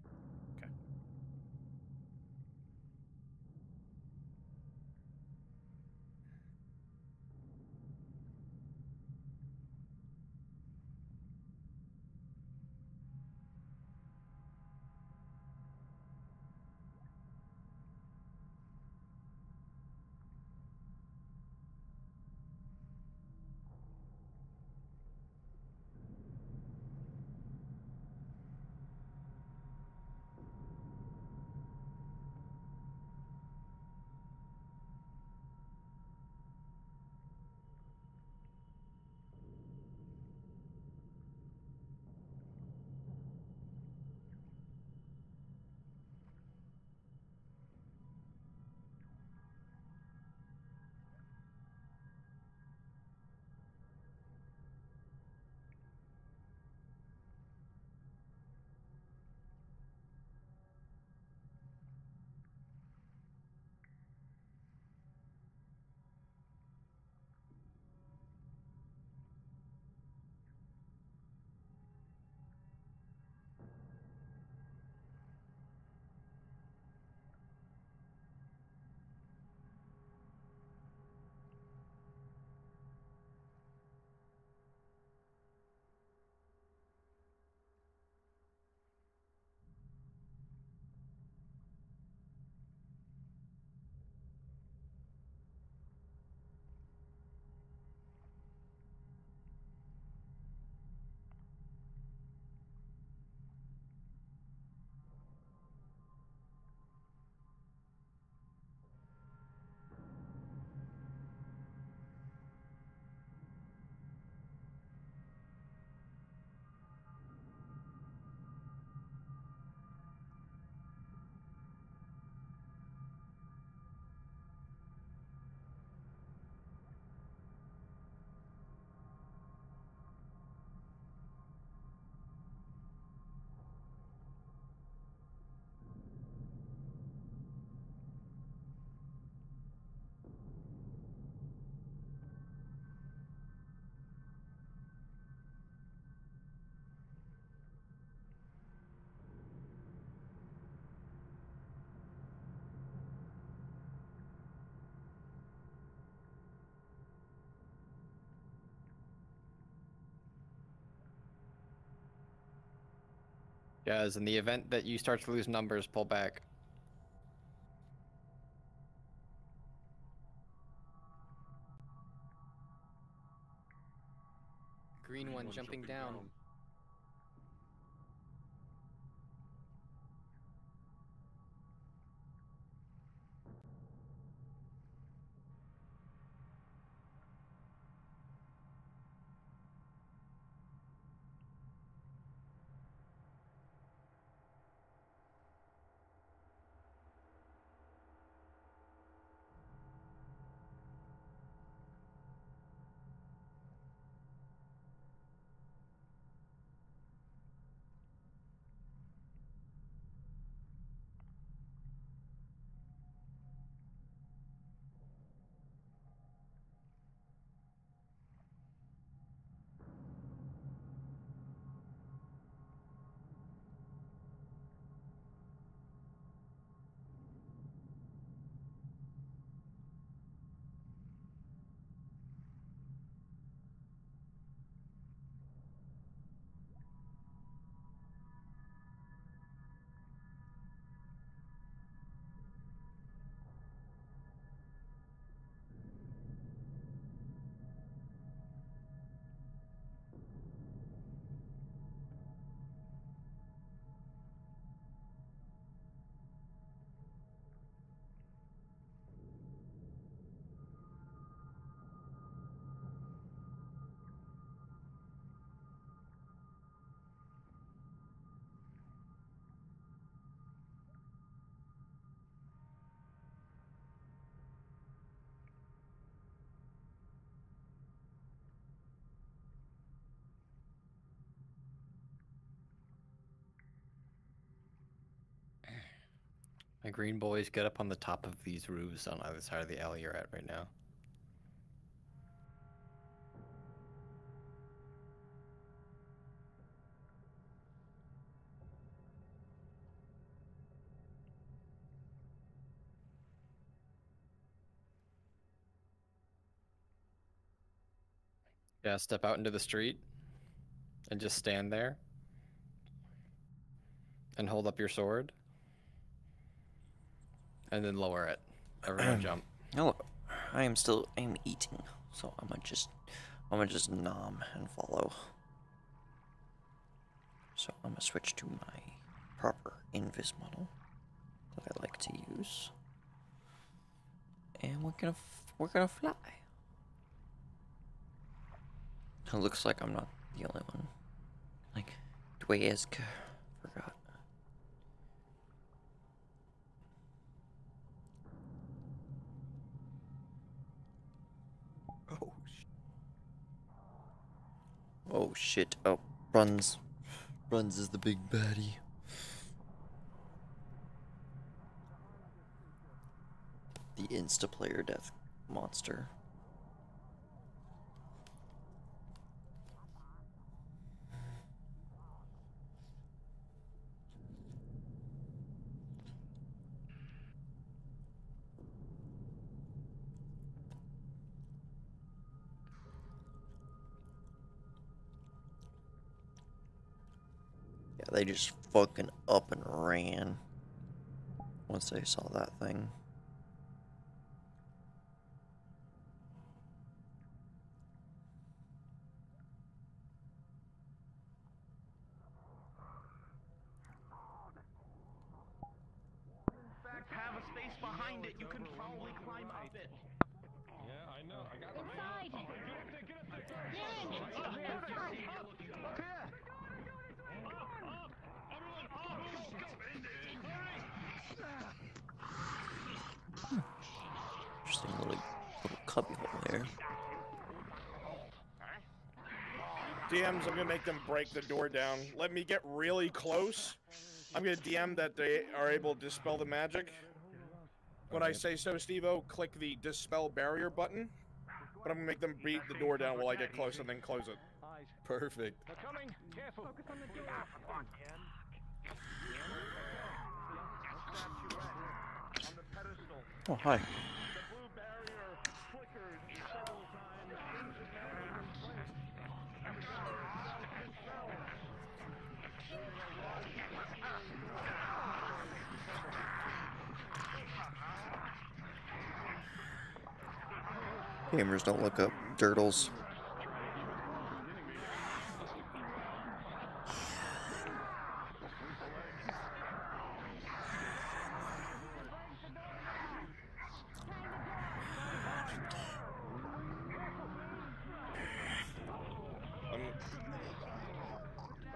Okay. Yes, in the event that you start to lose numbers, pull back. Green one jumping down. My green boys, get up on the top of these roofs on either side of the alley you're at right now. Yeah, step out into the street and just stand there and hold up your sword and then lower it. Everyone jump. Hello. I'm eating, so I'm gonna just nom and follow. So I'm gonna switch to my proper invis model that I like to use, and we're gonna fly. It looks like I'm not the only one. Like Dwaysk, forgot. Oh shit. Oh, Runs is the big baddie. The insta-player death monster. Yeah, they just fucking up and ran once they saw that thing. Have a space behind it. You can probably climb up it. Yeah, I know. I got the Inside! Get up there, get up there! Get in! Up here! Up! Everyone, up! Go! Interesting little cubby hole there. DMs, I'm gonna make them break the door down. Let me get really close. I'm gonna DM that they are able to dispel the magic. When I say so, Steve-O, click the dispel barrier button. But I'm gonna make them beat the door down while I get close and then close it. Perfect. They're coming! Careful! Focus on the door! Oh, hi. Gamers don't look up dirtles.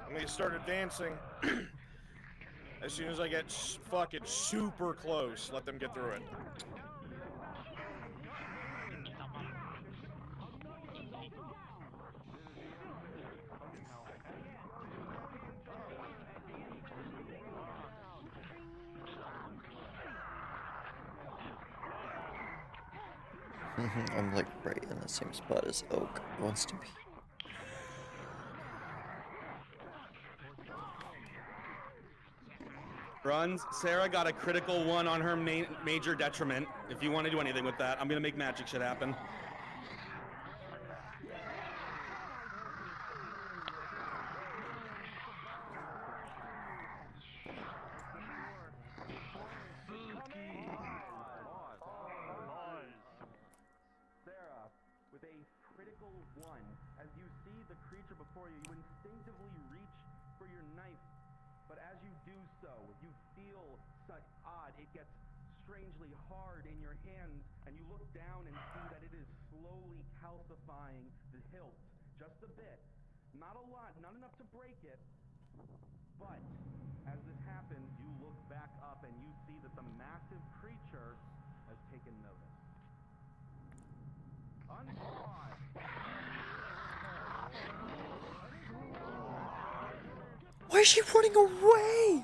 I'm gonna start advancing. As soon as I get fucking super close, let them get through it. I'm like right in the same spot as Oak wants to be. Runs. Sarah got a critical one on her major detriment. If you want to do anything with that, I'm gonna make magic shit happen. Sarah, with a critical one, as you see the creature before you, you instinctively reach for your knife. But as you do so, you feel such odd. It gets strangely hard in your hands, and you look down and see that it is slowly calcifying the hilt. Just a bit. Not a lot, not enough to break it. But as this happens, you look back up and you see that the massive creature has taken notice. Unpause. Why is she running away?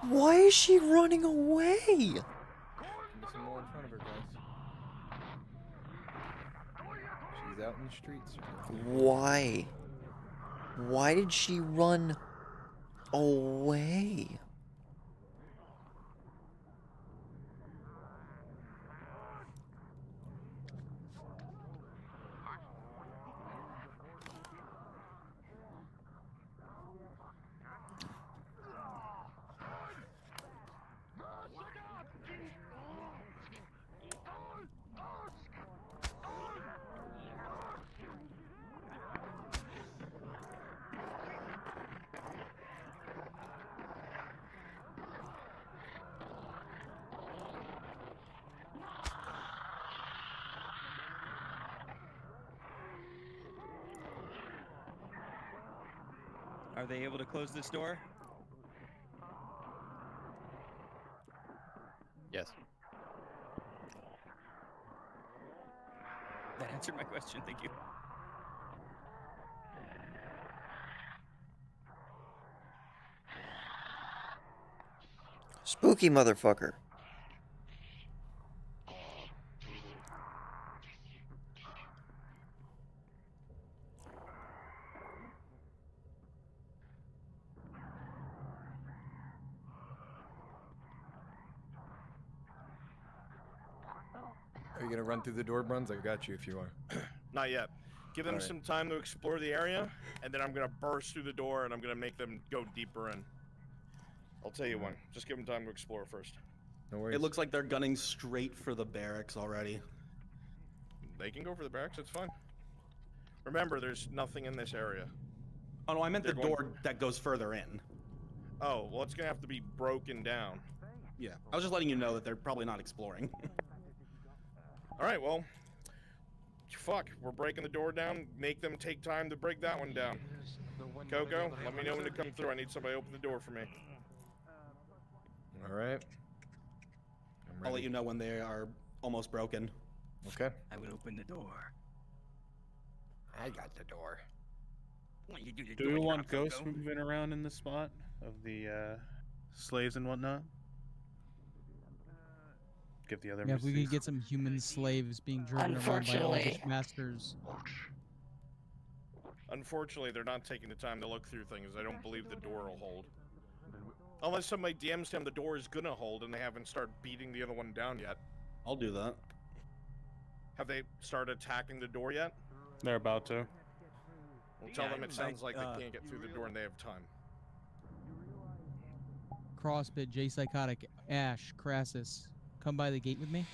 Why is she running away? Missing more in front of her, guys. She's out in the streets. Why? Why did she run away? Are they able to close this door? Yes. That answered my question, thank you. Spooky motherfucker. Are you gonna run through the door, Bruns? I got you if you are. Not yet. Give them All right. some time to explore the area, and then I'm gonna burst through the door and I'm gonna make them go deeper in. I'll tell you when. Just give them time to explore first. No worries. It looks like they're gunning straight for the barracks already. They can go for the barracks, it's fine. Remember, there's nothing in this area. Oh no, I meant They're the going door that goes further in. Oh, well, it's gonna have to be broken down. Yeah, I was just letting you know that they're probably not exploring. Alright, well, fuck, we're breaking the door down. Make them take time to break that one down. Coco, let me know when to come through. I need somebody to open the door for me. Alright. I'll let you know when they are almost broken. Okay. I will open the door. I got the door. Do we want ghosts moving around in the spot of the slaves and whatnot? Give the other. Yeah, if we could get some human slaves being driven around by elvish masters. Unfortunately, they're not taking the time to look through things. I don't believe the door will hold. Unless somebody DMs them the door is gonna hold and they haven't started beating the other one down yet. I'll do that. Have they started attacking the door yet? They're about to. We'll tell them it sounds like they can't get through the door and they have time. Crosspit, J Psychotic, Ash, Crassus. Come by the gate with me.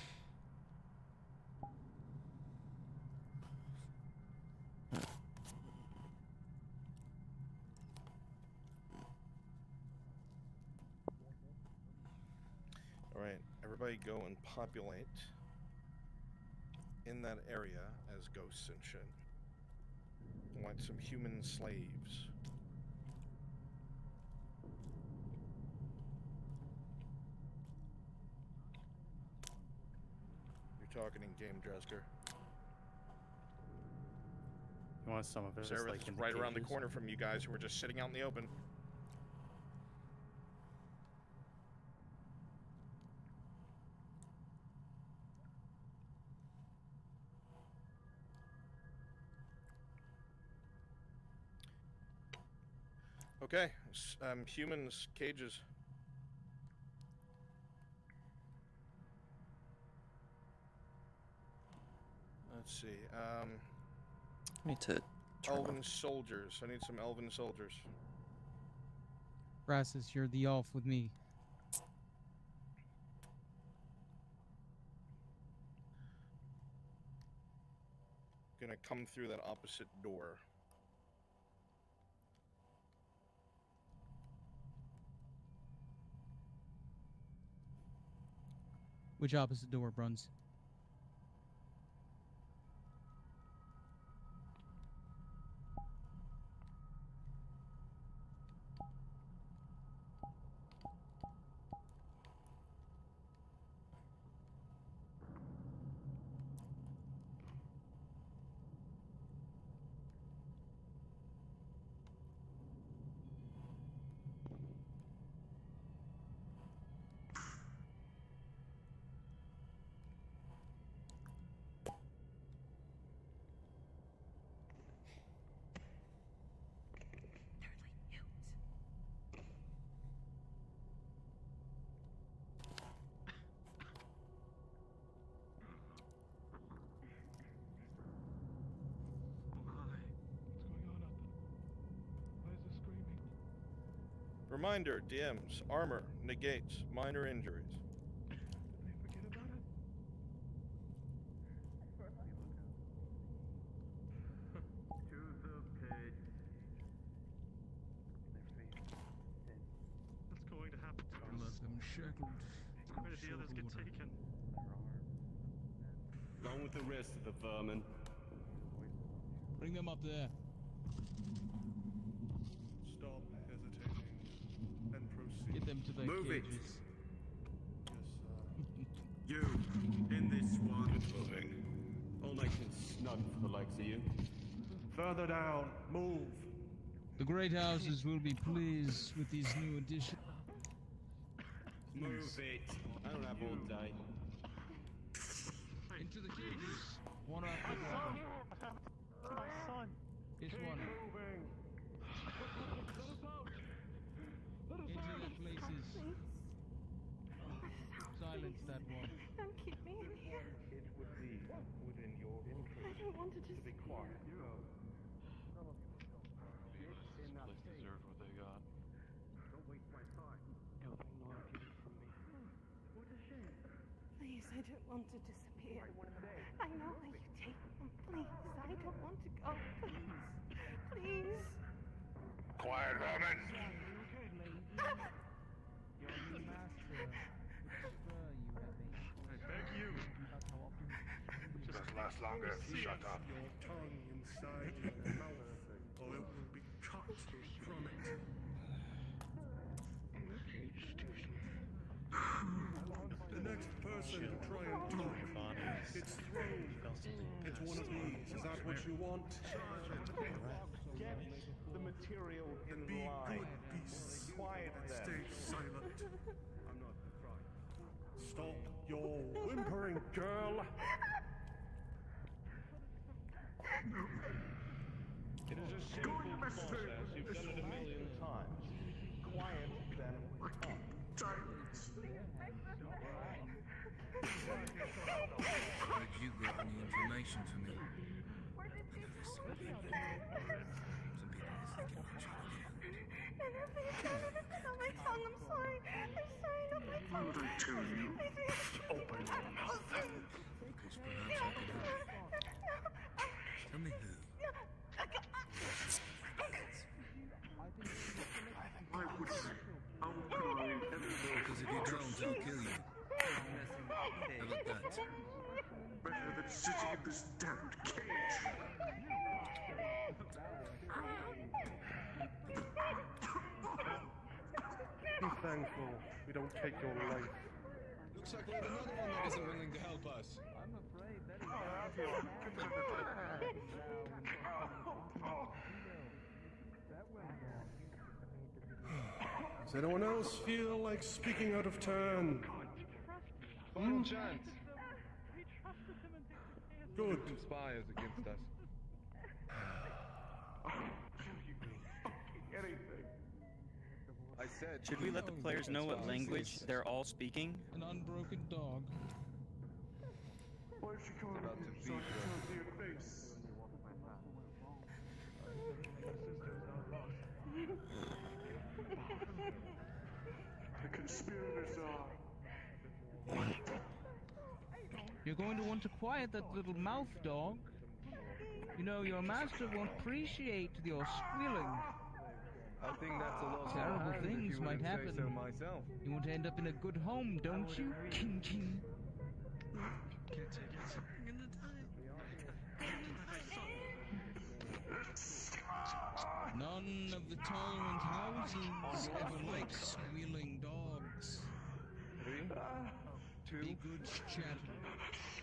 Alright, everybody go and populate in that area as ghosts and shit. I want some human slaves. You're talking in game, Dresker. You want some of it? Sarah's like in right around the cages? corner from you guys who were just sitting out in the open. Okay, humans, cages. Let's see, I need to turn elven soldiers. I need some elven soldiers. Crassus, you're the elf with me. Gonna come through that opposite door. Which opposite door, Bruns? Reminder, DMs, armor negates minor injuries. Forget about it. What's going to happen to us? Left them shackled. Where did the others get taken? Along with the rest of the vermin. Bring them up there. Stop hesitating and proceed. Get them to the Move it. cages. You, in this one. It's moving. All nice and snug for the likes of you. Further down. Move. The great houses will be pleased with these new additions. Move it. I don't have all day. Into the cages. One after the other. My son. Each one. Into their places. Silence that one. Don't keep me in here. It would be within your interest I don't want to be quiet. This place deserved what they got. Don't waste my time. You'll ignore it from me. What a shame. Please, I don't want to disappear. I know where you take them. Please, I don't want to go. Please. Please. Quiet, vermin! Your new master. Which spur you have made. I beg you. Just last longer. Shut up. Your tongue inside your mouth, or it will be cut from it. The next person to try and talk, it's thrown into one of these. Is that what you want? Get the material in Be line. good beasts. Quiet And them. stay silent. I'm not frightened. Stop your whimpering, girl. It is a simple process. You've done it a million times. Quiet them up. Have you got any information for me? On my tongue, I'm sorry. I'm sorry, not my tongue. What I tell you? Open your mouth. Because perhaps I could help. Tell me who. Why would how could I ever know? Because if you don't, I'll kill you. How about that? Better than sitting in this damned cage. Be thankful we don't take your life. Looks like we have another one that isn't willing to help us. I'm afraid that Does anyone else feel like speaking out of turn? Final chance. Good. Conspires against us. I said. Should we let the players know what language they're all speaking? An unbroken dog. Why is she coming About to beat to your face? The conspirators are. You're going to want to quiet that little mouth, dog. You know, your master won't appreciate your squealing. I think that's a loss. Terrible things might happen. So myself. You want to end up in a good home, don't you, King King? Can't take it. None of the tolerant houses ever like squealing dogs. 3, 2. Be good, chatter.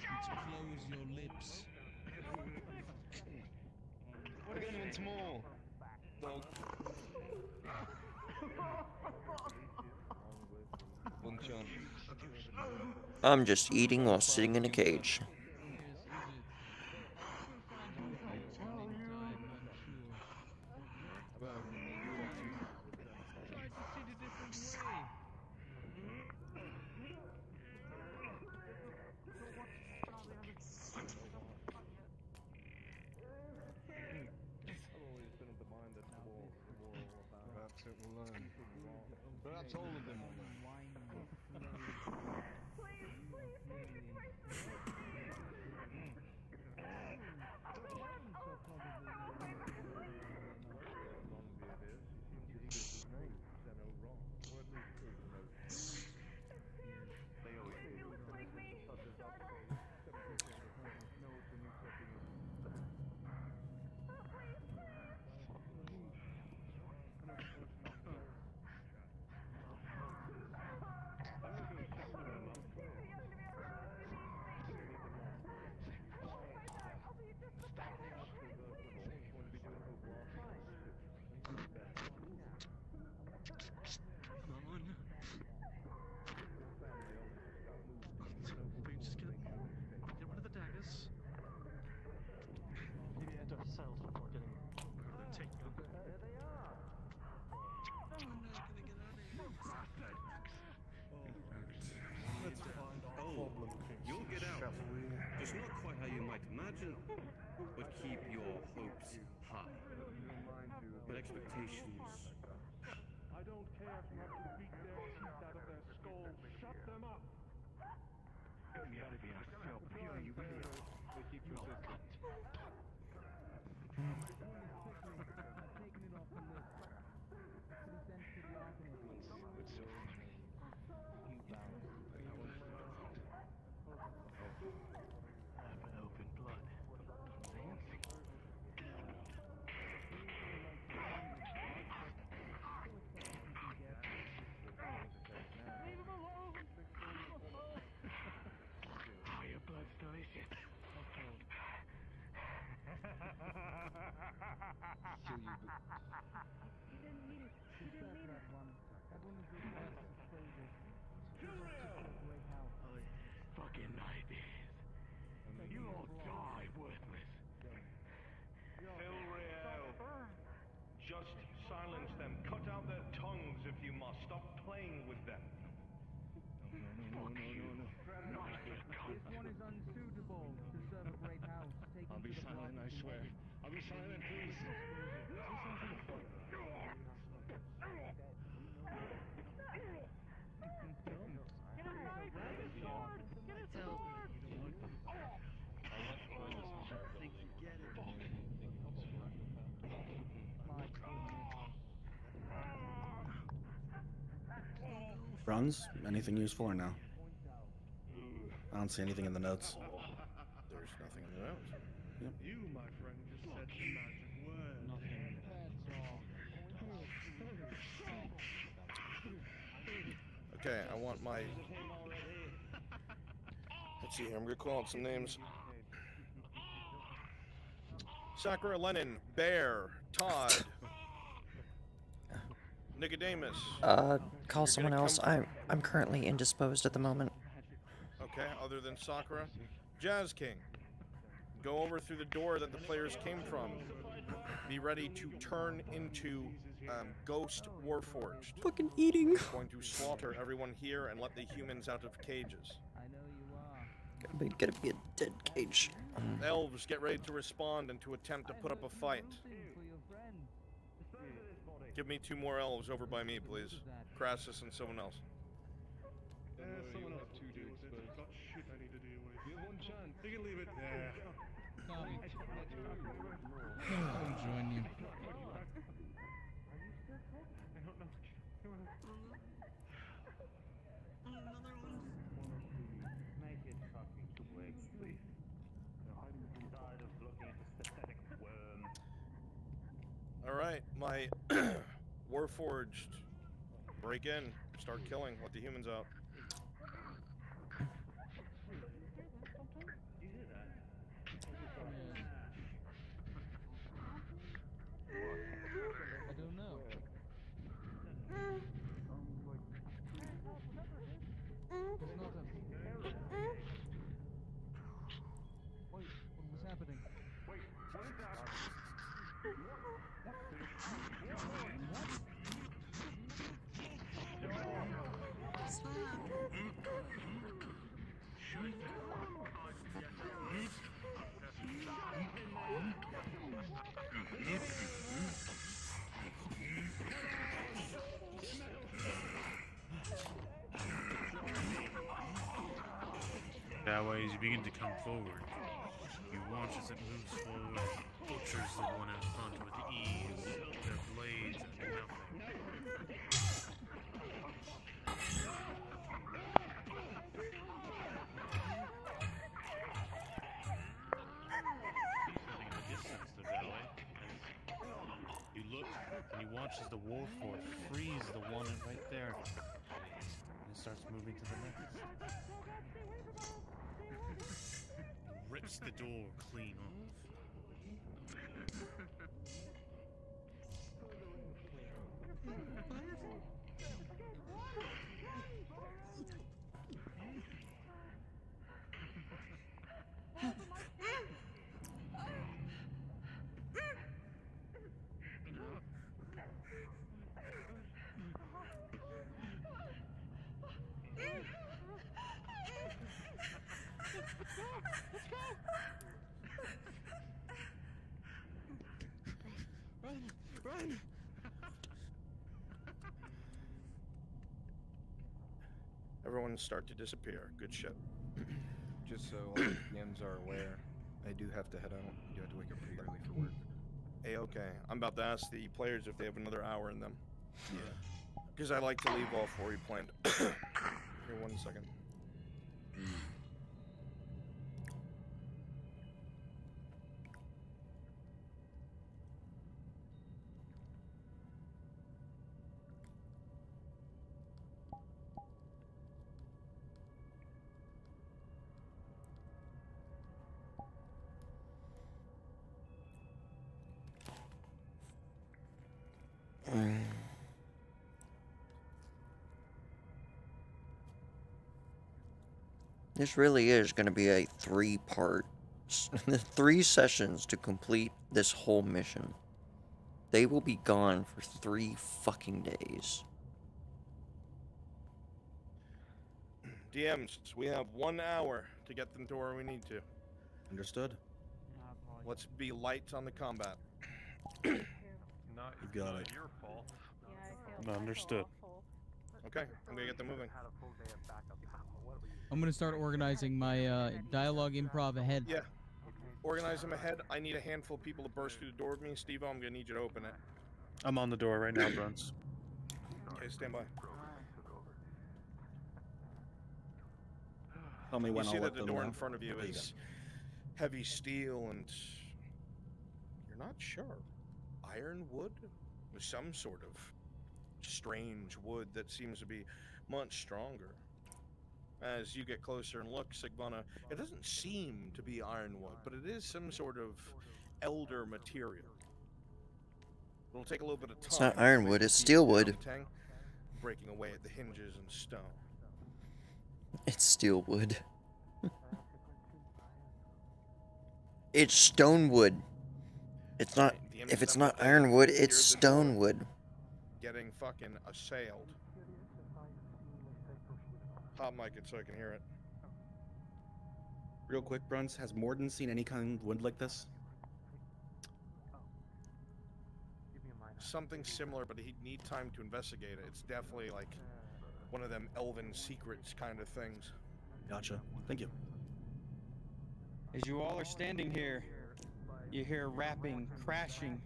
And close your lips. What again once more? Dog. One chance. I'm just eating while sitting in a cage. Perhaps it will learn. That's all of them. Just get rid of the daggers. Maybe end ourselves before getting taken up. There they are. Oh, I'm not gonna get out of here. Oh, you'll get out. Just not quite how you might imagine, but keep your hopes high. But expectations. I don't care if you have to beat their teeth out of their skulls. Shut them up. Open blood. Leave him alone. Oh, your blood's delicious. He didn't mean it. He didn't mean it. That one is your last exposure. Great house. Fucking nightmares. You all die worthless. Philreal. Just silence them. Cut out their tongues if you must. Stop playing with them. No. This one is unsuitable to serve a great house. Take I'll be silent, I swear. I'll be silent, please. Runs? Anything useful or no? I don't see anything in the notes. There's nothing in the notes. Yep. You, my friend, just said the magic word. Nothing. That's all. Okay, I want my... Let's see here, I'm gonna call out some names. Sakura, Lennon, Bear, Todd, Nicodemus. Call someone else. I'm currently indisposed at the moment. Okay, other than Sakura. Jazz King. Go over through the door that the players came from. Be ready to turn into Ghost Warforged. Fucking eating. Going to slaughter everyone here and let the humans out of cages. I know you are. Gotta be a dead cage. Elves, get ready to respond and to attempt to put up a fight. Give me 2 more elves over by me, please. Crassus and someone else. Someone else to deal with it. I've got shit I need to deal with. You have one chance. You can leave it there. I'll join you. Another one. Make it fucking quick, please. I'm tired of looking at this pathetic worm. Alright, my Warforged. Break in. Start killing. Let the humans out. I don't know. There's not a... Wait, what's happening? Wait, what is that? Stop! as you begin to come forward, you watch as it moves forward, butchers the one in front with ease. Their blades are nothing. Something in the distance, look that way. As you look, and you watch as the Warforged frees the one right there. And it starts moving to the next. Rips the door clean off. Run! Run! Everyone start to disappear. Good shit. Just so all the DMs are aware, I do have to head out. I do have to wake up pretty early for work. A-okay. I'm about to ask the players if they have another hour in them. Yeah. Because I like to leave all four we planned. Here, 1 second. This really is going to be a 3-part, 3 sessions to complete this whole mission. They will be gone for 3 fucking days. DMs, we have 1 hour to get them to where we need to. Understood. Let's be light on the combat. You got it. Your fault. Understood. Okay, I'm gonna get them moving. I'm gonna start organizing my dialogue improv ahead. Yeah. Organize them ahead. I need a handful of people to burst through the door with me. Steve, I'm gonna need you to open it. I'm on the door right now, Bruns. Okay, stand by. Tell me when You I'll see let that the them door know. in front of you There you is heavy steel and you're not sure. Ironwood? With some sort of strange wood that seems to be much stronger. As you get closer and look, Sigvana, it doesn't seem to be ironwood, but it is some sort of elder material. It'll take a little bit of time. It's not to ironwood, break it's the pieces steelwood. down the tank, breaking away at the hinges and stone. It's steel wood. It's stone wood. It's not. If it's not ironwood, it's stone wood. Getting fucking assailed. Hot mic it so I can hear it. Real quick, Bruns, has Morden seen any kind of wood like this? Something similar, but he'd need time to investigate it. It's definitely like one of them elven secrets kind of things. Gotcha. Thank you. As you all are standing here, you hear rapping, crashing.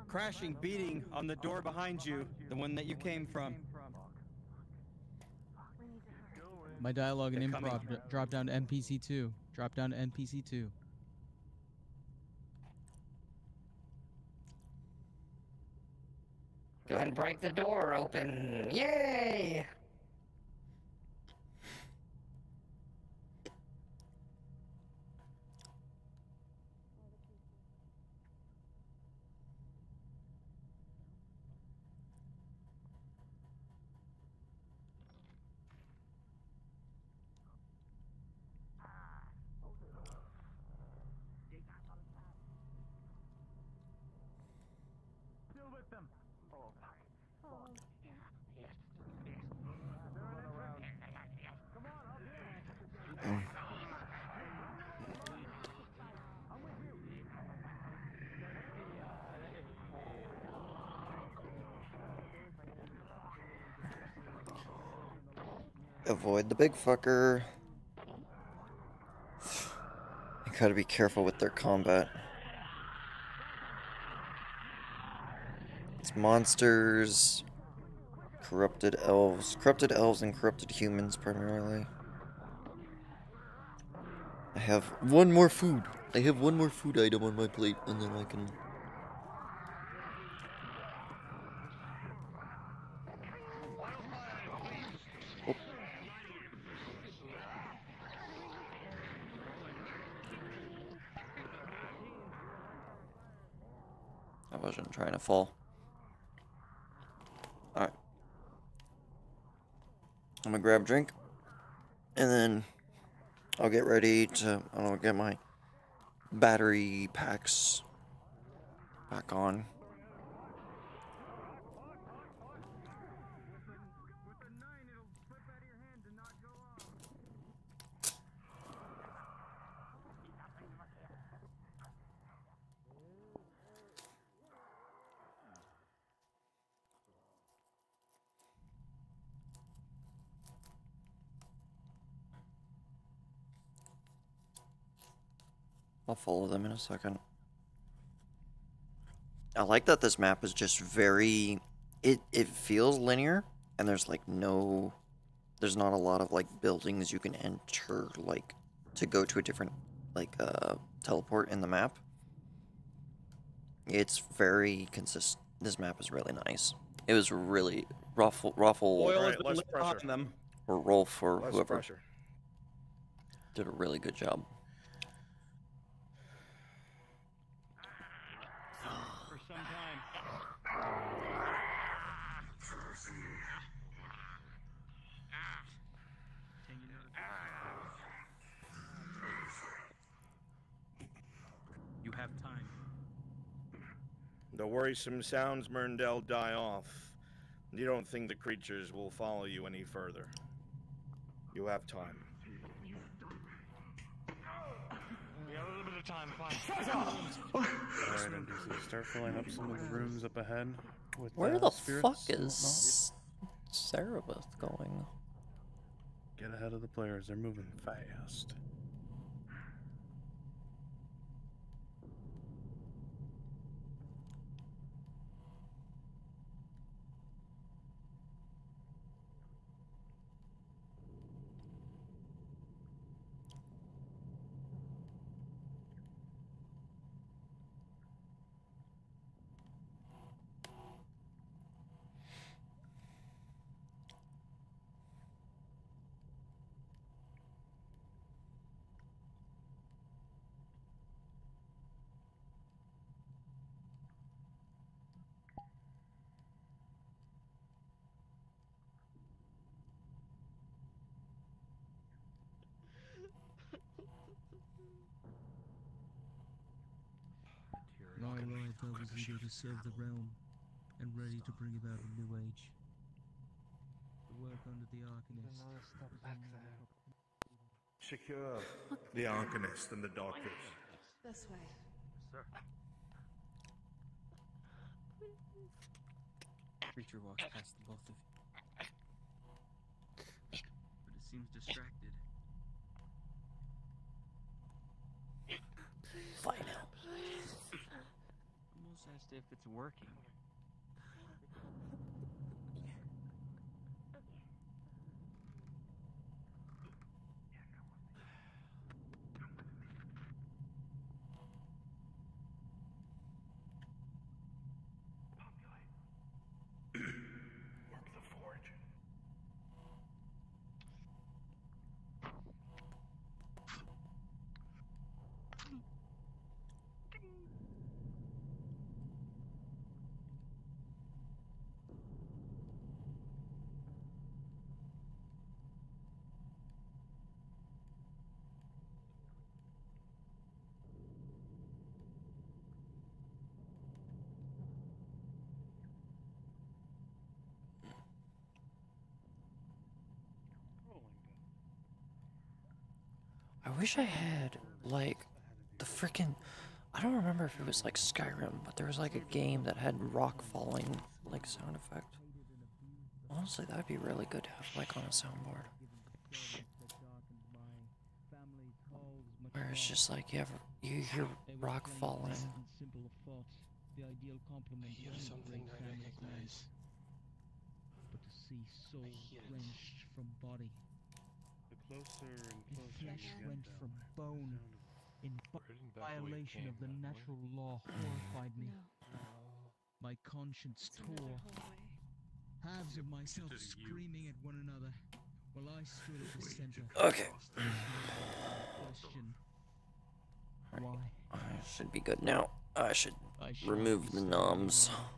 Crashing, beating on the door behind you, the one that you came from. My dialogue and They're improv coming. drop down to NPC 2. Drop down to NPC 2. Go ahead and break the door open. Yay! Still with them. Oh, yes. avoid the big fucker. I gotta be careful with their combat. It's monsters, corrupted elves and corrupted humans primarily. I have one more food. I have one more food item on my plate, and then I can... Oh. I wasn't trying to fall. Alright. I'm gonna grab a drink, and then I'll get ready to, I don't know, get my battery packs back on. I'll follow them in a second. I like that this map is just very... It feels linear, and there's like no... There's not a lot of like buildings you can enter, like, to go to a different, like, teleport in the map. It's very consistent. This map is really nice. It was really... Ruffle... Oil is less pressure. Them. Or Rolf or Less whoever. Pressure. Did a really good job. For some time. You have time. The worrisome sounds, Myrndell, die off. You don't think the creatures will follow you any further. You have time. We have a little bit of time, fine. Alright, NPC, start filling up some of the rooms up ahead with Where the spirits fuck and is Cerebeth going? Get ahead of the players, they're moving fast. My life I was eager to serve the realm, and ready to bring about a new age. The work under the Arcanist. Secure the Arcanist and the doctors. This way. Sir. Creature walks past the both of you. But it seems distracted. Find out. Almost as if it's working. Work the forge. I wish I had, like, the freaking... I don't remember if it was like Skyrim, but there was like a game that had rock falling, like, sound effect. Honestly, that'd be really good to have, like, on a soundboard. Where it's just like you hear rock falling. The ideal complement I hear to any something great I family's life. recognize. But to see soul wrenched from body, The closer and and closer flesh you get, rent though, from the bone, in heading back the way we violation came, of the aren't we? natural law, horrified me. My conscience It's another tore. hallway. Halves of myself Consider you screaming at one another, while I stood at the way center. to Okay. Question: why? I should be good now. I should I shall remove be the sorry, noms. Your Honor.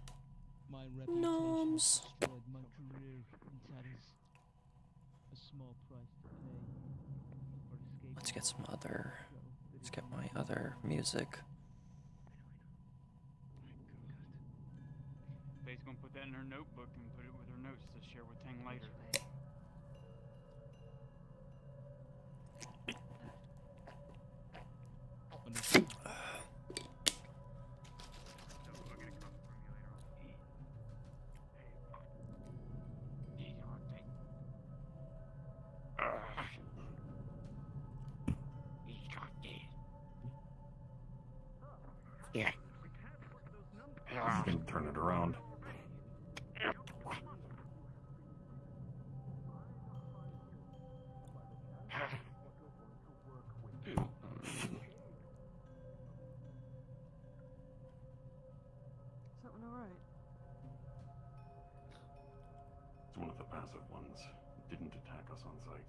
My reputation Noms. destroyed, my career in tatters. A small price to pay for escaping. Let's get some other. Let's get my other music. Faye's gonna put that in her notebook and put it with her notes to share with Tang later. Yeah. Turn it around. Is that one alright? It's one of the passive ones. It didn't attack us on sight.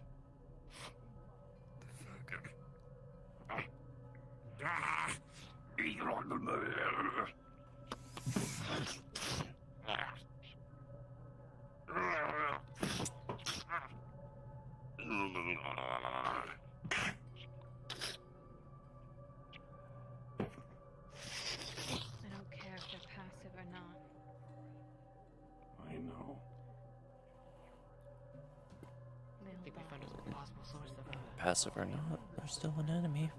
I don't care if they're passive or not. I know. They'll think we die. found a possible source of Passive or not, they're still an enemy.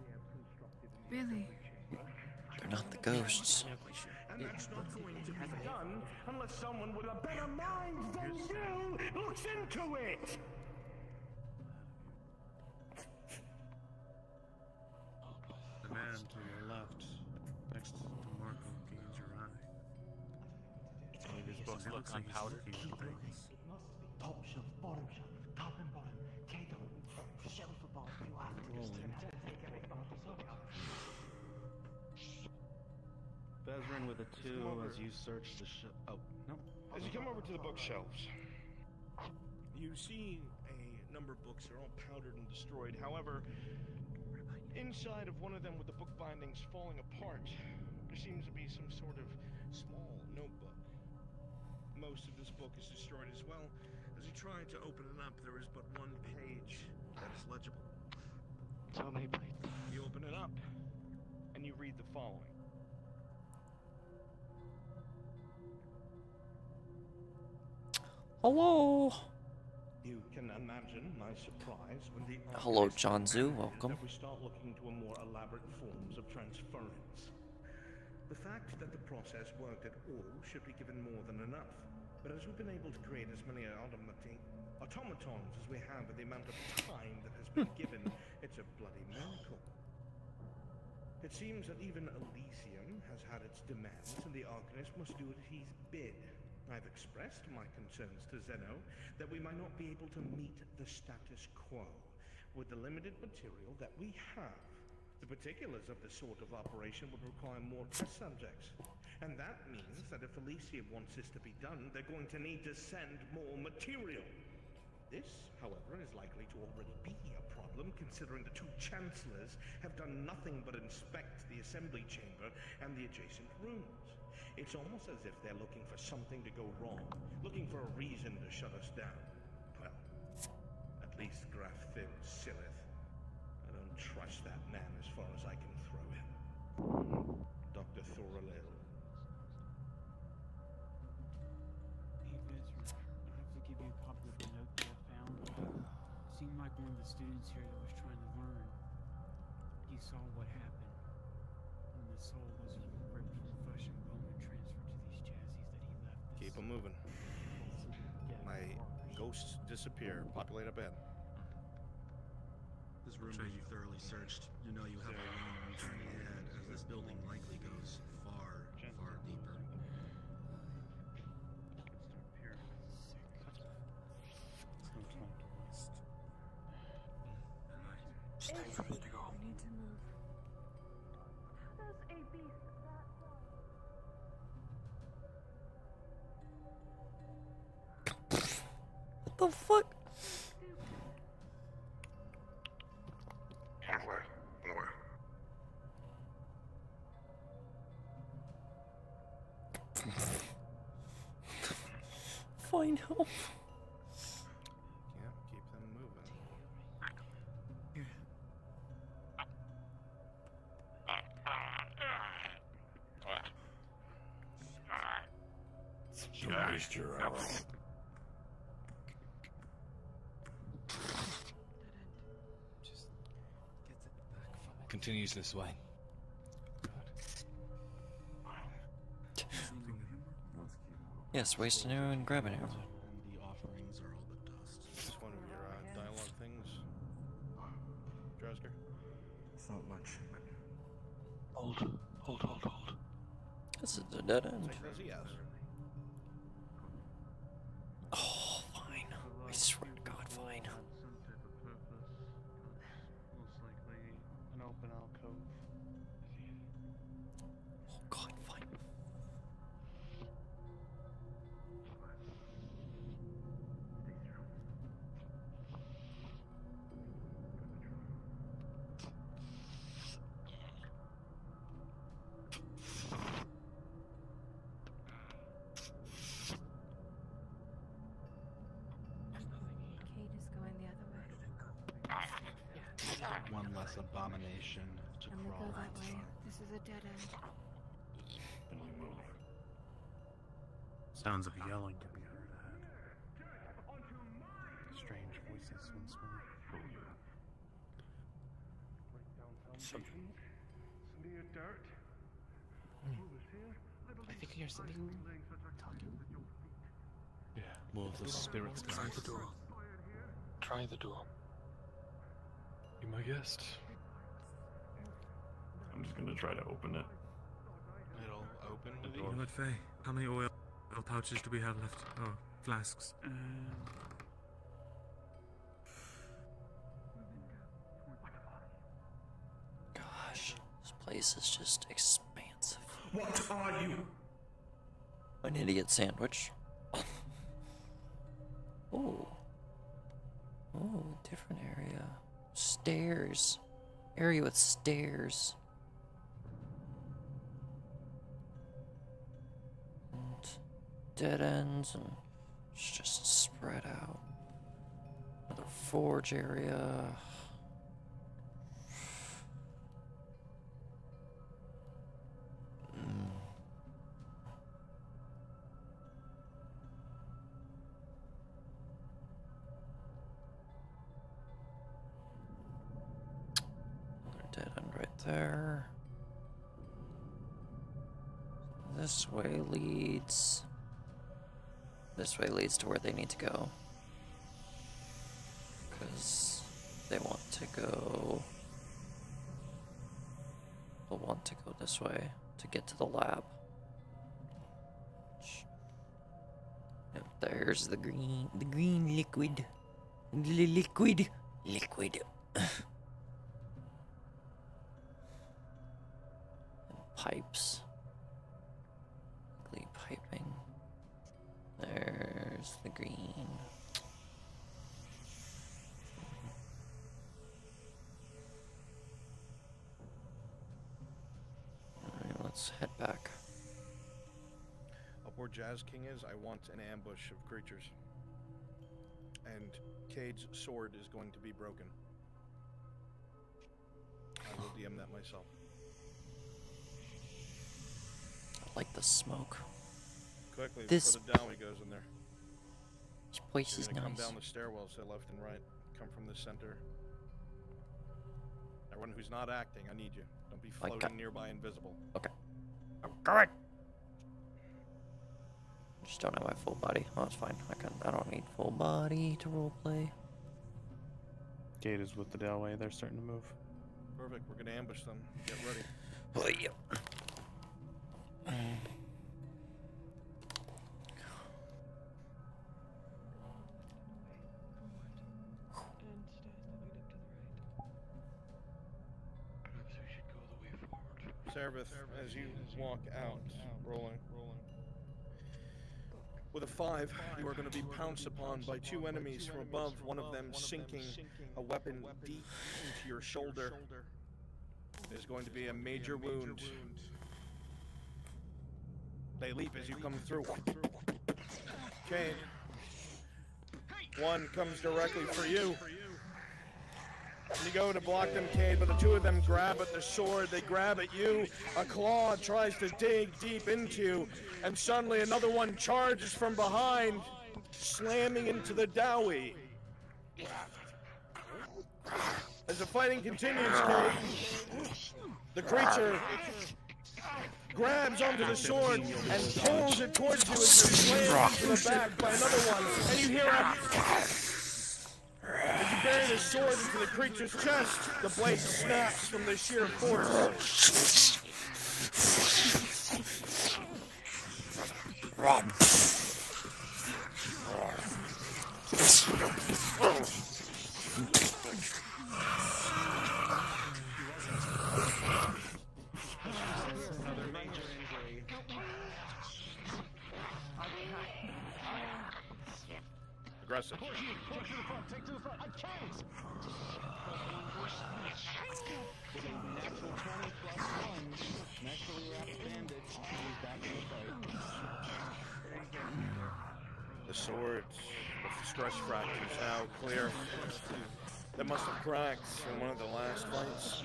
Really? They're not the ghosts. And that's not going to be done unless someone with a better mind than you looks into it! The man to your left, next to Marco, gains your eye. Any of these books look unpowdered? Top shelf, bottom shelf, top and bottom, table, shelf above. You have to just take everything off the top. Bezrin with a 2 as you search the oh, no. As you come over to the bookshelves, you see a number of books. They're all powdered and destroyed. However, inside of one of them with the book bindings falling apart, there seems to be some sort of small notebook. Most of this book is destroyed as well. As you try to open it up, there is but one page that is legible. So many plates. You open it up, and you read the following. Hello. You can imagine my surprise when the Hello, John Zoo. Welcome. that we start looking to a more elaborate forms of transference. The fact that the process worked at all should be given more than enough. But as we've been able to create as many automatons as we have with the amount of time that has been given, it's a bloody miracle. It seems that even Elysium has had its demands, and the Arcanist must do as he's bid. I've expressed my concerns to Zeno that we might not be able to meet the status quo with the limited material that we have. The particulars of this sort of operation would require more test subjects. And that means that if Elysium wants this to be done, they're going to need to send more material. This, however, is likely to already be a problem, considering the two chancellors have done nothing but inspect the assembly chamber and the adjacent rooms. It's almost as if they're looking for something to go wrong, looking for a reason to shut us down. Well, at least Graf Thin Sillith. I don't trust that man as far as I can throw him. Dr. Thoralil. Hey, Bezra, I have to give you a copy of the note that I found. It seemed like one of the students here that was trying to learn. He saw what happened when the soul was ripped from flesh and bone and transferred to these chassis that he left. Keep them moving. My ghosts disappear. Populate up ahead. This room will be thoroughly searched. You know you have a long journey ahead, as this building likely goes far, far deeper. It's time for me to go. We need to move. How does a beast that What the fuck? On the way. On the way. Find help. Yeah, keep them moving. Don't waste your arrow. Continues this way. Yes, waste an arrow and grab an arrow. The offerings are all but dust. Just one of your dialogue things, Drasker? It's not much, but... Hold. This is a dead end. Like Rosie has. Oh, fine. I swear to God, fine. Some type of purpose. Most likely an open alcove. Oh God, fine. Kate is going the other way. One less abomination to And we'll crawl go that outside. way. This is a dead end. Then we move. Sounds of yelling can be heard ahead. Strange voices once more. Some near dirt. I think you're something talking. Yeah, more of the spirits behind the door. Try the door. Be my guest. I'm just gonna try to open it. It'll open The with door. But Faye, how many oil pouches do we have left? Oh, flasks. Gosh, this place is just expansive. What are you? An idiot sandwich. Oh. Oh, different area. Stairs. Area with stairs. And dead ends, and it's just spread out. Another forge area. Another dead end right there. This way leads. This way leads to where they need to go. Because they want to go. They'll want to go this way to get to the lab. Yep, there's the green liquid. Liquid. And pipes. Ugly piping. There's the green. Alright, let's head back. Up where Jazz King is, I want an ambush of creatures. And Cade's sword is going to be broken. I will DM that myself. I like the smoke. Quickly, This put it down when he goes in there. place You're is gonna come nice. down the stairwells, so left and right. Come from the center. Everyone who's not acting, I need you. Don't be Like floating nearby invisible. Okay. I'm going. Just don't have my full body. Oh, that's fine. I don't need full body to roleplay. Do Cade is with the Dalway. They're starting to move. Perfect. We're gonna ambush them. Get ready. Oh, yeah. Seraph, as you walk out, rolling. With a 5, you are going to be pounced upon by 2 enemies from above, one of them sinking a weapon deep into your shoulder. There's going to be a major wound. They leap as you come through. Okay. One comes directly for you. You go to block them, Cade, but the 2 of them grab at the sword. They grab at you. A claw tries to dig deep into you, and suddenly another one charges from behind, slamming into the Dowie. As the fighting continues, Cade, the creature grabs onto the sword and pulls it towards you as you're slammed into the back by another one, and you hear a... As you bury the sword into the creature's chest, the blade snaps from the sheer force. Another major injury. Aggressive. Take to the front. I can't. With a natural 20 plus 1, naturally wrapped bandage, he's back in the fight. The swords, the stress fractures now clear. That must have cracked in one of the last fights.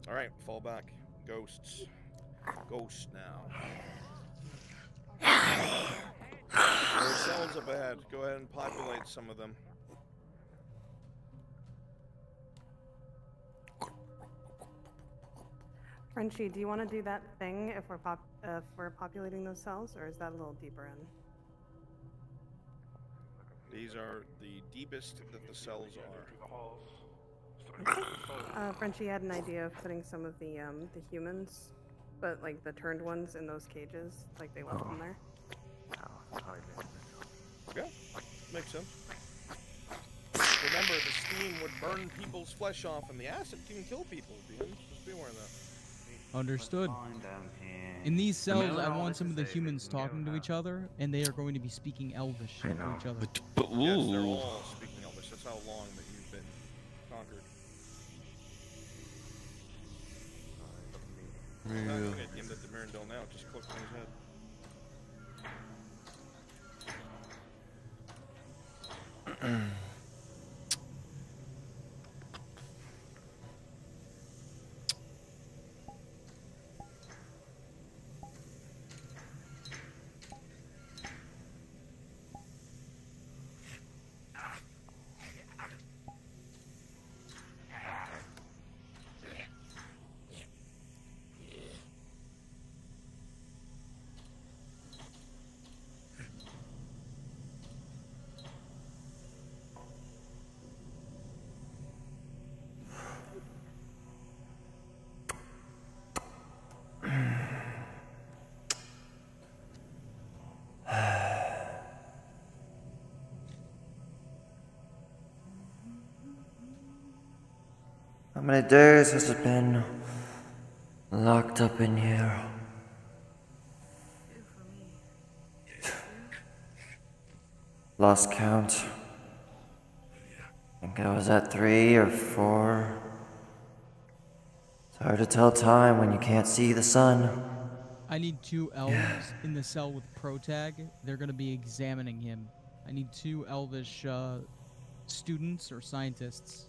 All right, fall back. Ghosts. Ghost now. There are cells up ahead. Go ahead and populate some of them. Frenchie, do you want to do that thing if we're populating those cells, or is that a little deeper in? These are the deepest that the cells are. Frenchie had an idea of putting some of the humans, but like the turned ones in those cages, like they left them there. Yeah, makes sense. Remember, the steam would burn people's flesh off, and the acid can kill people. Just be aware of that. Understood. In these cells, I want some of the humans talking to each other, and they are going to be speaking Elvish to each other. Yes, they're all speaking Elvish. That's how long that you've been conquered. Real. Get him at the Mirandel now. Just click on his head. How many days has it been locked up in here? Lost count. I think I was at 3 or 4. It's hard to tell time when you can't see the sun. I need 2 elves in the cell with Protag. They're going to be examining him. I need 2 elvish students or scientists.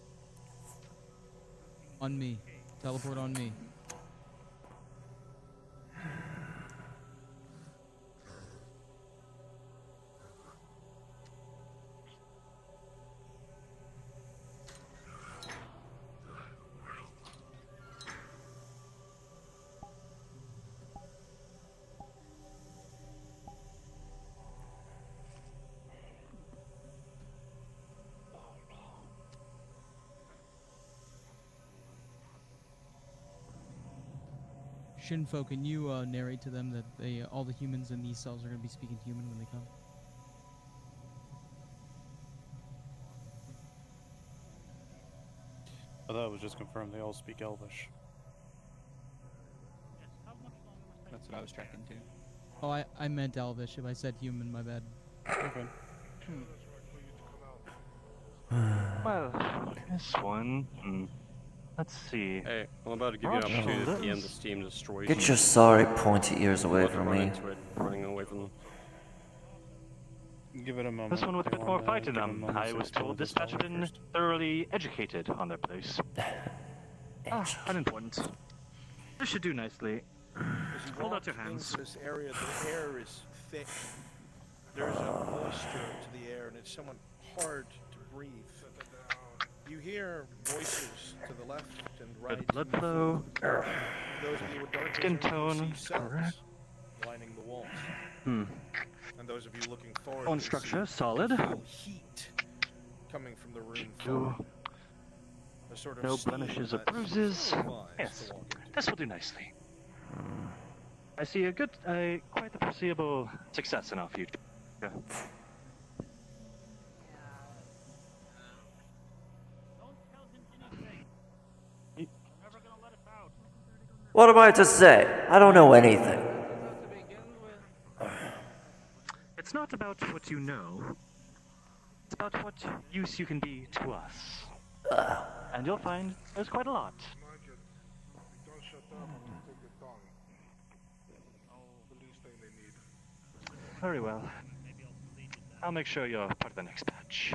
On me. Teleport on me. Shinfo, can you narrate to them that all the humans in these cells are going to be speaking human when they come? I thought it was just confirmed they all speak Elvish. That's what I was tracking too. Oh, I meant Elvish. If I said human, my bad. Okay. Well, this one. Let's see. Hey, I'm about to give you an opportunity at the end of Steam to destroy. Get your sorry pointy ears away from me. Running away from them. Give it a moment. This one with a They bit more want, fight in give it a them. moment I to was explore told this dispatch had level been first. thoroughly educated on their place. Unimportant. This should do nicely. As you Hold walk out your hands. into this area, the air is thick. There's a moisture to the air, and it's somewhat hard to breathe. You hear voices to the left and right. Good blood flow. Those of you with dark Skin vision, you tone. can see cells Correct. lining the walls. Hmm. And those of you looking forward, Bone can structure, see solid. heat coming from the room Do floor. A sort of no steam blemishes or that bruises. survives Yes, to walk into. this will do nicely. I see a good, quite a foreseeable success in our future. What am I to say? I don't know anything. It's not about what you know. It's about what use you can be to us. And you'll find there's quite a lot. Very well. I'll make sure you're part of the next batch.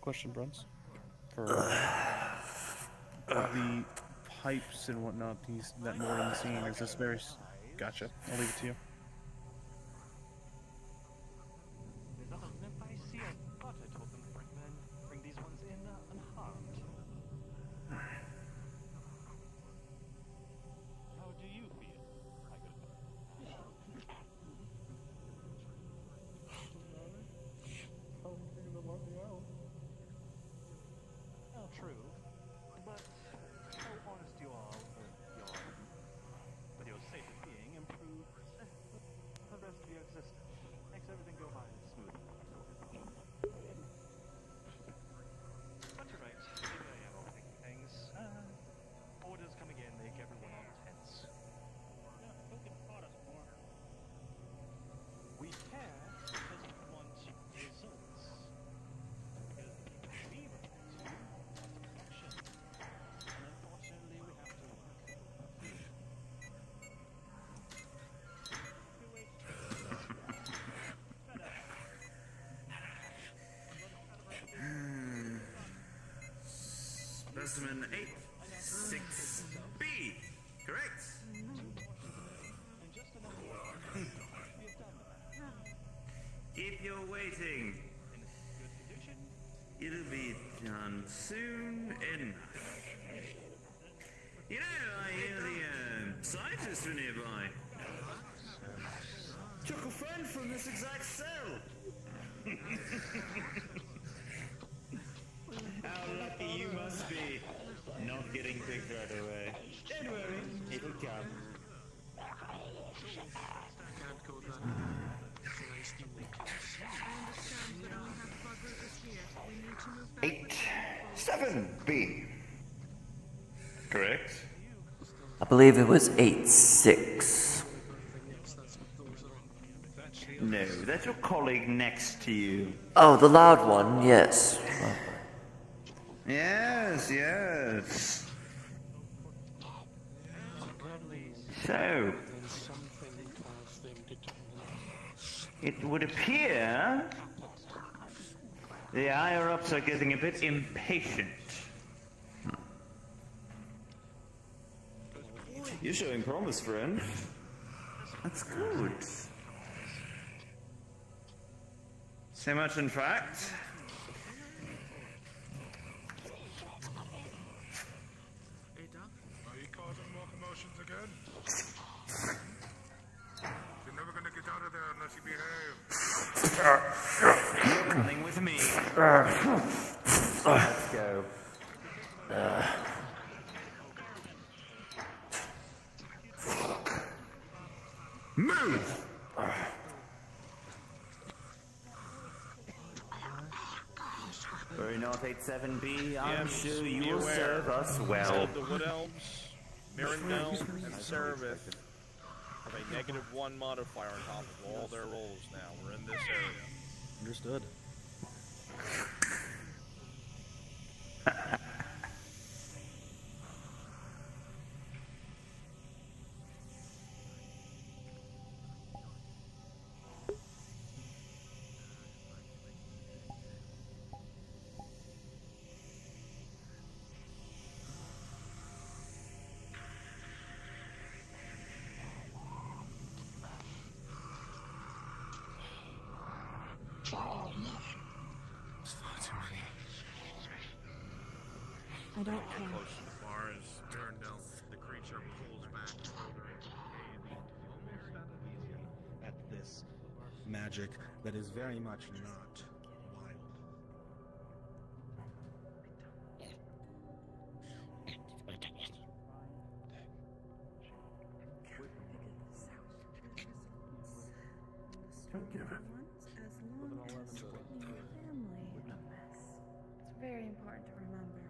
Question, Bruns? For the pipes and whatnot, that northern the scene, is this very... Gotcha. I'll leave it to you. True, but how honest you are with your state of being improves the rest of your existence. Makes everything go by smoothly. But you're right, maybe I am overthinking things. Orders coming in make everyone on tense. Who can spot us more? We care because we want results. Because we Specimen 86B, correct? If you're waiting, it'll be done soon enough. You know, I hear the scientists are nearby. Took a friend from this exact cell. How lucky you must be, not getting picked right away. Don't worry, it'll come. 87B. Correct? I believe it was 8-6. No, that's your colleague next to you. Oh, the loud one, yes. Yes, yes. So, it would appear the higher-ups are getting a bit impatient. You're showing promise, friend. That's good. So much, in fact. Are you causing more commotions again? You're never gonna get out of there unless you behave. Let's go. Move! For North 87B, I'm sure you will serve us well. The Wood Elves, Mirandel, and Seraph have a -1 modifier on top of all their rolls now. We're in this area. Understood. I don't care. Close to the bar as Mirandel, the creature pulls back, shouldering almost out of easy at this magic that is very much not wild. Don't give it. As long as your family. It's very important to remember.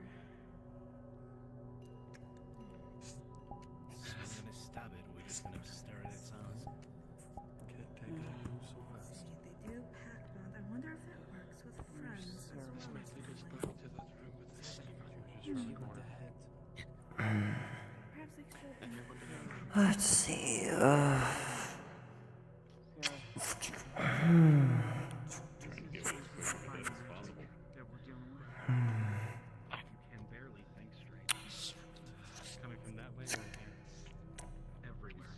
I'm gonna stab it, we're just gonna stare at its eyes. Can't take that move so fast. They do pack bond. I wonder if it works with friends as well as perhaps they should. Let's see. Can barely think straight. Coming from that way or everywhere.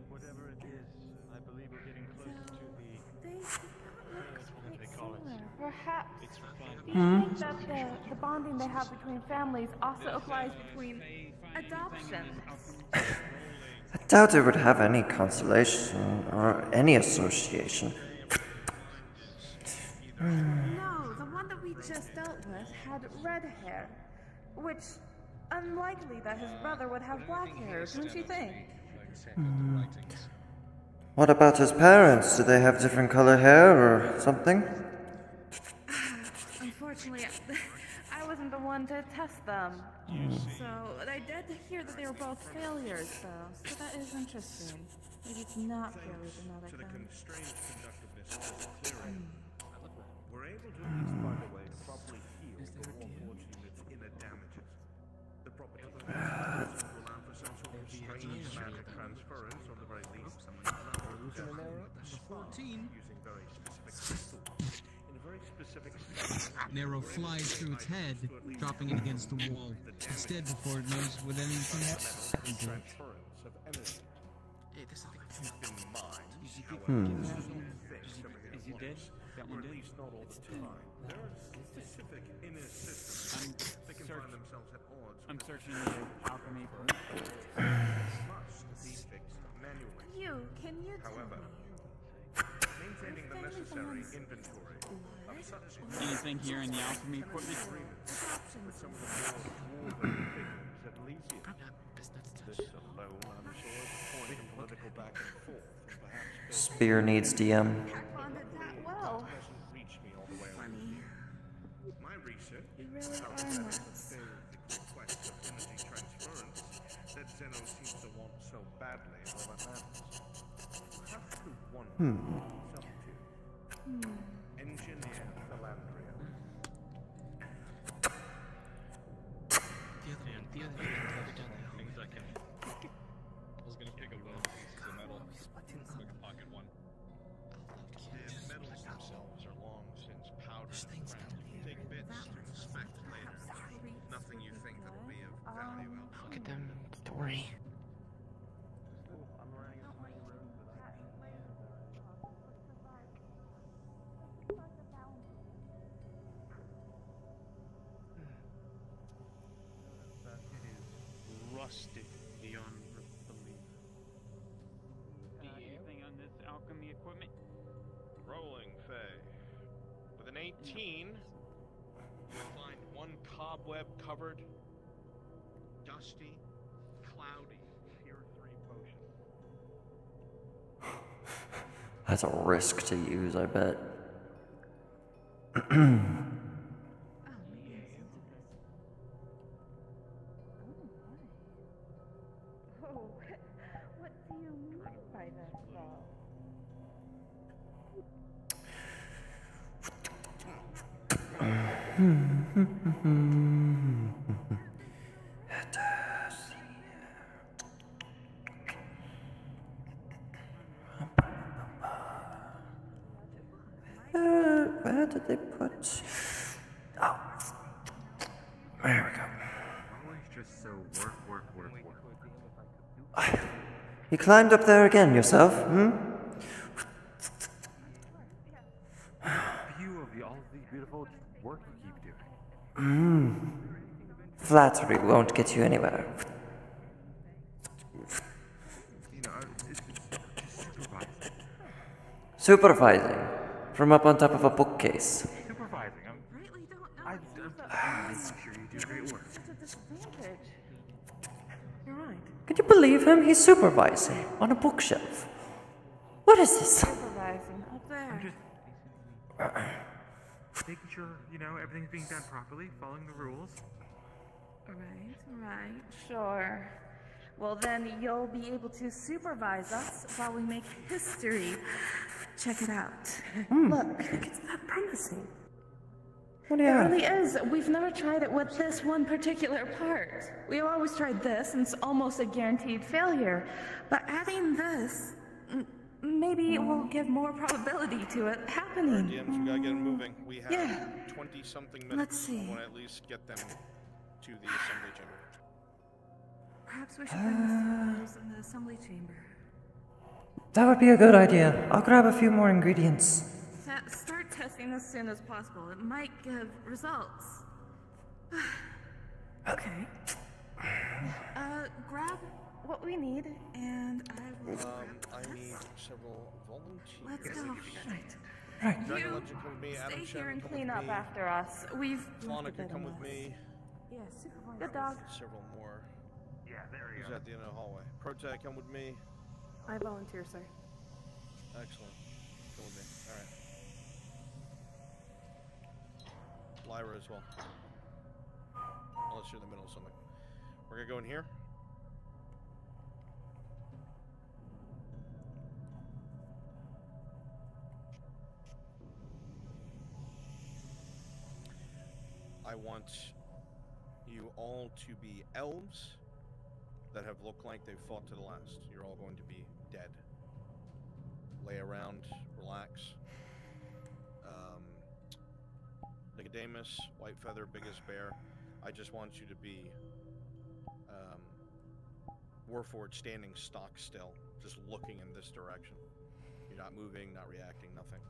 Whatever it is, I believe we're getting close to the... They call it. Perhaps. Do Hmm? you think that the bonding they have between families also applies between adoptions? I doubt it would have any consolation or any association. No, the one that we just dealt with had red hair, which unlikely that his brother would have black hair, don't you think? What about his parents? Do they have different color hair or something? Unfortunately, I wasn't the one to test them. So I did hear that they were both failures, though. So that is interesting. Maybe it's not failures another time. We're able to at least find a way to properly heal the more fortunate inner damages. The property will allow for some sort of strange magic transference, or the very least, Losing an arrow. 14. Using very specific crystals in a very specific An arrow flies through its head, dropping it against the wall. Instead, before it knows what anything happens to it. transference of energy. Hey, there's something Keep in mind, Is he dead? That or one at dead? least not all the time. There are specific inner systems that can find themselves at odds. I'm searching the alchemy for Must be fixed manually. Can you tell However, me? maintaining the necessary inventory of such anything here in the alchemy equipment. with some of the more dwarven figures at Elysium. This alone, I'm sure, is a point of political back and forth, and perhaps Spear needs DM. Bonded that well. doesn't reach me all the way around. My research You really how are to nuts. fulfill the request of energy transference that Zeno seems to want so badly for Atlantis. Perhaps the one substitute. Engineer Philandria. The other hand, things I can... I was gonna pick up one of the pieces of metal, like a pocket one. The metals themselves are long since powdered and ground. Take bits to inspect later. Nothing you think that'll be of value out. Look at them story. dusty beyond belief. Anything on this alchemy equipment? Rolling, Faye. With an 18, you'll find one cobweb-covered, dusty, cloudy Tier 3 potion. That's a risk to use, I bet. Oh, what do you mean by that, though? Where did they put? Oh, there we go. Always just so work. You climbed up there again yourself, hmm? View of all of the beautiful work you keep doing. Flattery won't get you anywhere. You know, it's just supervising. Supervising from up on top of a bookcase. Supervising. I'm sure you do great work. Such a disadvantage. You're right. Can you believe him? He's supervising on a bookshelf. What is this? Supervising up there. Making sure, everything's being done properly, following the rules. Right. Sure. Well, then you'll be able to supervise us while we make history. Check it out. Look, it's that promising. What do you It have? really is. We've never tried it with this one particular part. We've always tried this, and it's almost a guaranteed failure. But adding this, maybe it will give more probability to it happening. DMs, we gotta get them moving. We have Yeah. 20-something minutes. Let's see. I want to at least get them to the assembly chamber. Perhaps we should bring the samples in the assembly chamber. That would be a good idea. I'll grab a few more ingredients. Start testing as soon as possible. It might give results. Okay. Grab what we need, and I will. I need several volunteers. Let's go. Right. Dragon Legend, come with me. Adam Stay Shen, here and come clean with up me. after us. We've. Monica, come with me. Yeah, supervisor. Good dog. Several more. Yeah, there you Who's at the end of the hallway? Protag, come with me. I volunteer, sir. Excellent. Come with me. All right. Lyra as well. Unless you're in the middle of something. We're gonna go in here. I want you all to be elves that have looked like they've fought to the last. You're all going to be dead. Lay around, relax. Nicodemus, White Feather, Biggest Bear. I just want you to be Warforged standing stock still, just looking in this direction. You're not moving, not reacting, nothing.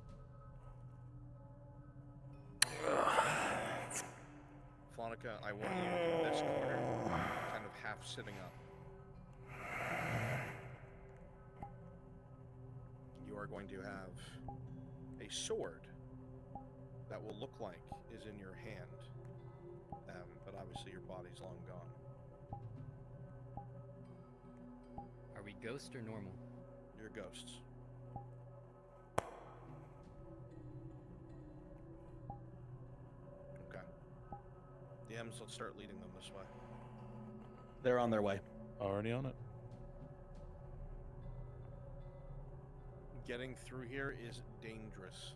Flonica, I want you in this corner, kind of half sitting up. You are going to have a sword that will look like is in your hand, but obviously your body's long gone. Are we ghost or normal? You're ghosts. Okay. DMs, let's start leading them this way. They're on their way. Already on it. Getting through here is dangerous.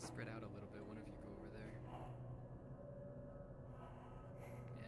spread out a little bit. One of you go over there. Yeah.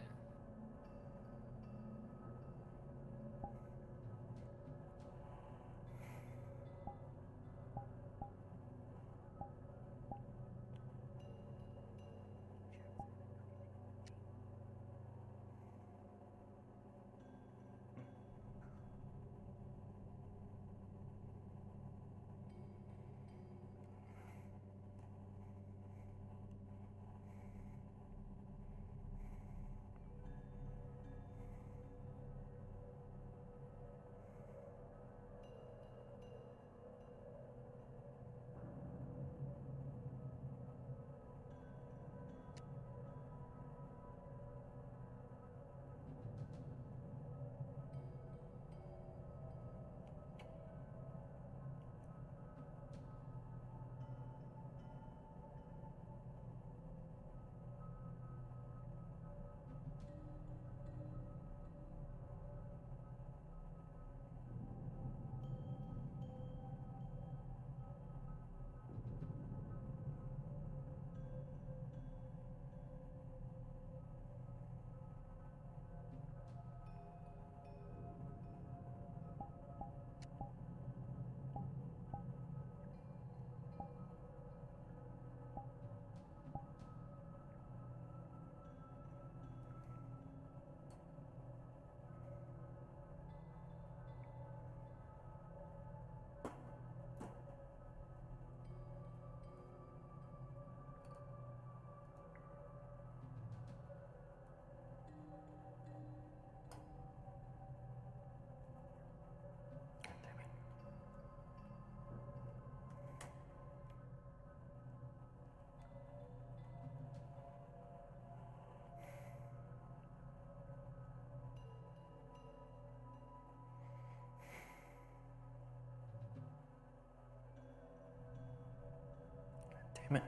Damn it.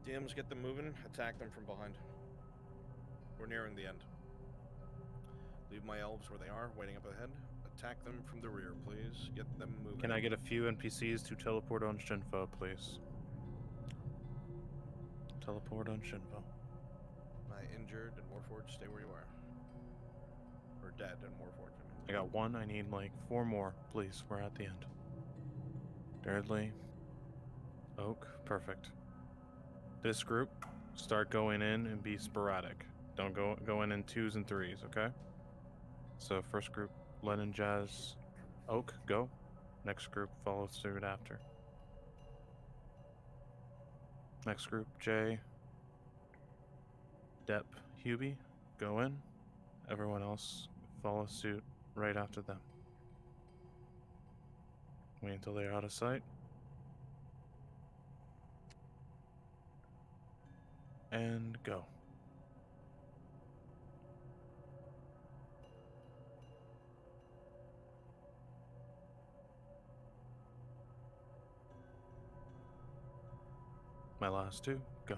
DMs, get them moving. Attack them from behind. We're nearing the end. Leave my elves where they are, waiting up ahead. Attack them from the rear, please. Get them moving. Can I get a few NPCs to teleport on Shinfo, please? Teleport on Shinfo. My injured and Warforged, stay where you are. Or dead and Warforged. I got one. I need like 4 more, please. We're at the end. Dairdly. Oak. Perfect. This group, start going in and be sporadic. Don't go in 2s and 3s, okay? So first group, Lennon, Jazz, Oak, go. Next group, follow suit after. Next group, Jay, Depp, Hubie, go in. Everyone else, follow suit right after them. Wait until they're out of sight. And go. My last 2, go.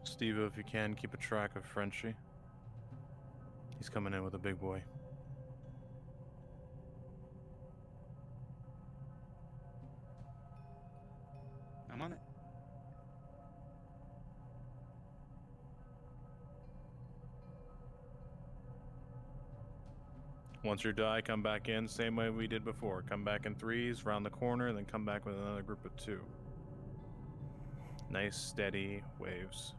Steve, if you can, keep a track of Frenchie. He's coming in with a big boy. I'm on it. Once you die, come back in, same way we did before. Come back in 3s, round the corner, then come back with another group of 2. Nice, steady waves.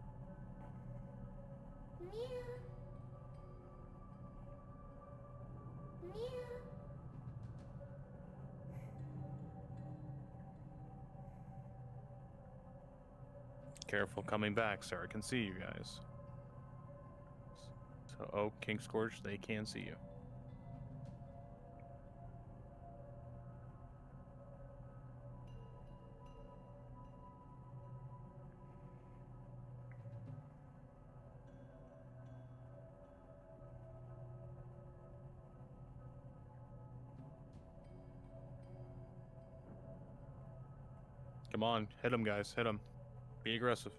Careful coming back, sir. I can see you guys. So, oh, King Scourge, they can see you. Come on, hit him, guys. Hit him. Be aggressive.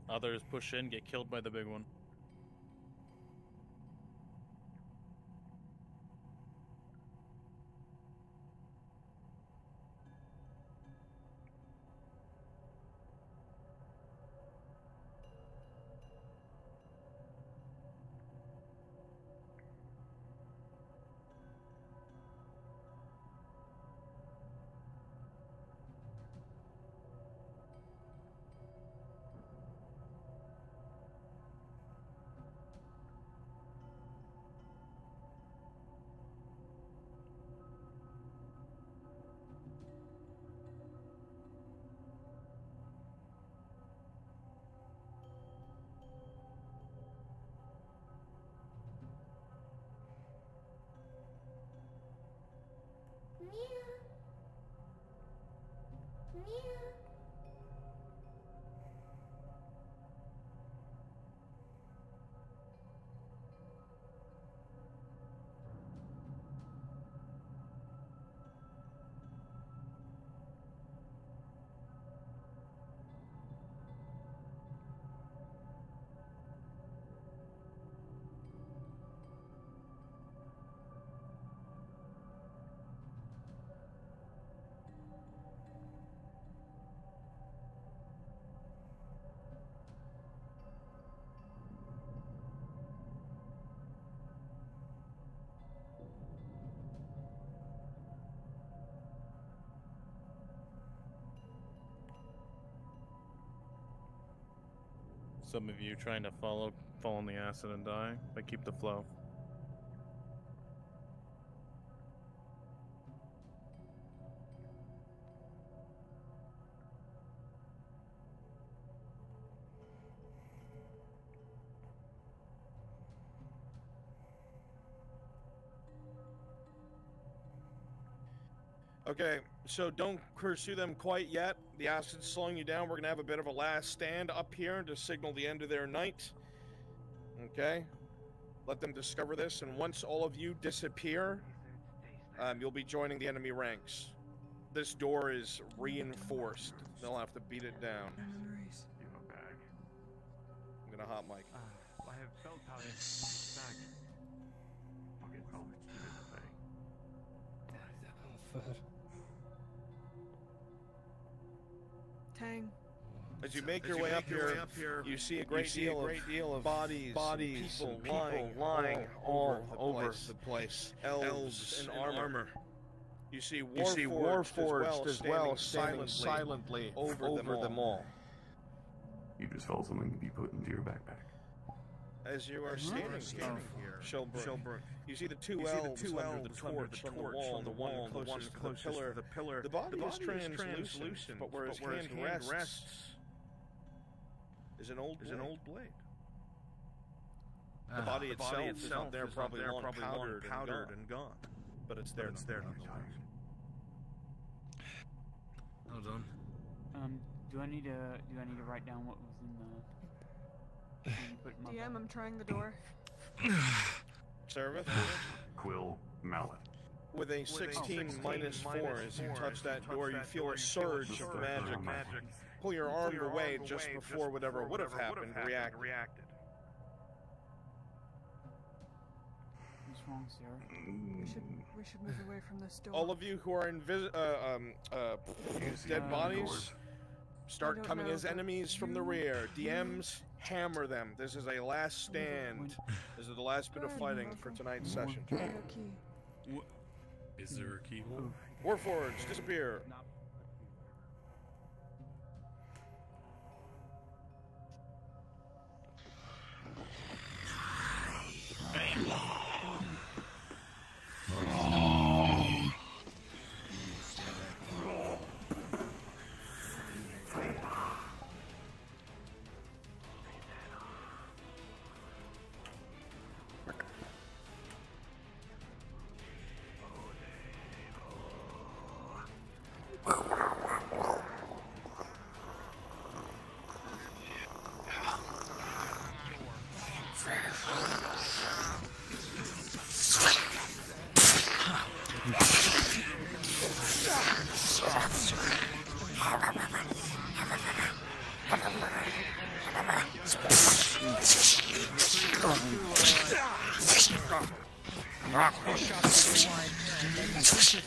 Others push in, get killed by the big one. Some of you trying to fall in the acid and die, but keep the flow. Okay, so don't pursue them quite yet. The acid's slowing you down. We're gonna have a bit of a last stand up here to signal the end of their night. Okay? Let them discover this, and once all of you disappear, you'll be joining the enemy ranks. This door is reinforced. They'll have to beat it down. Memories. I'm gonna hot mic. I have felt powder in my bag. Fucking felt it. Tang. As you make your way up here, you see a great deal of bodies, people lying all over the place. Elves in armor. You see Warforged as well, standing silently over them all. You just felt something be put into your backpack. As you are standing here, Shelbrook, you see the two elves under the torch on the wall, the one closest to the pillar. The body is translucent, but where his hand rests is an old blade. The body itself is not there, probably long powdered and gone. But it's there nonetheless. Well done. Do I need to write down what was in the? DM, I'm trying the door. Service? Quill Mallet. With a 16 minus 4, as you touch that door, you feel a surge of magic. Pull your arm away just before whatever would have happened reacted. What's wrong, Sarah? We should move away from this door. All of you who are in dead bodies, start coming as enemies from the rear. DMs, hammer them. This is a last stand. This is the last bit of fighting for tonight's session. What? Is there a keyhole? Warforged, disappear.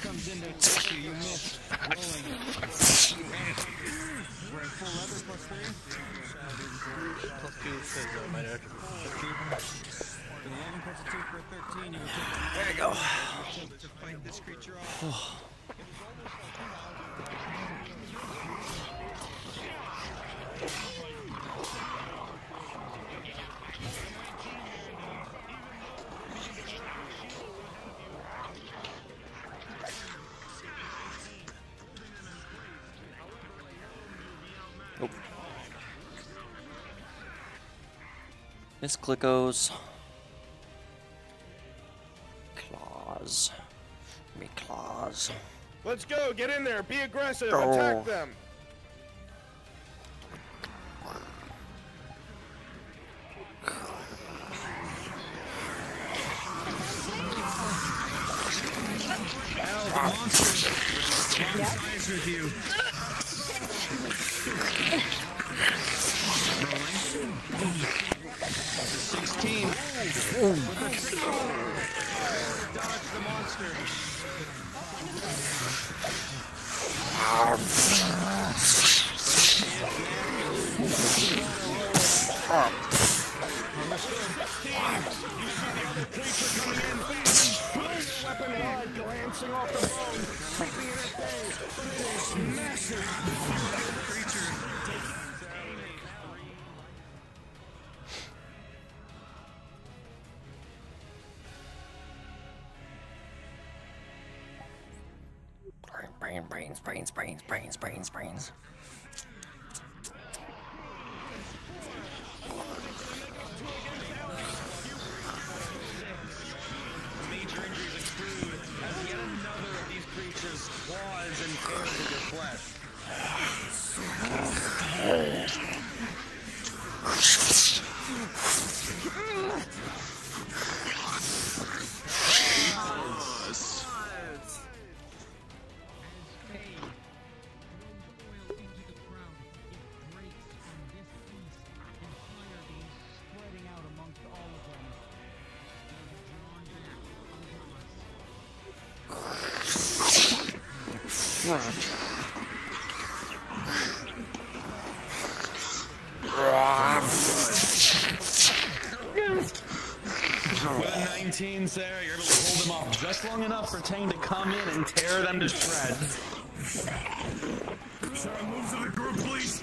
Comes in to attack you, you miss. Rolling. We're at full leather +3. +2 says minor +2. 11 +2 for 13. You will take there you go. to fight this creature off. Miss Clickos. Claws. Me claws. Let's go, get in there, be aggressive, Go. attack them. Al, the monster is with you. Rolling. 16. Dodge the monster. Weapon wide, glancing off the bone, keeping it at bay, but it is massive. Creature. Brains. Major injuries accrued as yet another of these creatures claws and tears at your flesh. With a 19, Sarah, you're able to hold them off just long enough for Tang to come in and tear them to shreds. Sarah, move to the group, please.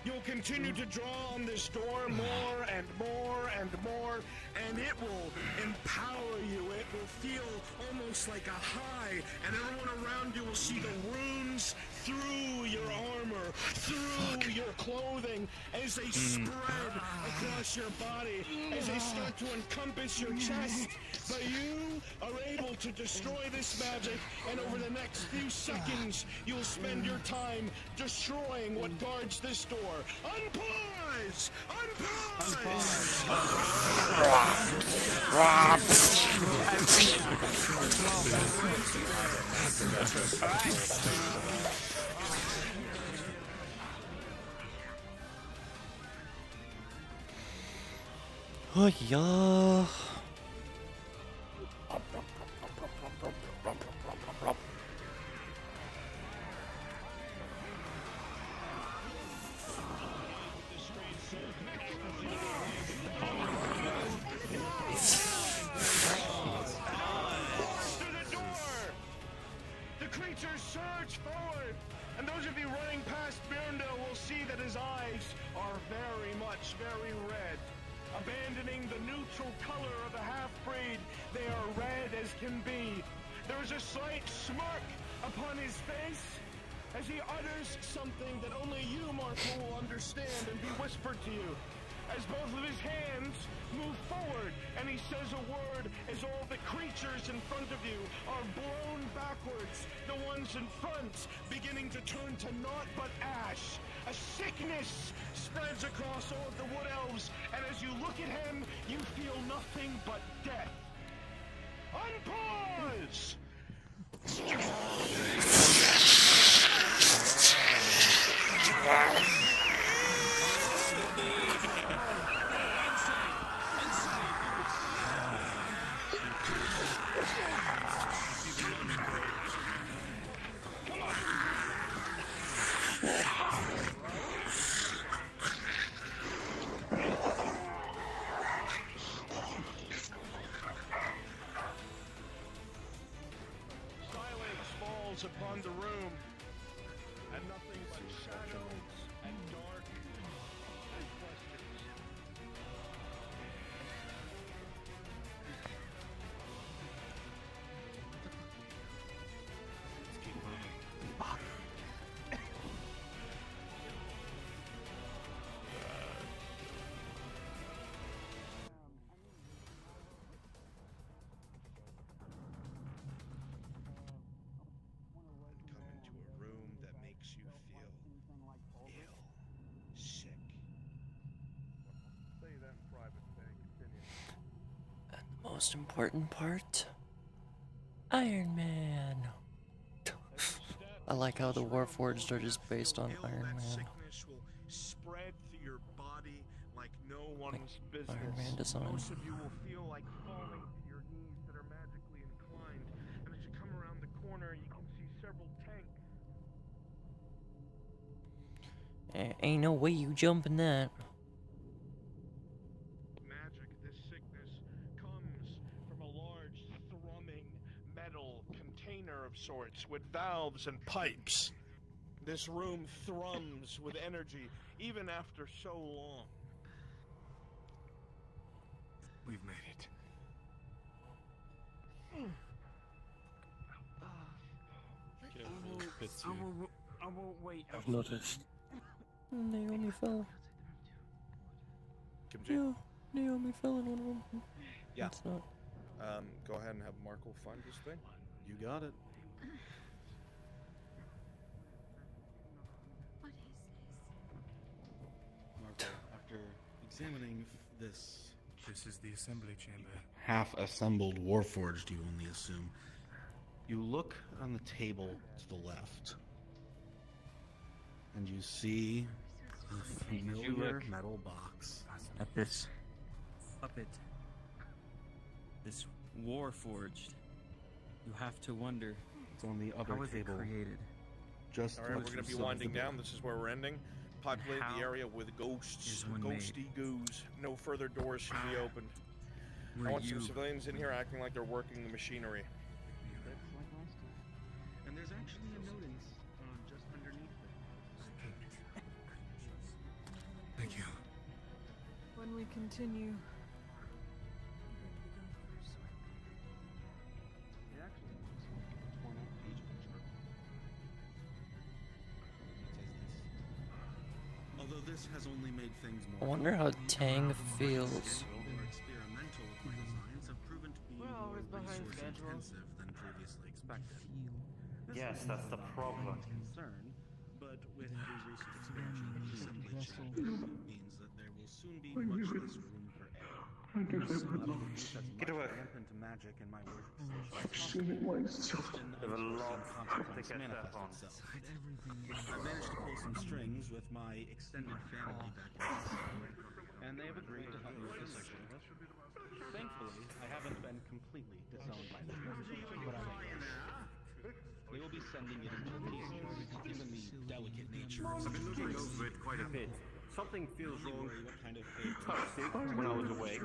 You'll continue to draw on this door more and more and more, and it will empower you. It will feel almost like a high, and everyone around you will see the runes through your armor, through your clothing, as they spread across your body, as they start to encompass your chest. But you are able to destroy this magic, and over the next few seconds, you'll spend your time destroying what guards this door. Unpause! Unpause! Oh yeah. Creatures surge forward, and those of you running past Birndale will see that his eyes are very red. Abandoning the neutral color of a half-breed, they are red as can be. There is a slight smirk upon his face as he utters something that only you, Marco, will understand and be whispered to you. As both of his hands move forward and he says a word, as all the creatures in front of you are blown backwards, the ones in front beginning to turn to naught but ash. A sickness spreads across all of the wood elves, and as you look at him, you feel nothing but death. Unpause! Upon the room, and nothing but shadows and dark and questions. Let's keep moving. Most important part, Iron Man. I like how the Warforged are just based on Iron Man. Sickness will spread through your body like no one's business. Iron Man design. Most of you will feel like falling to your knees that are magically inclined, and as you come around the corner, you can see several tanks. Ain't no way you jumping that. Of sorts with valves and pipes. This room thrums with energy even after so long. We've made it. I won't wait. I've noticed. Naomi fell. Kim Naomi fell in one of them. Yeah. It's not. Go ahead and have Marco find this thing. You got it. What is Marco, after examining this is the assembly chamber. half-assembled Warforged, you only assume, you look on the table to the left, and you see a familiar metal box. At this puppet, this Warforged, you have to wonder, it's on the other how was table. It created? Just all right, we're going to be winding down. This is where we're ending. Populate the area with ghosts, ghosty goos. No further doors should be opened. I want some civilians in here acting like they're working the machinery. And there's actually a notice just underneath it. we continue? Although this has only made things I more wonder how complicated, Tang more feels. experimental designs have proven to be more resource intensive than previously expected. Yes, that's the problem. Concern, but with every recent expansion, simply means that there will soon be much less room for error. Get away. Rampant magic in my work There's a lot to catch up on. I managed to pull some strings with my extended family back in and they have agreed to help me with this section. Thankfully, I haven't been completely disowned by them, but they will be sending it into pieces, given the delicate nature. I've been looking over it quite a bit. Something feels wrong. You touched it when I was away.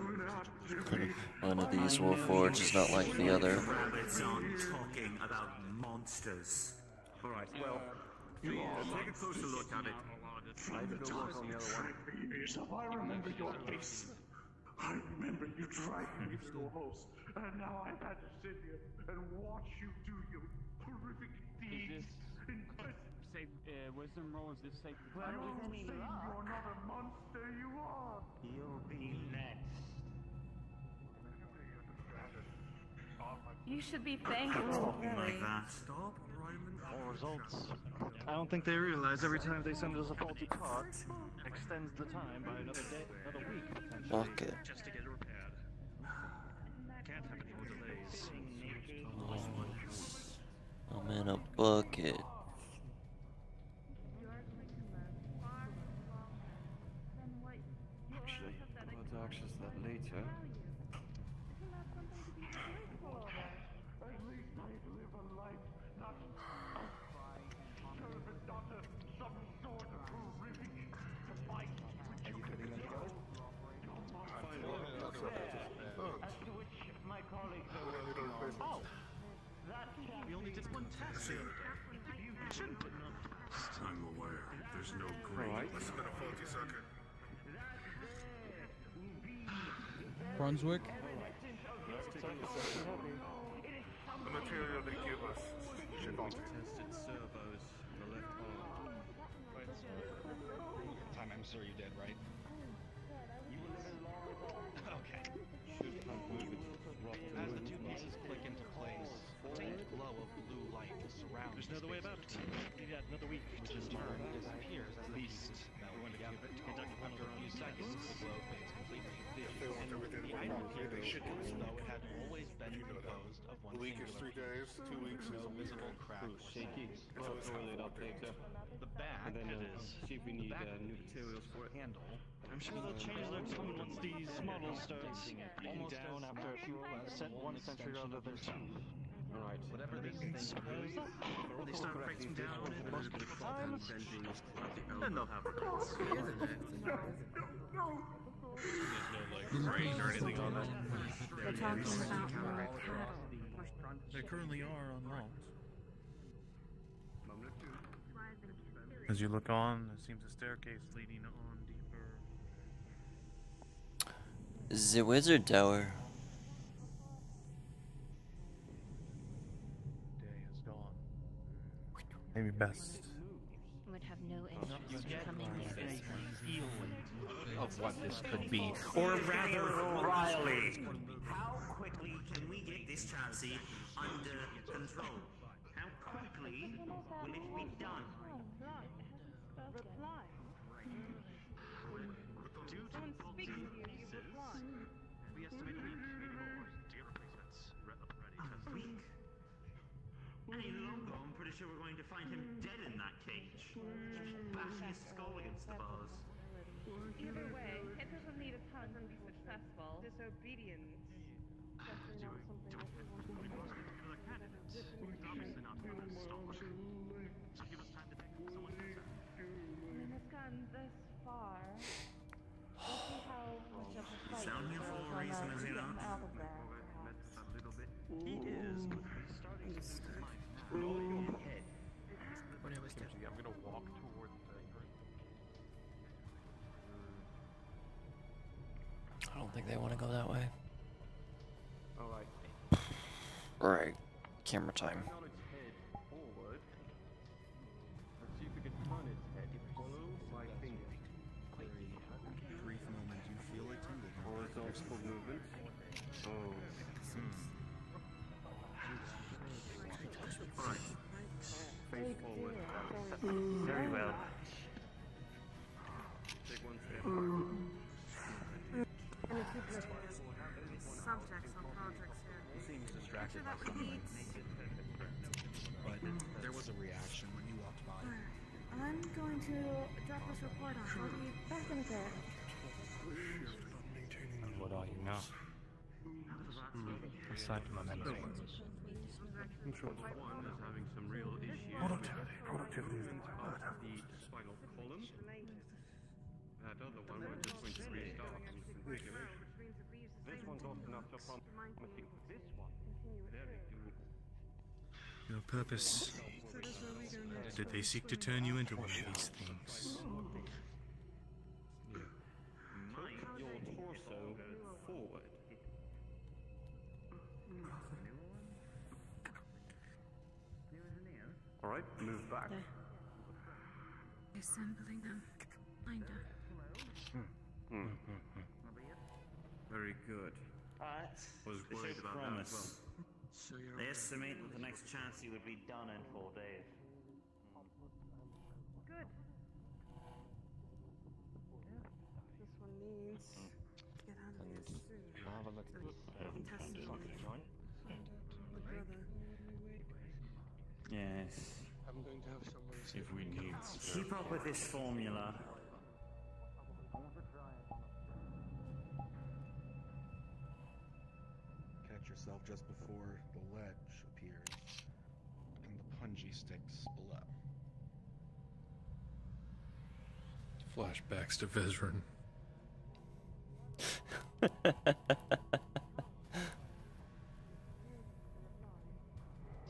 One of these Warforged is not like the other. Rabbits aren't talking about monsters. Alright, well, take a closer look at it. I have to work on the other one. I remember your face. I remember you dragged me to your host, and now I've had to sit here and watch you do your horrific deeds. Wisdom roll, is this safe? I don't say you're not a monster, you are. You'll be next. You should be thankful, really. Stop, Ryman. More results. I don't think they realize every time they send us a faulty part extends the time by another day, another week, potentially, Bucket. just to get it repaired. Can't have any more delays. I'm in a bucket. Actually, I'll to access that later. At least I live a life, not serve a daughter some sort of horrific device which you can control. As to which my colleagues are working on. Oh, that We only did one test. I'm aware. There's no great. Must have been a faulty circuit. Brunswick. The material they give us should alter. Tested servos in the left arm. Time I'm sure you did, right? Okay. As the two pieces click into place, a faint glow of blue light surrounds. There's no other way about it. Maybe another week, which is turn disappears as the pieces melt together. After a few seconds, the glow fades completely. If they want everything to The be item normal, they appears should as though it had always been composed of one A week is singular 3 days, 2 weeks is a week. visible crack. Shaky. We'll have to relay it up later. The back And then is see if we need new materials for it. handle. I'm sure they'll change their tune once these models start almost down after one century rather than two. Alright. Whatever this thing is, They start breaking down on it. Most of the time. Then they'll have regrets. They're talking about more cattle. They currently are unlocked. As you look on, there seems a staircase leading on deeper. The Wizard Tower. Day is gone. Maybe best. Would have no interest in coming near this one. Of what this could be. Or rather, Riley. How quickly can we get this chassis under control? How quickly will it be done? Due to faulty pieces, we estimate a week, maybe more, to get replacements ready. A week? Any longer, I'm pretty sure we're going to find him dead in that cage. Bashing his skull against the bars. Either way, it doesn't need a ton to be successful. Disobedience. Other candidates. It's obviously not going to stop. So give us time to pick someone else out. I mean, it's gotten this far. We'll see how much of a fight He's down here for a reason, is he get not? him out of there, perhaps. A little bit. He is, but he's starting to lose his mind. Roll your head. I'm gonna walk toward the I don't think they want to go that way. Alright. Alright, camera time. On its head forward. Let's see if we can turn its head. Follow my finger. Very brief moment, you feel it tingle. Horizontal movement. Oh. Alright. Face forward. Very well. Take one step back. And keep looking at subjects on projects here. Seems distracted by That something. repeats. But there was a reaction when you walked by. I'm going to drop this report off. I'll be back in a bit. And what are you now? Aside from a memory. I'm sure one is having some real issues. Productivity is The spinal column. That other one we're just going to restart and configuration. This one's off enough to prompt. I think this one. Very doable. Your purpose. Did they seek to turn you into one of these things? Tilt your torso forward. Alright, move back. Assembling them. Kinda. Very good. Alright. Was This worried is about that as promise. well. They estimate that the next chassis would be done in 4 days. Good. This one needs to get out of here soon. Marvelous. Test it. The brother. Yes. I'm going to have someone if we need. Keep up with this formula. Catch yourself just before the ledge appears, and the punji sticks below. Flashbacks to Vezran.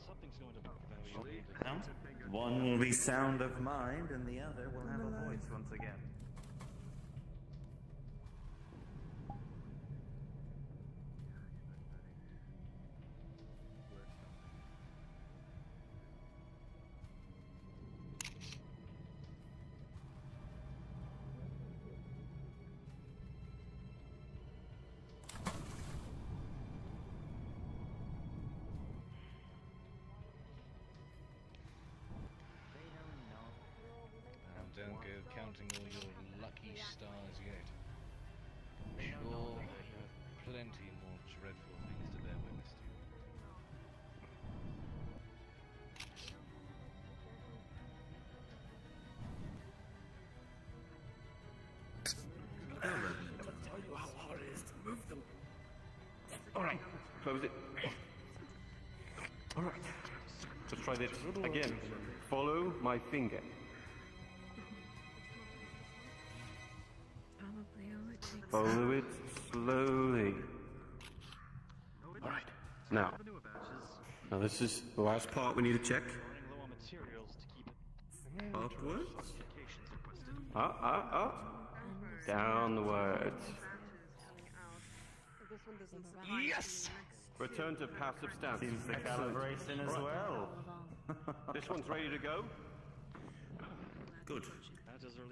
Something's going to be very Now, one will be sound of mind, and the other will have a voice once again. Don't go counting all your lucky stars yet. I'm sure you have plenty more dreadful things to bear witness to. Tell you how hard it is to move them. Alright, close it. Alright. Let's try this again. Follow my finger. Probably all it takes. Follow it slowly. Alright, now this is the last part we need to check. low on materials to keep it. Upwards. Up. Downwards. Yes! Return to passive stance. Seems the Excellent. calibration as Right. well. This one's ready to go. Good.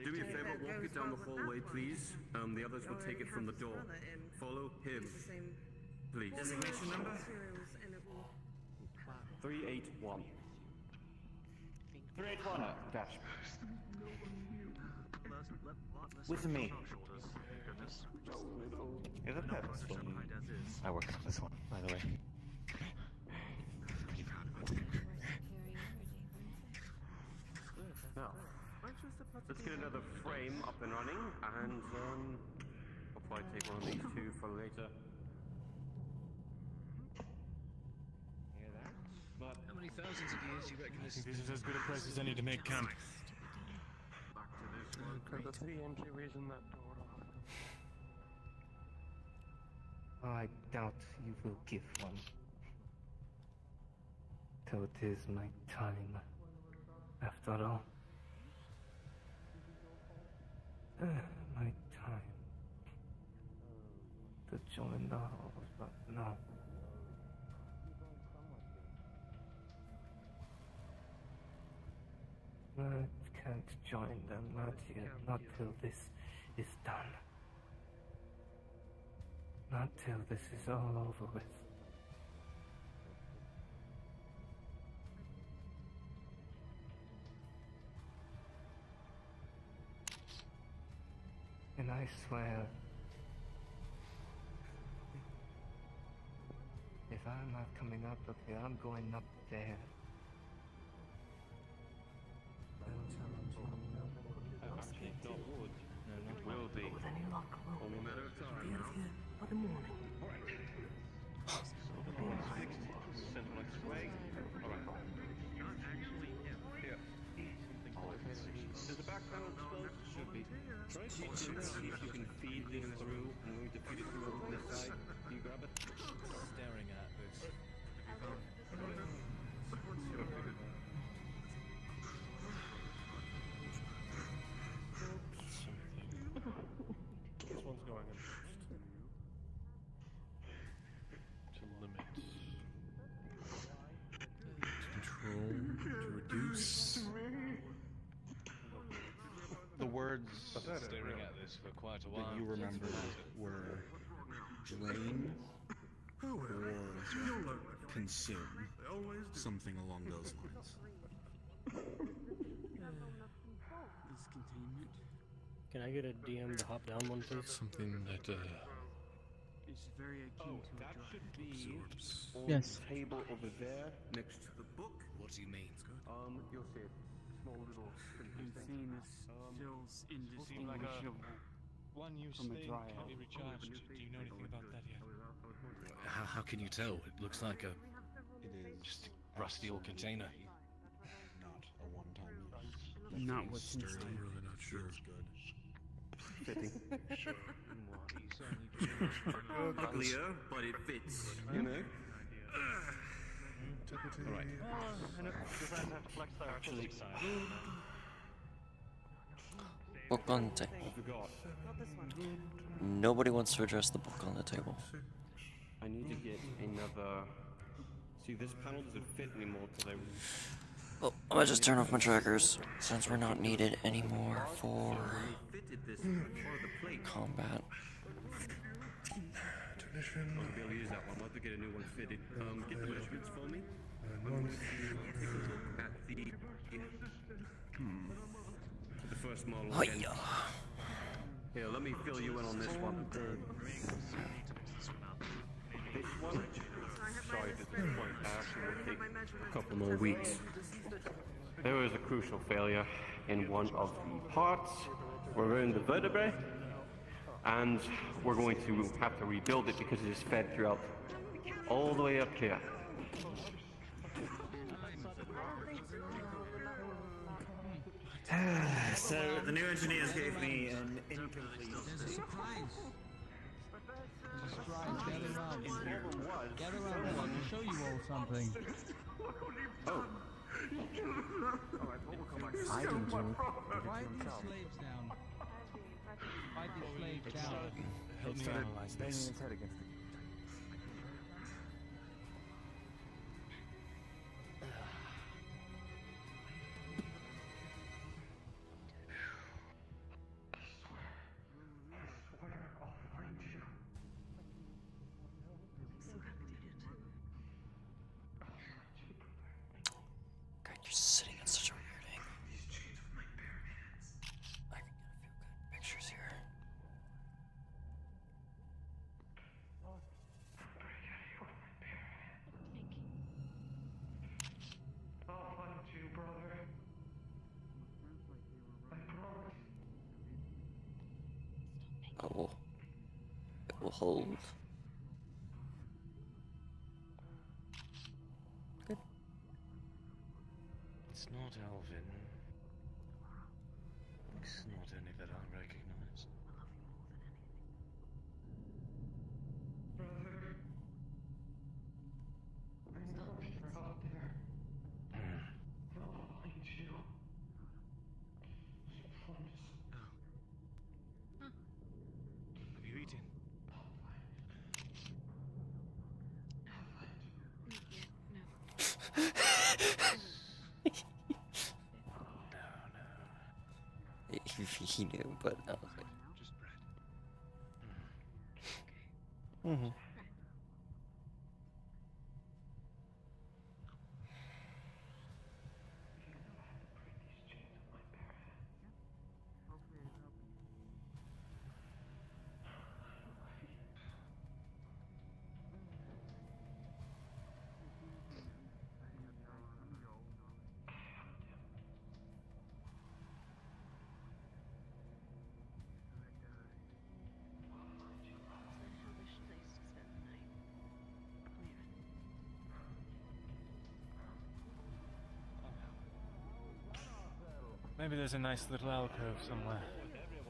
Do me a favor, walk it down the hallway, please. The others will take it from the door. Follow him, please. Designation number? 381. 381. Dash. With me. Is it purposeful? I work on this one, by the way. Now, let's get another frame up and running, and I'll probably take one of these two for later. Hear that? But how many thousands of years do you reckon this This is as good a place as any to make camp. Could the TNPC reason that door I doubt you will give one. Till it is my time, after all. My time. to join the halls, but no. I can't join them, not yet, not till this is done. Not till this is all over with. And I swear, if I'm not coming up here, I'm going up there. It will be. With any luck, Only a matter of time. be out of here by the morning. Is the back panel exposed? Should be. Try to see if you can feed this through, and when we defeat it through over this side, can you grab it? Staring at this. This one's going in first. To limit. Control. To reduce. The words staring at this for quite a while. That you remember were drain or consume. Something along those lines. This containment Can I get a DM to hop down one, please? Something that is very akin to That a drug. should be on Yes. the table over there next to the book. What do you mean? You'll see it. Small little I'm seeing this feels indistinguishable one you from a thing dry can be eye. recharged. Do you know anything about that yet? How can you tell? It looks like a It is just a rusty old container. not a one-time use. Not Definitely what's sturdy. inside. I'm really not sure. Feels good. fitting. Sure. Uglier, but it fits. You know? Alright. Actually, Book on the table. Nobody wants to address the book on the table. I need to get another. See, this panel doesn't fit anymore because I. Well, I'm gonna just turn off my trackers since we're not needed anymore for Fitted this for the plate. combat. I'll be able to use that one. I'll have to get a new one fitted. Get the measurements for me. Take a look at the first model again. Hiya. Here, let me fill you in on this one. This one, sorry to disappoint, actually will take a couple more weeks. There was a crucial failure in one of the parts. We're in the vertebrae, and we're going to have to rebuild it because it is fed throughout all the way up here. So the new engineers gave me an incomplete. There's a surprise. There's a surprise. Gather around. Gather around. I want to show you all something. Oh. I didn't do it. Quiet these slaves down. Quiet these slaves down. Help me analyze this. God, you're sitting in such a weird angle. I can get a few good pictures here. I'll find you, brother. I promise. It will hold. Good. It's not Alvin. It's not any that I recognize. Brother. I know you're out there. I'll find you. I promise. Have you eaten? He knew, but I was like, Just bread. mm-hmm. Maybe there's a nice little alcove somewhere.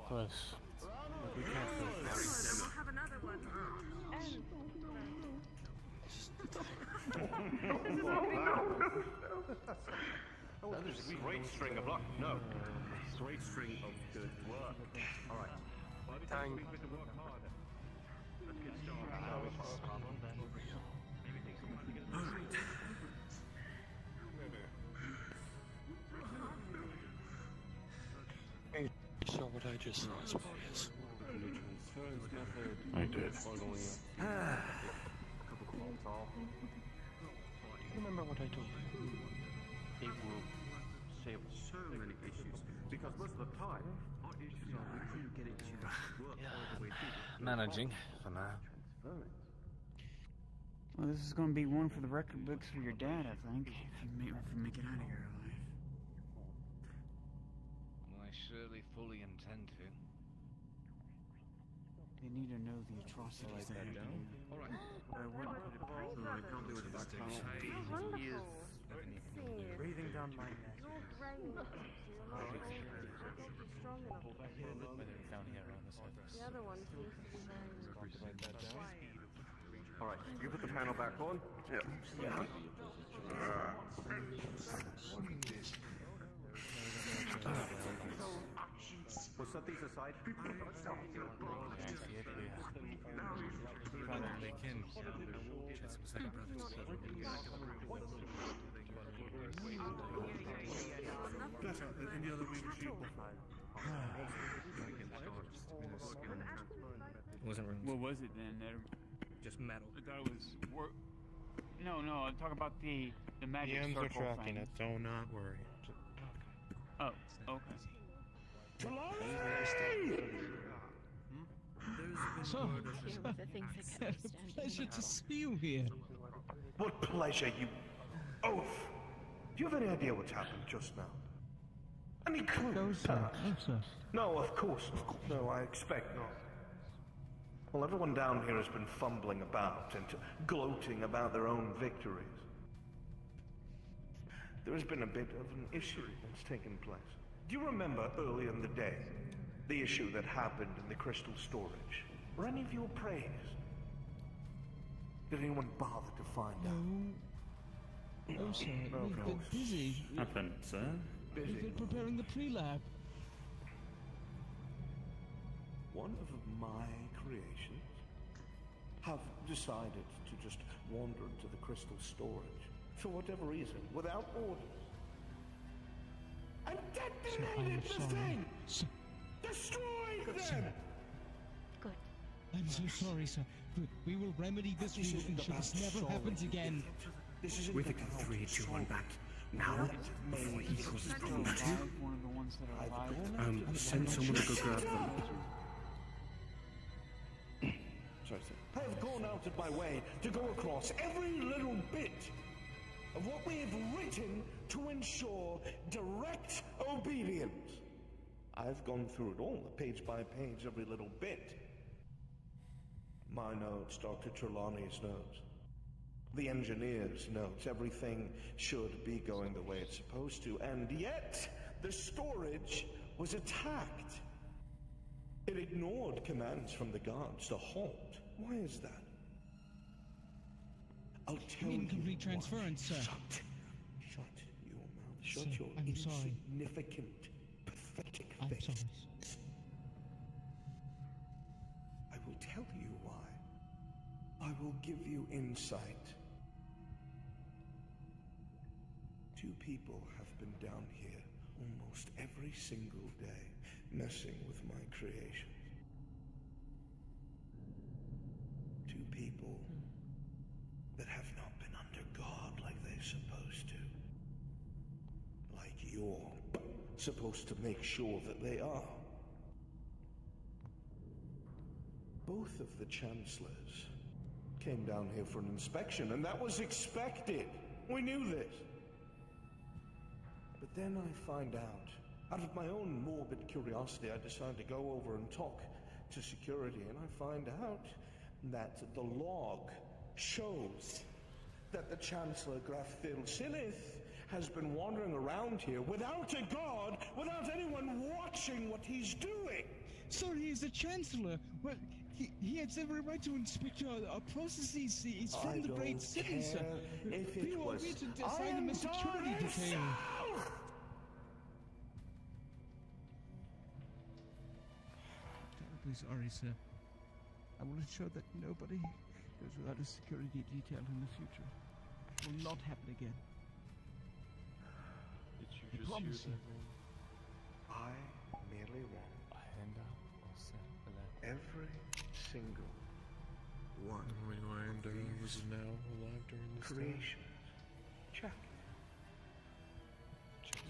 Close. But we can't go far. We'll have another one. That is a great string of luck. No. Great string of good work. Alright. Tang. You saw what I just saw, I suppose. I did. Remember what I told you? It will save so many issues because most of the time our issues are we couldn't get it to work all the way through. Managing for now. Well, this is going to be one for the record books for your dad, I think, if you make it out of here alive. Well, I surely fully intend to. They need to know the atrocities that happened. All right. I wouldn't put it past them. I can't do it back home. He is breathing down my neck. Down here on the surface. The other one seems to be Alright, you put the panel back on? Yeah. We'll set these aside. Probably kin. Chance was like a brother to Better than any other we've achieved Wasn't runes. What was it then? Just metal. I thought it was No, I'm talking about the magic DMs circle are tracking thing. it, so not worry. Oh, okay. So, it's a pleasure to see you here. What pleasure, you oaf! Do you have any idea what's happened just now? Any clue? No, sir. No, sir. No, of course not. No, I expect not. Well, everyone down here has been fumbling about and gloating about their own victories. There has been a bit of an issue that's taken place. Do you remember earlier in the day, the issue that happened in the crystal storage? Were any of you appraised? Did anyone bother to find out? No, sir. We've been busy. Happened, sir. Busy. We've been preparing the pre-lab. One of my creations have decided to just wander into the crystal storage for whatever reason, without orders. And detonated the thing! Sir, Destroyed them! Good. I'm so sorry, sir. We will remedy this. We will ensure this never happens again. We've taken 3, 2, 1 back. Now, before he causes problem too. One of the ones that are alive. Send someone to go grab them. Sorry, sir. I have gone out of my way to go across every little bit of what we have written to ensure direct obedience. I've gone through it all, page by page, every little bit. My notes, Dr. Trelawney's notes, the engineer's notes, everything should be going the way it's supposed to, and yet the storage was attacked. It ignored commands from the guards to halt. Why is that? I'll tell you. Incomplete transference, sir. Shut your mouth. Shut Sir, your I'm sorry. insignificant, pathetic I'm face. sorry. I will tell you why. I will give you insight. 2 people have been down here almost every single day, messing with my creations. 2 people that have not been under God like they're supposed to. Like you're supposed to make sure that they are. Both of the chancellors came down here for an inspection, and that was expected. We knew this. But then I find out of my own morbid curiosity, I decide to go over and talk to security, and I find out that the log shows that the Chancellor Graf Silith has been wandering around here without a guard, without anyone watching what he's doing. Sir, he is the Chancellor. Well, he has every right to inspect our processes. He's from the great city, sir. If We it want was me to assign him a security detail. Terribly sorry, sir. I will ensure that nobody goes without a security detail in the future. It will not happen again. Did you I just promise hear you. that ring? I merely want A handout or set a letter? every single one Miranda of was these now alive during this time. creations. Check.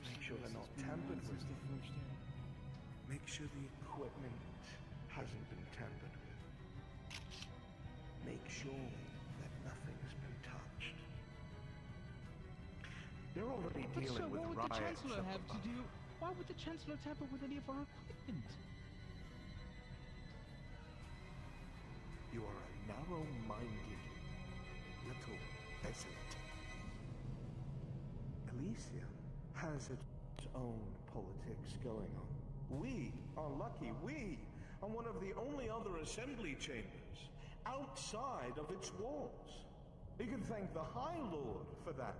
Make sure they're not tampered with. Make sure the equipment hasn't been tampered with. Make sure that nothing has been touched. They're already But dealing sir, with what would the riots Chancellor up have to above. do? Why would the Chancellor tamper with any of our equipment? You are a narrow-minded little peasant. Elysium has its own politics going on. We are lucky. We are one of the only other assembly chambers outside of its walls. You can thank the High Lord for that.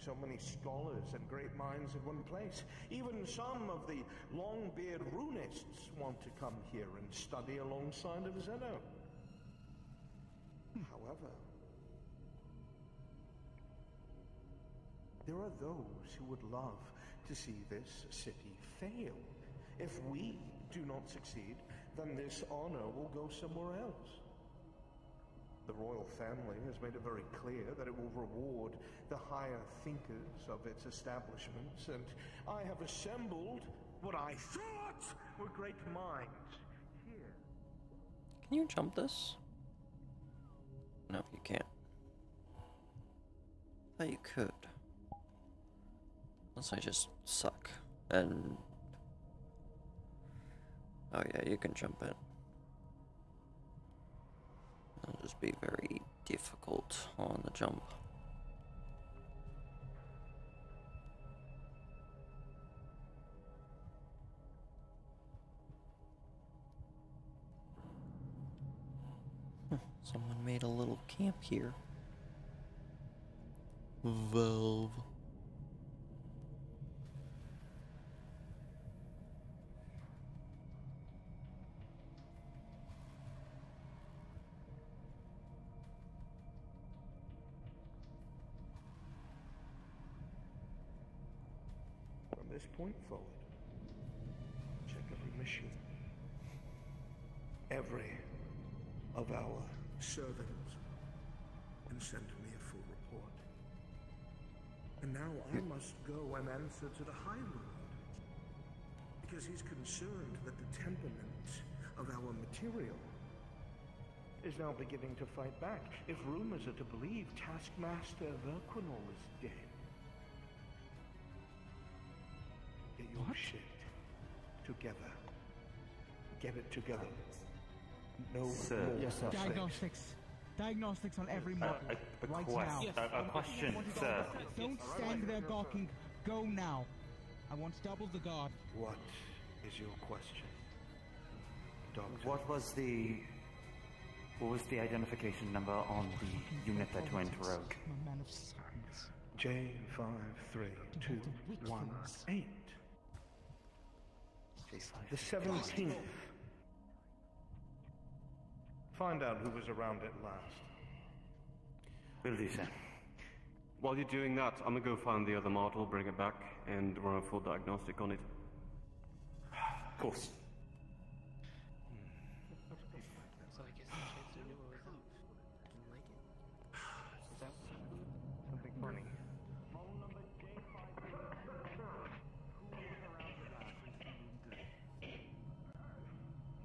So many scholars and great minds in one place. Even some of the long-beard runists want to come here and study alongside of Zeno. However, there are those who would love to see this city fail. If we do not succeed, then this honor will go somewhere else. The royal family has made it very clear that it will reward the higher thinkers of its establishments, and I have assembled what I thought were great minds here. Can you jump this? No, you can't. I thought you could. Unless I just suck. And... oh yeah, you can jump it. It'll just be very difficult on the jump. Someone made a little camp here. Valve. From this point forward, check every machine. Every of our servants, and send me a full report. And now I must go and answer to the High Lord, because he's concerned that the temperament of our material is now beginning to fight back. If rumors are to believe, Taskmaster Verquinol is dead. Get your shit together. Get it together. No Sir. more Yes, sir. Diagnostics. Diagnostics on every model. Right now. A question, sir. Don't stand there gawking. Go now. I want double the guard. What is your question, Doctor? What was the identification number on the unit that went rogue? I'm a man of science. J53218. The 17th. Find out who was around it last. Will do, sir. While you're doing that, I'm gonna go find the other model, bring it back, and run a full diagnostic on it. Of course. So I guess the chance knew what was up. Didn't like it. Is that something funny?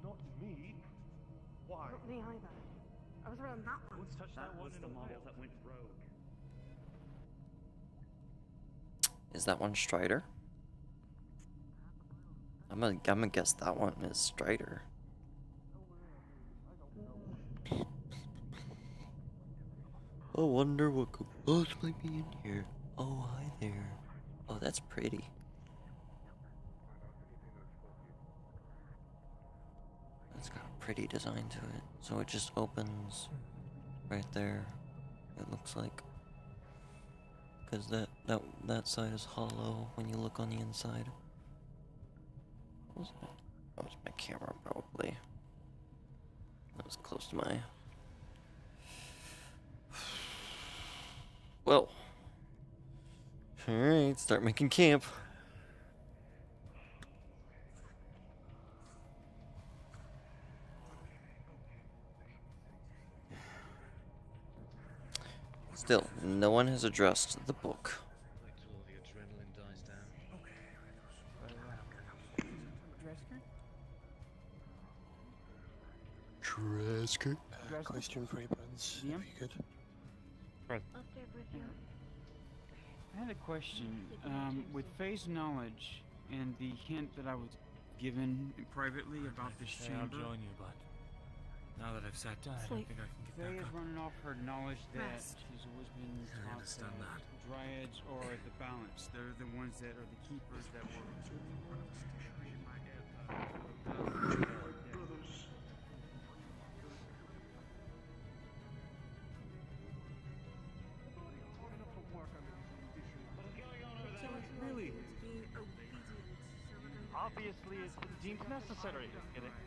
Not me. Why? Not me either. I was around that one. Let's touch that one was in the a model while. that went rogue. Is that one Strider? I'm gonna guess that one is Strider. I wonder what could possibly be in here. Oh, hi there. Oh, that's pretty. It's got a pretty design to it. So it just opens right there. It looks like. Because that side is hollow when you look on the inside. What was that? That was my camera, probably. That was close to my... Well. Alright, start making camp. Still, no one has addressed the book. Wait till all the adrenaline dies down. Dresker? Question for you, Prince. If you could. I'll stay with you. I had a question. With Faye's knowledge and the hint that I was given privately about this chamber. I'll join you, but now that I've sat down, I don't think I can get Faye back is up. running off her knowledge that Rest. she's always been I taught understand that. Dryads are the balance. They're the ones that are the keepers that were. Really? Obviously, it's deemed necessary,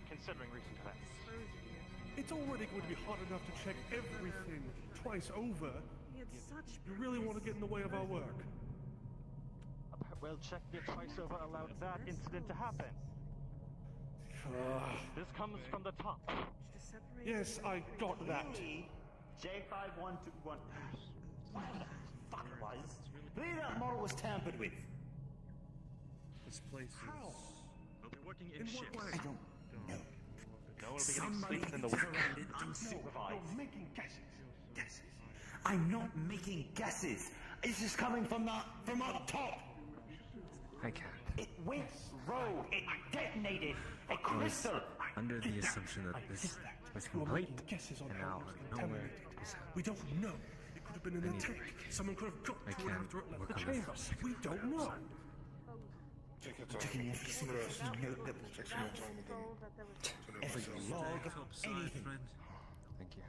considering recent events. It's already going to be hard enough to check everything twice over. You really want to get in the way of our work? Well, checking it twice over allowed that incident to happen. This comes from the top. Yes, I got that. J5121. Whatever the fuck it was. Believe that model was tampered with. This place is... We'll be working In what way? I don't know. No one will be getting Somebody sleep in the is week. surrounded unsupervised. You're making guesses. Guesses. I'm not making guesses. This is coming from up top. I can't. It went rogue. It detonated a crystal. Under the assumption that this was You're complete, making guesses on and how now it was I know where contaminated. it was at. We don't know. It could have been an I need a attack. break. Someone could have got I to it can't after it left work the on that chamber. for a second. We don't know. Checking every single note that was every log, anything. Thank you.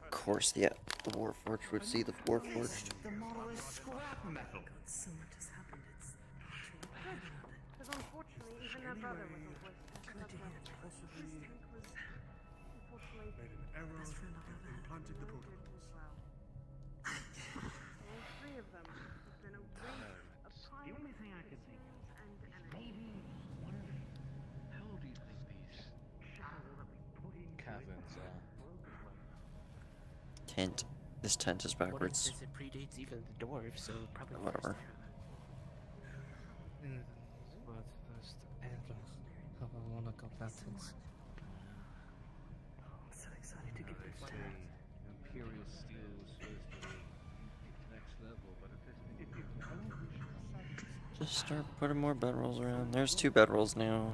Of course, yeah. The Warforged would see the Warforged. The model is scrap metal. So much has happened, it's Because unfortunately, even her brother was a voice. Possibly Unfortunately, made an error and implanted the protocols. all three of them have been a waste of time. The only thing I can think and is energy. maybe one of the How do you think these shadow that we put in caverns are? Tent. This tent is What if backwards. this predates even the dwarves, so probably Whatever. But first ever how I wanna go patents. I'm so excited to give this They to say Imperial steel was supposed to be next level, but if Just start putting more bedrolls around. There's 2 bedrolls now,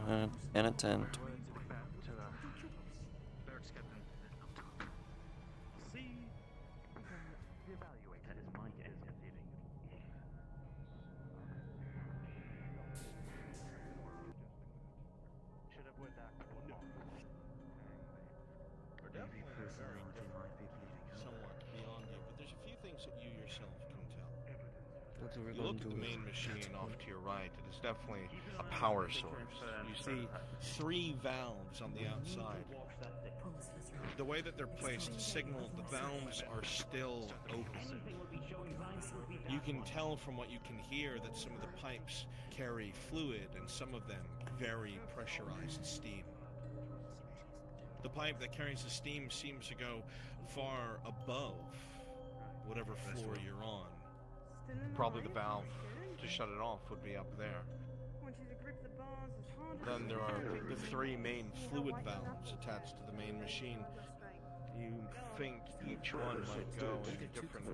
and a tent. That is my guess. Should have went back. We're definitely somewhat beyond you, but there's a few things that you yourself can tell. What are we You look going at to the do? main machine off to your right. It is definitely a power source. You see 3 valves on the outside. the way that they're placed signal the valves are still open. You can tell from what you can hear that some of the pipes carry fluid and some of them very pressurized steam. The pipe that carries the steam seems to go far above whatever floor you're on. Probably the valve to shut it off would be up there. Then there are the three main fluid valves attached to the main machine. You think each one might go in different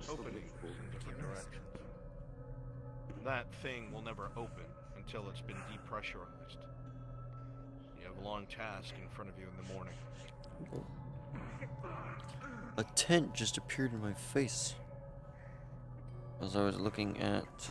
openings in different directions. That thing will never open until it's been depressurized. You have a long task in front of you in the morning. A tent just appeared in my face as I was looking at.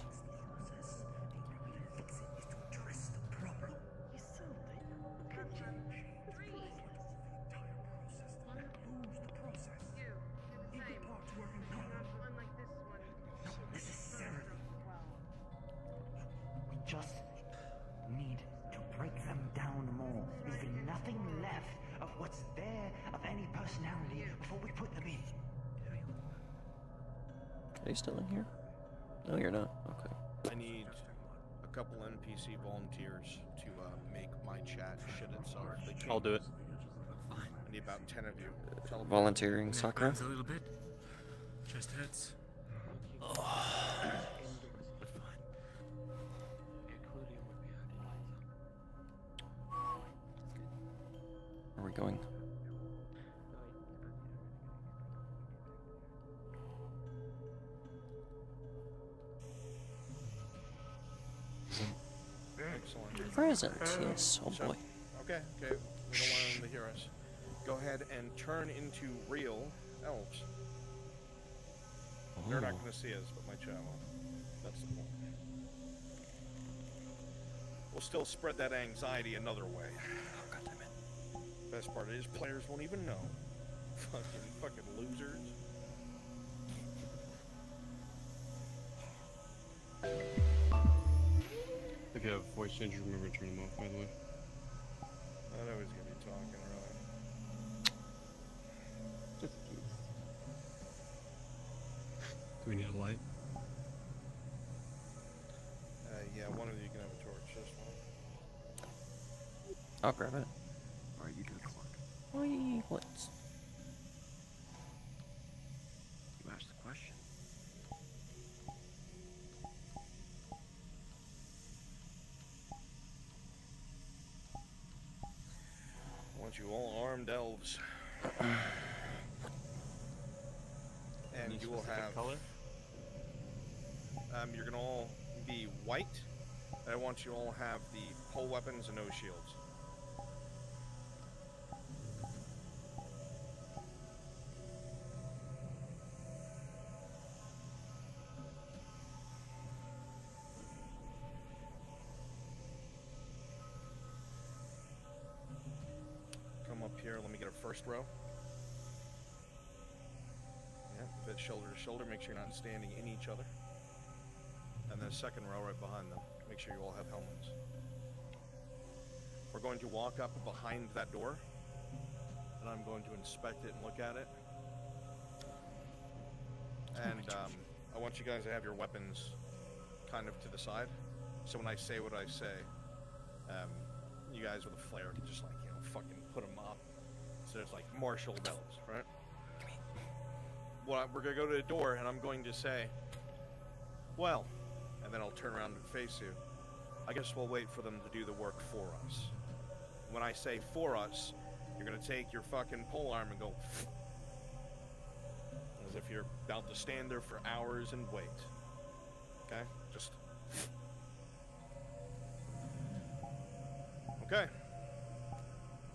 Just need to break them down more, leaving nothing left of what's there of any personality before we put them in. Are you still in here? No, you're not. Okay. I need a couple NPC volunteers to make my chat shit itself. I'll do it. I need about 10 of you. Volunteering, Sakura? A little bit. Chest hurts. Where are we going? Excellent. Present, yes. Oh boy. Okay, we don't want them to hear us. Go ahead and turn into real elves. They're not going to see us, but my chat will. That's the point. We'll still spread that anxiety another way. Oh, God damn it. Best part is players won't even know. Fucking losers. If you have voice changes, remember to turn them off, by the way. I know he's going to be talking, really. Do we need a light? Yeah, one of you can have a torch. This one. I'll grab it. Alright, you do the clock. What? You asked the question. I want you all armed elves. And Any you will specific have color? You're gonna all be white. And I want you all have the pole weapons and no shields. Come up here. Let me get a first row. Yeah, fit shoulder to shoulder. Make sure you're not standing in each other. And then a second row right behind them. Make sure you all have helmets. We're going to walk up behind that door, and I'm going to inspect it and look at it. And I want you guys to have your weapons kind of to the side. So when I say what I say, you guys with a flare can just, like, you know, fucking put them up. So there's like martial bells, right? Well, we're gonna go to the door, and I'm going to say, well, and then I'll turn around and face you. I guess we'll wait for them to do the work for us. When I say for us, you're gonna take your fucking polearm and go as if you're about to stand there for hours and wait. Okay? Just okay.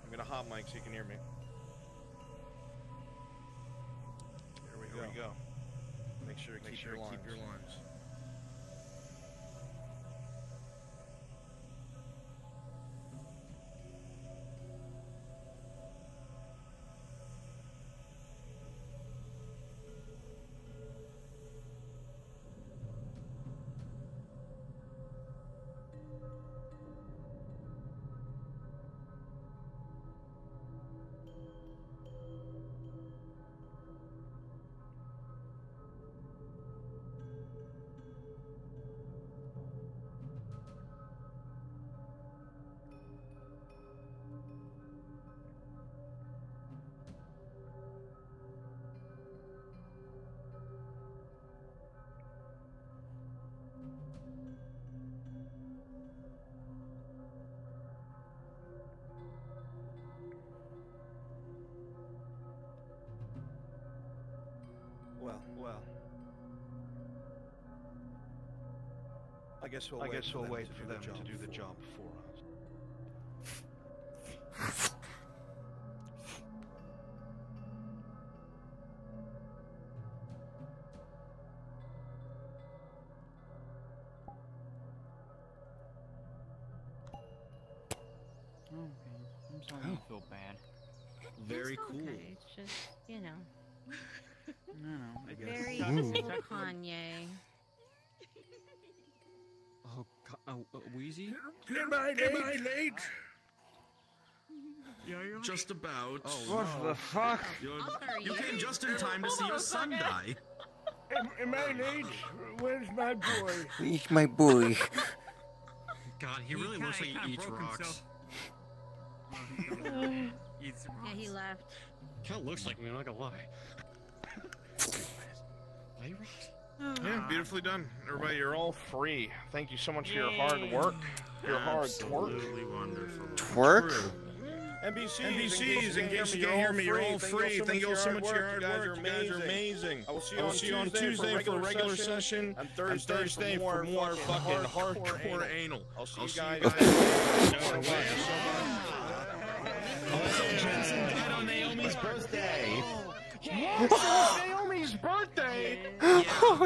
I'm gonna hot mic so you can hear me. Here we go. Make sure you keep your lines. Well. I guess we'll wait for them to do the job for us. Okay, I'm sorry you feel bad. Very It's cool. okay. It's just, you know. No, Very exactly. cool Kanye. Oh, Wheezy? Am I late? Yeah, you're just about. Oh, what the fuck? You came just in time to see your son die. Am I late? Where's my boy? Eat my boy. God, he really looks like he eats rocks. Yeah, he left. Kind of looks like me, I'm not gonna lie. Yeah, beautifully done. Everybody, you're all free. Thank you so much for your hard work. Your hard twerk. Absolutely wonderful. Twerk? NPCs, in case you can't hear me, you're all free. Thank you all so much for your hard work. You guys are amazing. I will see you on Tuesday for a regular session, and Thursday for more fucking hardcore anal. I'll see you guys. On Naomi's birthday. What? Naomi's birthday? Come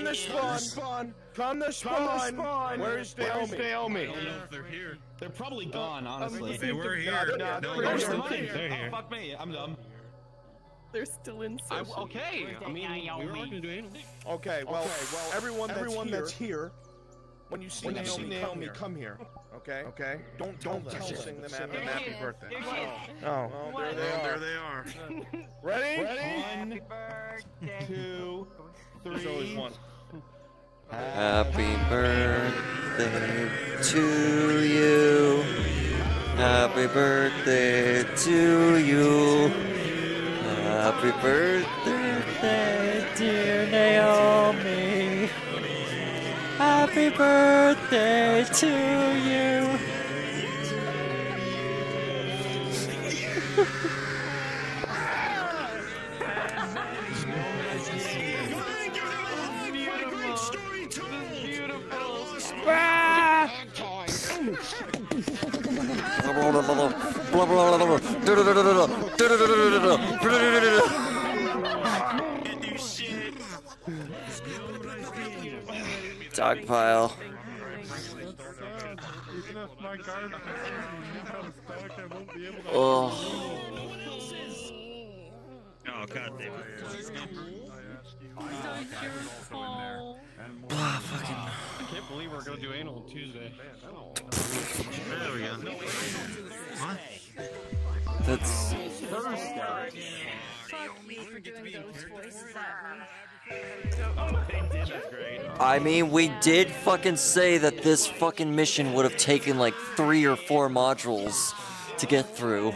to spawn. Come to spawn. Where's Naomi? I don't know if they're here. They're probably gone, honestly. If they were here, they're here. Fuck me, I'm dumb. They're still in session. Okay, I mean, we were not gonna do anal. Okay, well, everyone that's here, when you see Naomi, come here. Okay? Don't tell them happy birthday. Oh, well, there they are. Ready? 1, 2, 3. There's always one. Happy birthday to you. Happy birthday to you. Happy birthday, dear Naomi. Happy birthday to you. Dogpile. Oh. Oh, god damn it. Fucking. I can't believe we're gonna do anal on Tuesday. There we go. What? That's. Fuck me for doing those voices at I mean, we did fucking say that this fucking mission would have taken like 3 or 4 modules to get through.